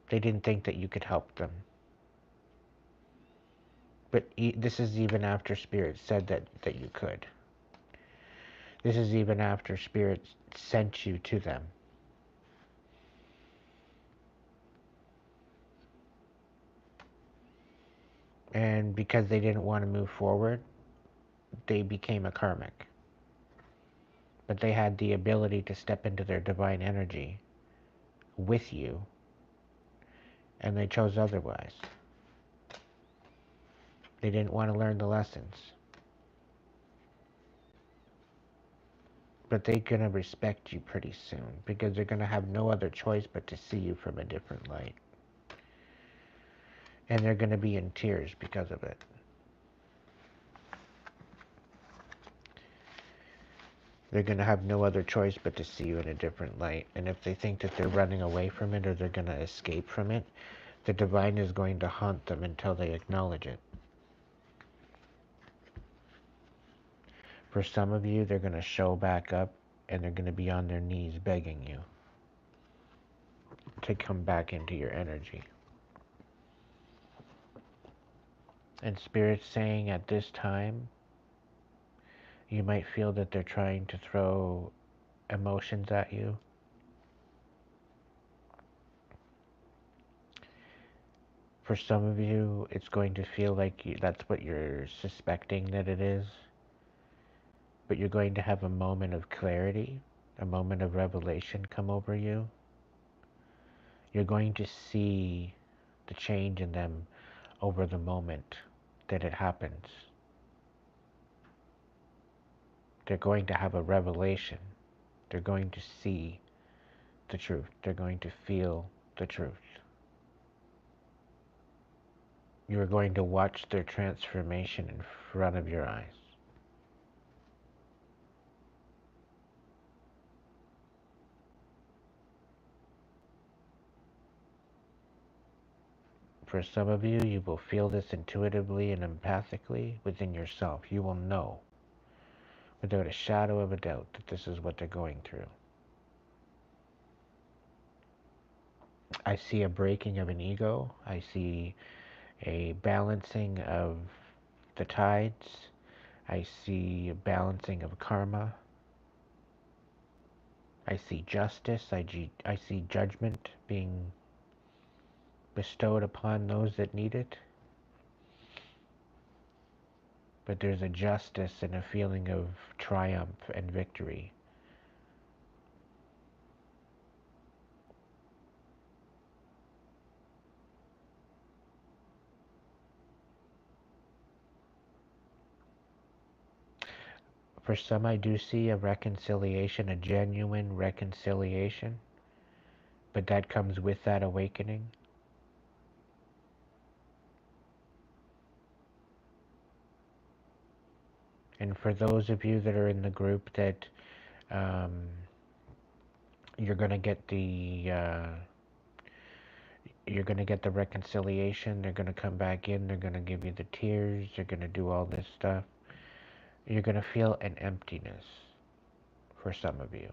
They didn't think that you could help them. But this is even after Spirit said that you could. This is even after Spirit sent you to them. And because they didn't want to move forward, they became a karmic. But they had the ability to step into their divine energy with you, and they chose otherwise. They didn't want to learn the lessons. But they're going to respect you pretty soon, because they're going to have no other choice but to see you from a different light. And they're going to be in tears because of it. They're going to have no other choice but to see you in a different light. And if they think that they're running away from it or they're going to escape from it, the divine is going to haunt them until they acknowledge it. For some of you, they're going to show back up and they're going to be on their knees begging you to come back into your energy. And Spirit's saying at this time, you might feel that they're trying to throw emotions at you. For some of you, it's going to feel like that's what you're suspecting that it is. But you're going to have a moment of clarity, a moment of revelation come over you. You're going to see the change in them over the moment that it happens. They're going to have a revelation. They're going to see the truth. They're going to feel the truth. You're going to watch their transformation in front of your eyes. For some of you, you will feel this intuitively and empathically within yourself. You will know without a shadow of a doubt that this is what they're going through. I see a breaking of an ego. I see a balancing of the tides. I see a balancing of karma. I see justice. I see judgment being bestowed upon those that need it. But there's a justice and a feeling of triumph and victory. For some, I do see a reconciliation, a genuine reconciliation, but that comes with that awakening. And for those of you that are in the group that you're going to get the reconciliation, they're going to come back in, they're going to give you the tears, they're going to do all this stuff. You're going to feel an emptiness for some of you.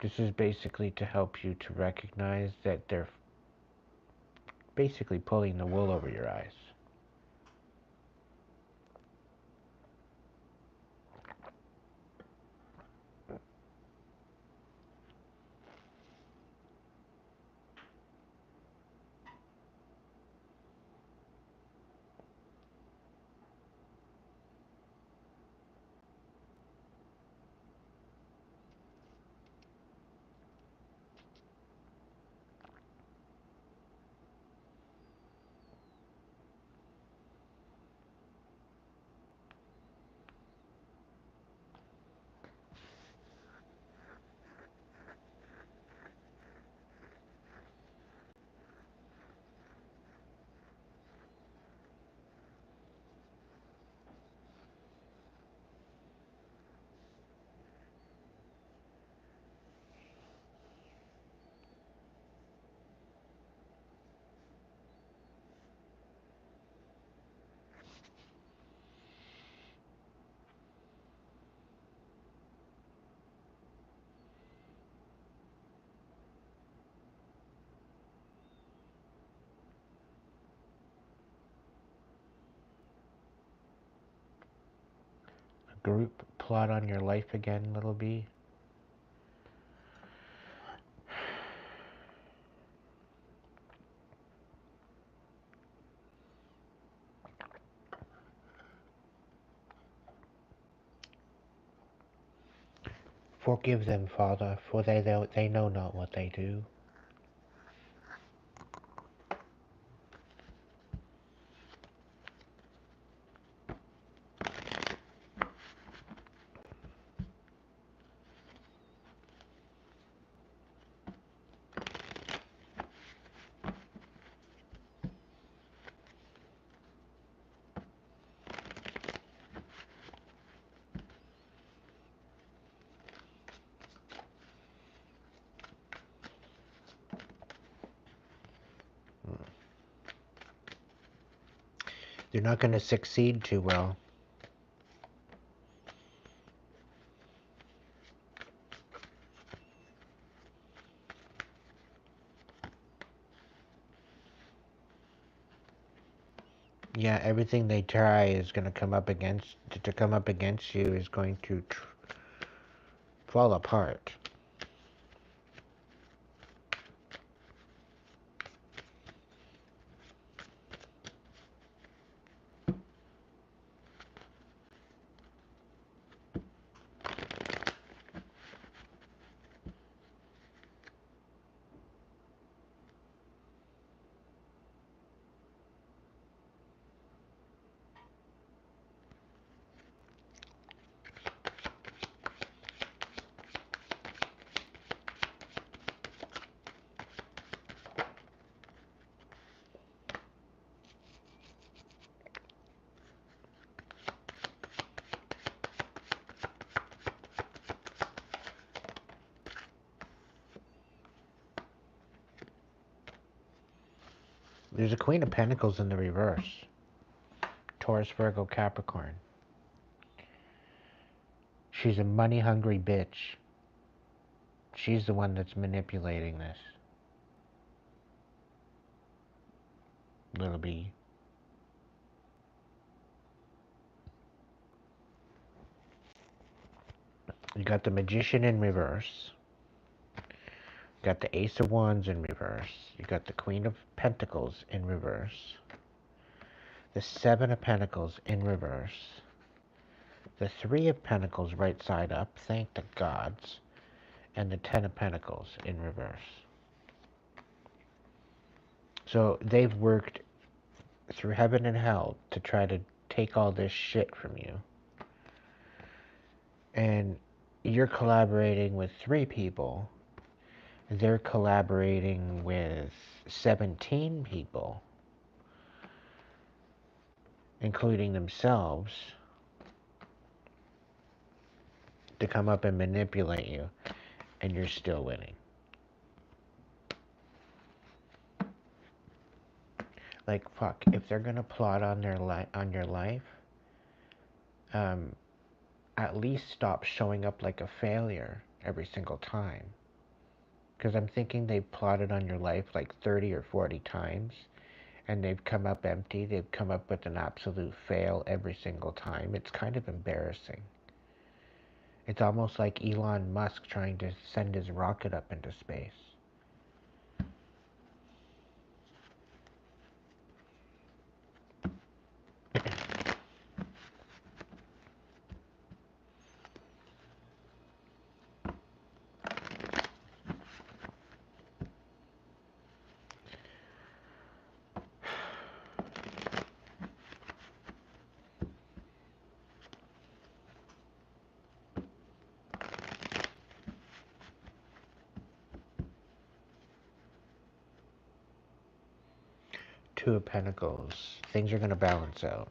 This is basically to help you to recognize that they're basically pulling the wool over your eyes. Group, plot on your life again, little bee. Forgive them, Father, for they know not what they do. They're not going to succeed too well. Yeah, everything they try is going to come up against you is going to fall apart. There's a Queen of Pentacles in the reverse. Taurus, Virgo, Capricorn. She's a money-hungry bitch. She's the one that's manipulating this. Little B. You got the Magician in reverse. You got the Ace of Wands in reverse. You got the Queen of Pentacles in reverse. The Seven of Pentacles in reverse. The Three of Pentacles right side up, thank the gods. And the Ten of Pentacles in reverse. So they've worked through heaven and hell to try to take all this shit from you. And you're collaborating with 3 people. They're collaborating with 17 people, including themselves, to come up and manipulate you, and you're still winning. Like, fuck, if they're gonna plot on your life, at least stop showing up like a failure every single time. Because I'm thinking they've plotted on your life like 30 or 40 times, and they've come up empty. They've come up with an absolute fail every single time. It's kind of embarrassing. It's almost like Elon Musk trying to send his rocket up into space. Two of Pentacles. Things are going to balance out.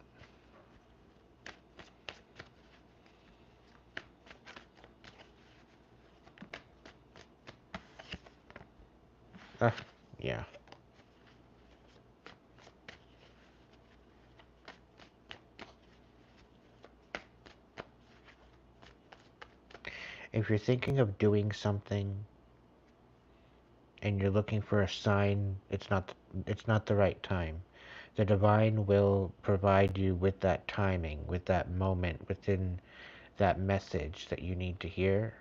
Yeah. If you're thinking of doing something and you're looking for a sign, it's not the right time. The divine will provide you with that timing, with that moment, within that message that you need to hear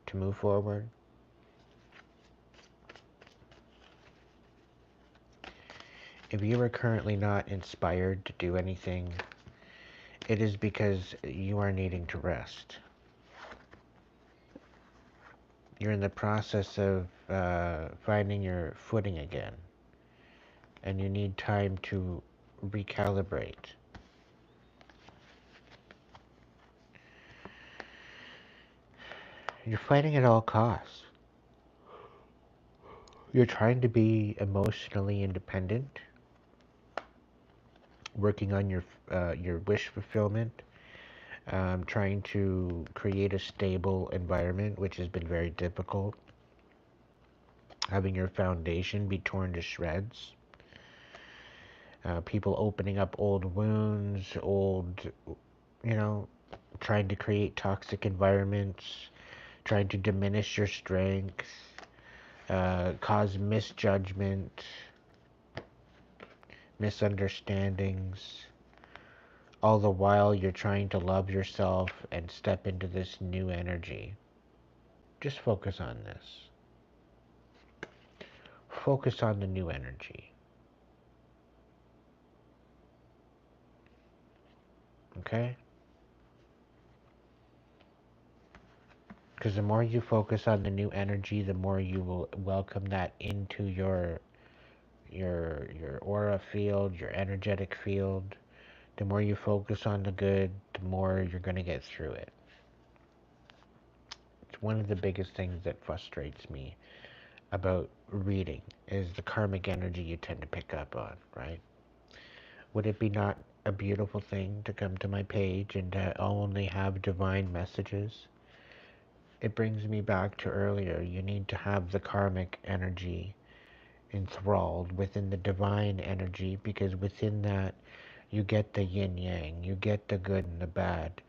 to move forward. If you are currently not inspired to do anything, it is because you are needing to rest. You're in the process of finding your footing again, and you need time to recalibrate. You're fighting at all costs. You're trying to be emotionally independent, working on your wish fulfillment, trying to create a stable environment, which has been very difficult. Having your foundation be torn to shreds. People opening up old wounds, trying to create toxic environments, trying to diminish your strength, cause misjudgment, misunderstandings. All the while you're trying to love yourself and step into this new energy. Just focus on this. Focus on the new energy. Okay? Because the more you focus on the new energy, the more you will welcome that into your aura field, your energetic field. The more you focus on the good, the more you're going to get through it. It's one of the biggest things that frustrates me about reading is the karmic energy you tend to pick up on, right? Would it be not a beautiful thing to come to my page and to only have divine messages? It brings me back to earlier. You need to have the karmic energy enthralled within the divine energy, because within that you get the yin yang, you get the good and the bad,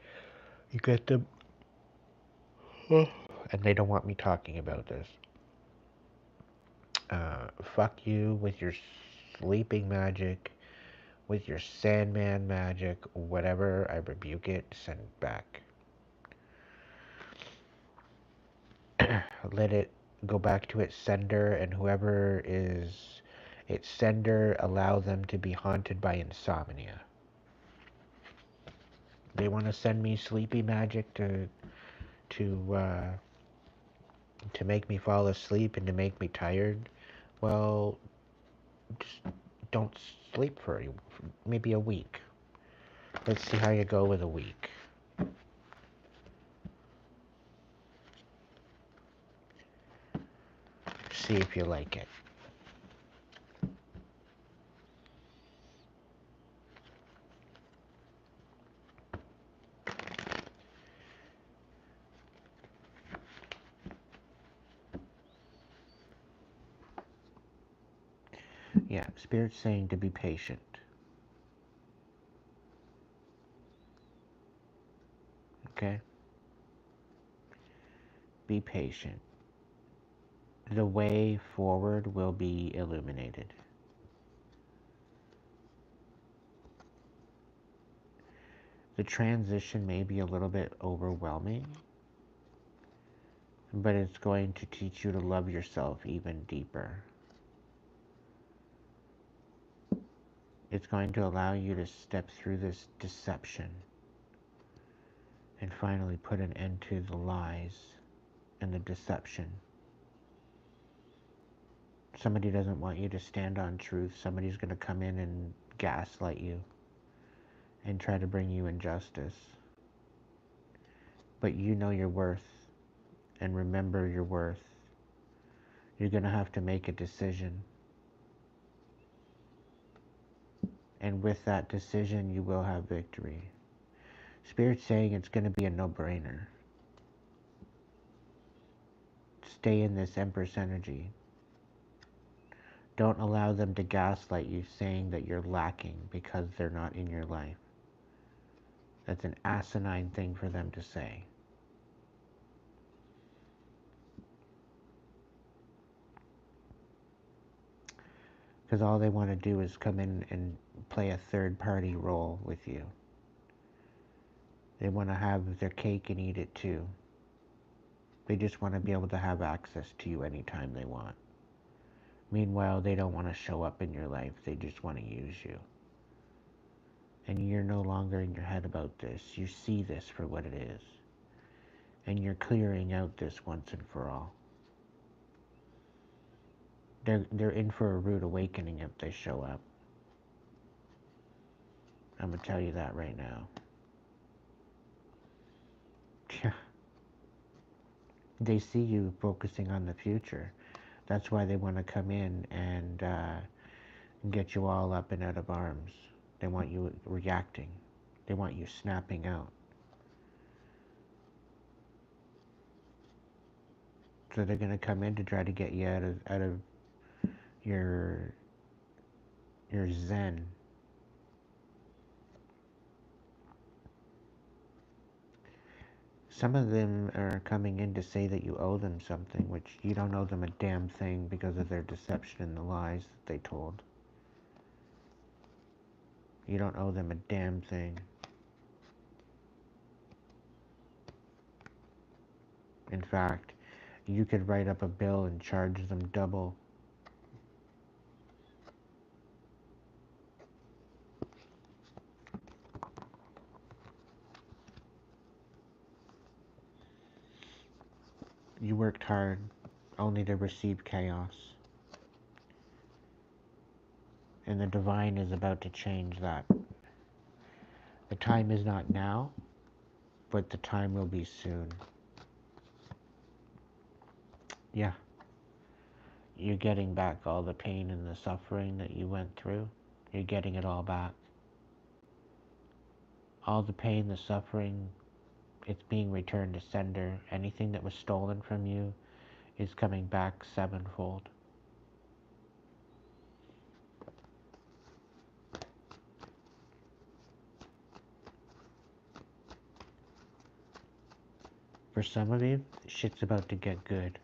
you get the and they don't want me talking about this. Fuck you with your sleeping magic, with your Sandman magic, whatever. I rebuke it, send it back. Let it go back to its sender, and whoever is its sender, allow them to be haunted by insomnia. They want to send me sleepy magic to uh, to make me fall asleep and to make me tired. Well, just don't sleep for maybe a week. Let's see how you go with a week. See if you like it. Yeah, Spirit's saying to be patient. Okay? Be patient. The way forward will be illuminated. The transition may be a little bit overwhelming, but it's going to teach you to love yourself even deeper. It's going to allow you to step through this deception and finally put an end to the lies and the deception. Somebody doesn't want you to stand on truth. Somebody's going to come in and gaslight you and try to bring you injustice. But you know your worth, and remember your worth. You're going to have to make a decision. And with that decision, you will have victory. Spirit's saying it's going to be a no-brainer. Stay in this Empress energy. Don't allow them to gaslight you, saying that you're lacking because they're not in your life. That's an asinine thing for them to say. Because all they want to do is come in and play a third-party role with you. They want to have their cake and eat it too. They just want to be able to have access to you anytime they want. Meanwhile, they don't want to show up in your life. They just want to use you. And you're no longer in your head about this. You see this for what it is. And you're clearing out this once and for all. They're in for a rude awakening if they show up. I'm going to tell you that right now. They see you focusing on the future. That's why they want to come in and get you all up and out of arms. They want you reacting. They want you snapping out. So they're going to come in to try to get you out of your zen. Some of them are coming in to say that you owe them something, which you don't owe them a damn thing because of their deception and the lies that they told. You don't owe them a damn thing. In fact, you could write up a bill and charge them double. You worked hard only to receive chaos. And the divine is about to change that. The time is not now, but the time will be soon. Yeah. You're getting back all the pain and the suffering that you went through. You're getting it all back. All the pain, the suffering, it's being returned to sender. Anything that was stolen from you is coming back sevenfold. For some of you, shit's about to get good.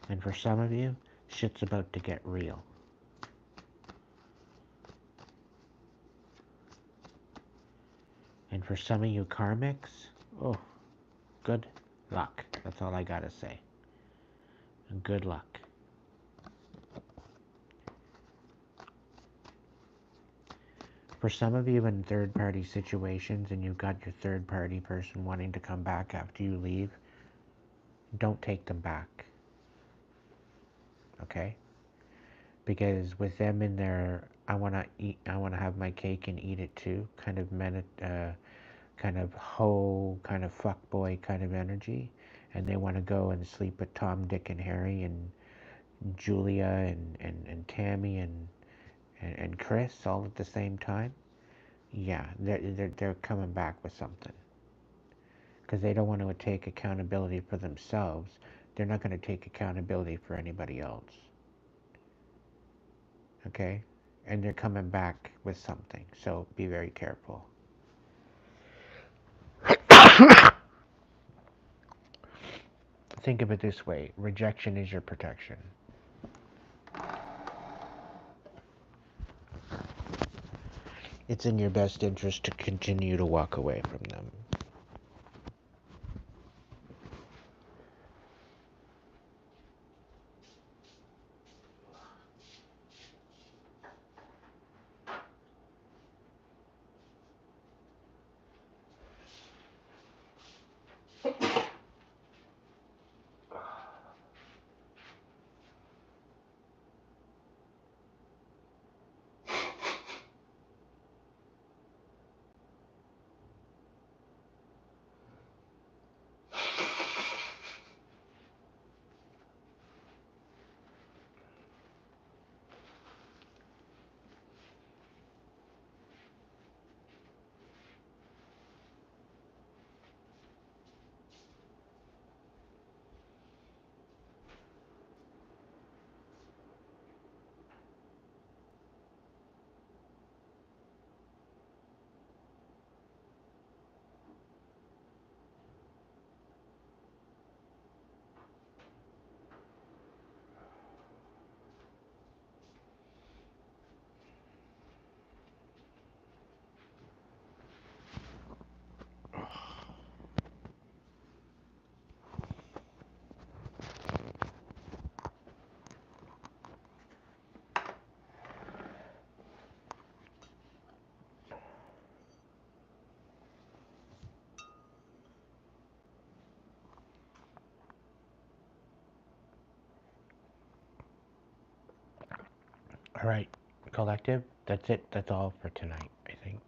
And for some of you, shit's about to get real. And for some of you karmics, oh, good luck. That's all I gotta say. Good luck. For some of you in third-party situations and you've got your third-party person wanting to come back after you leave, don't take them back. Okay? Because with them in there, I want to have my cake and eat it too, kind of kind of hoe, kind of fuckboy kind of energy, and they want to go and sleep with Tom, Dick, and Harry, and Julia, and Tammy, and Chris all at the same time. Yeah, they're coming back with something. Because they don't want to take accountability for themselves. They're not going to take accountability for anybody else. Okay? And they're coming back with something. So be very careful. Think of it this way. Rejection is your protection. It's in your best interest to continue to walk away from them. All right, collective, that's it. That's all for tonight, I think.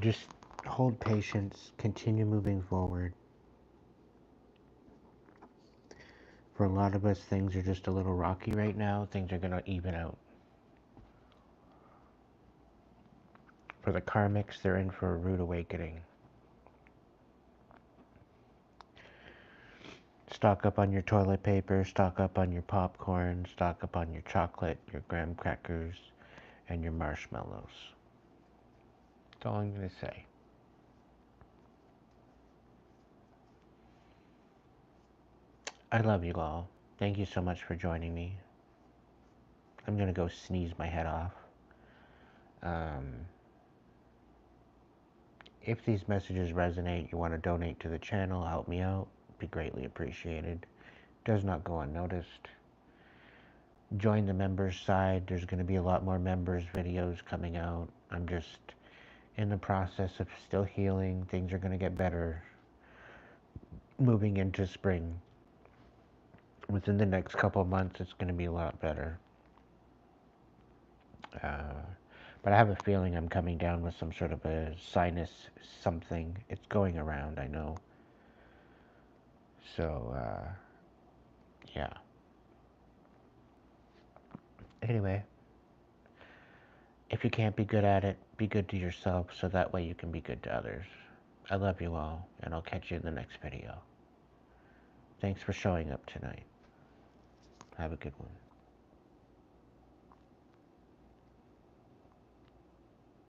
Just hold patience, continue moving forward. For a lot of us, things are just a little rocky right now. Things are going to even out. For the karmics, they're in for a rude awakening. Stock up on your toilet paper, stock up on your popcorn, stock up on your chocolate, your graham crackers, and your marshmallows. That's all I'm going to say. I love you all. Thank you so much for joining me. I'm going to go sneeze my head off. If these messages resonate, you want to donate to the channel, help me out, be greatly appreciated. Does not go unnoticed. Join the members side. There's going to be a lot more members videos coming out. I'm just in the process of still healing. Things are going to get better moving into spring. Within the next couple of months, it's going to be a lot better. But I have a feeling I'm coming down with some sort of a sinus something. It's going around, I know. So, yeah. Anyway, if you can't be good at it, be good to yourself so that way you can be good to others. I love you all, and I'll catch you in the next video. Thanks for showing up tonight. Have a good one.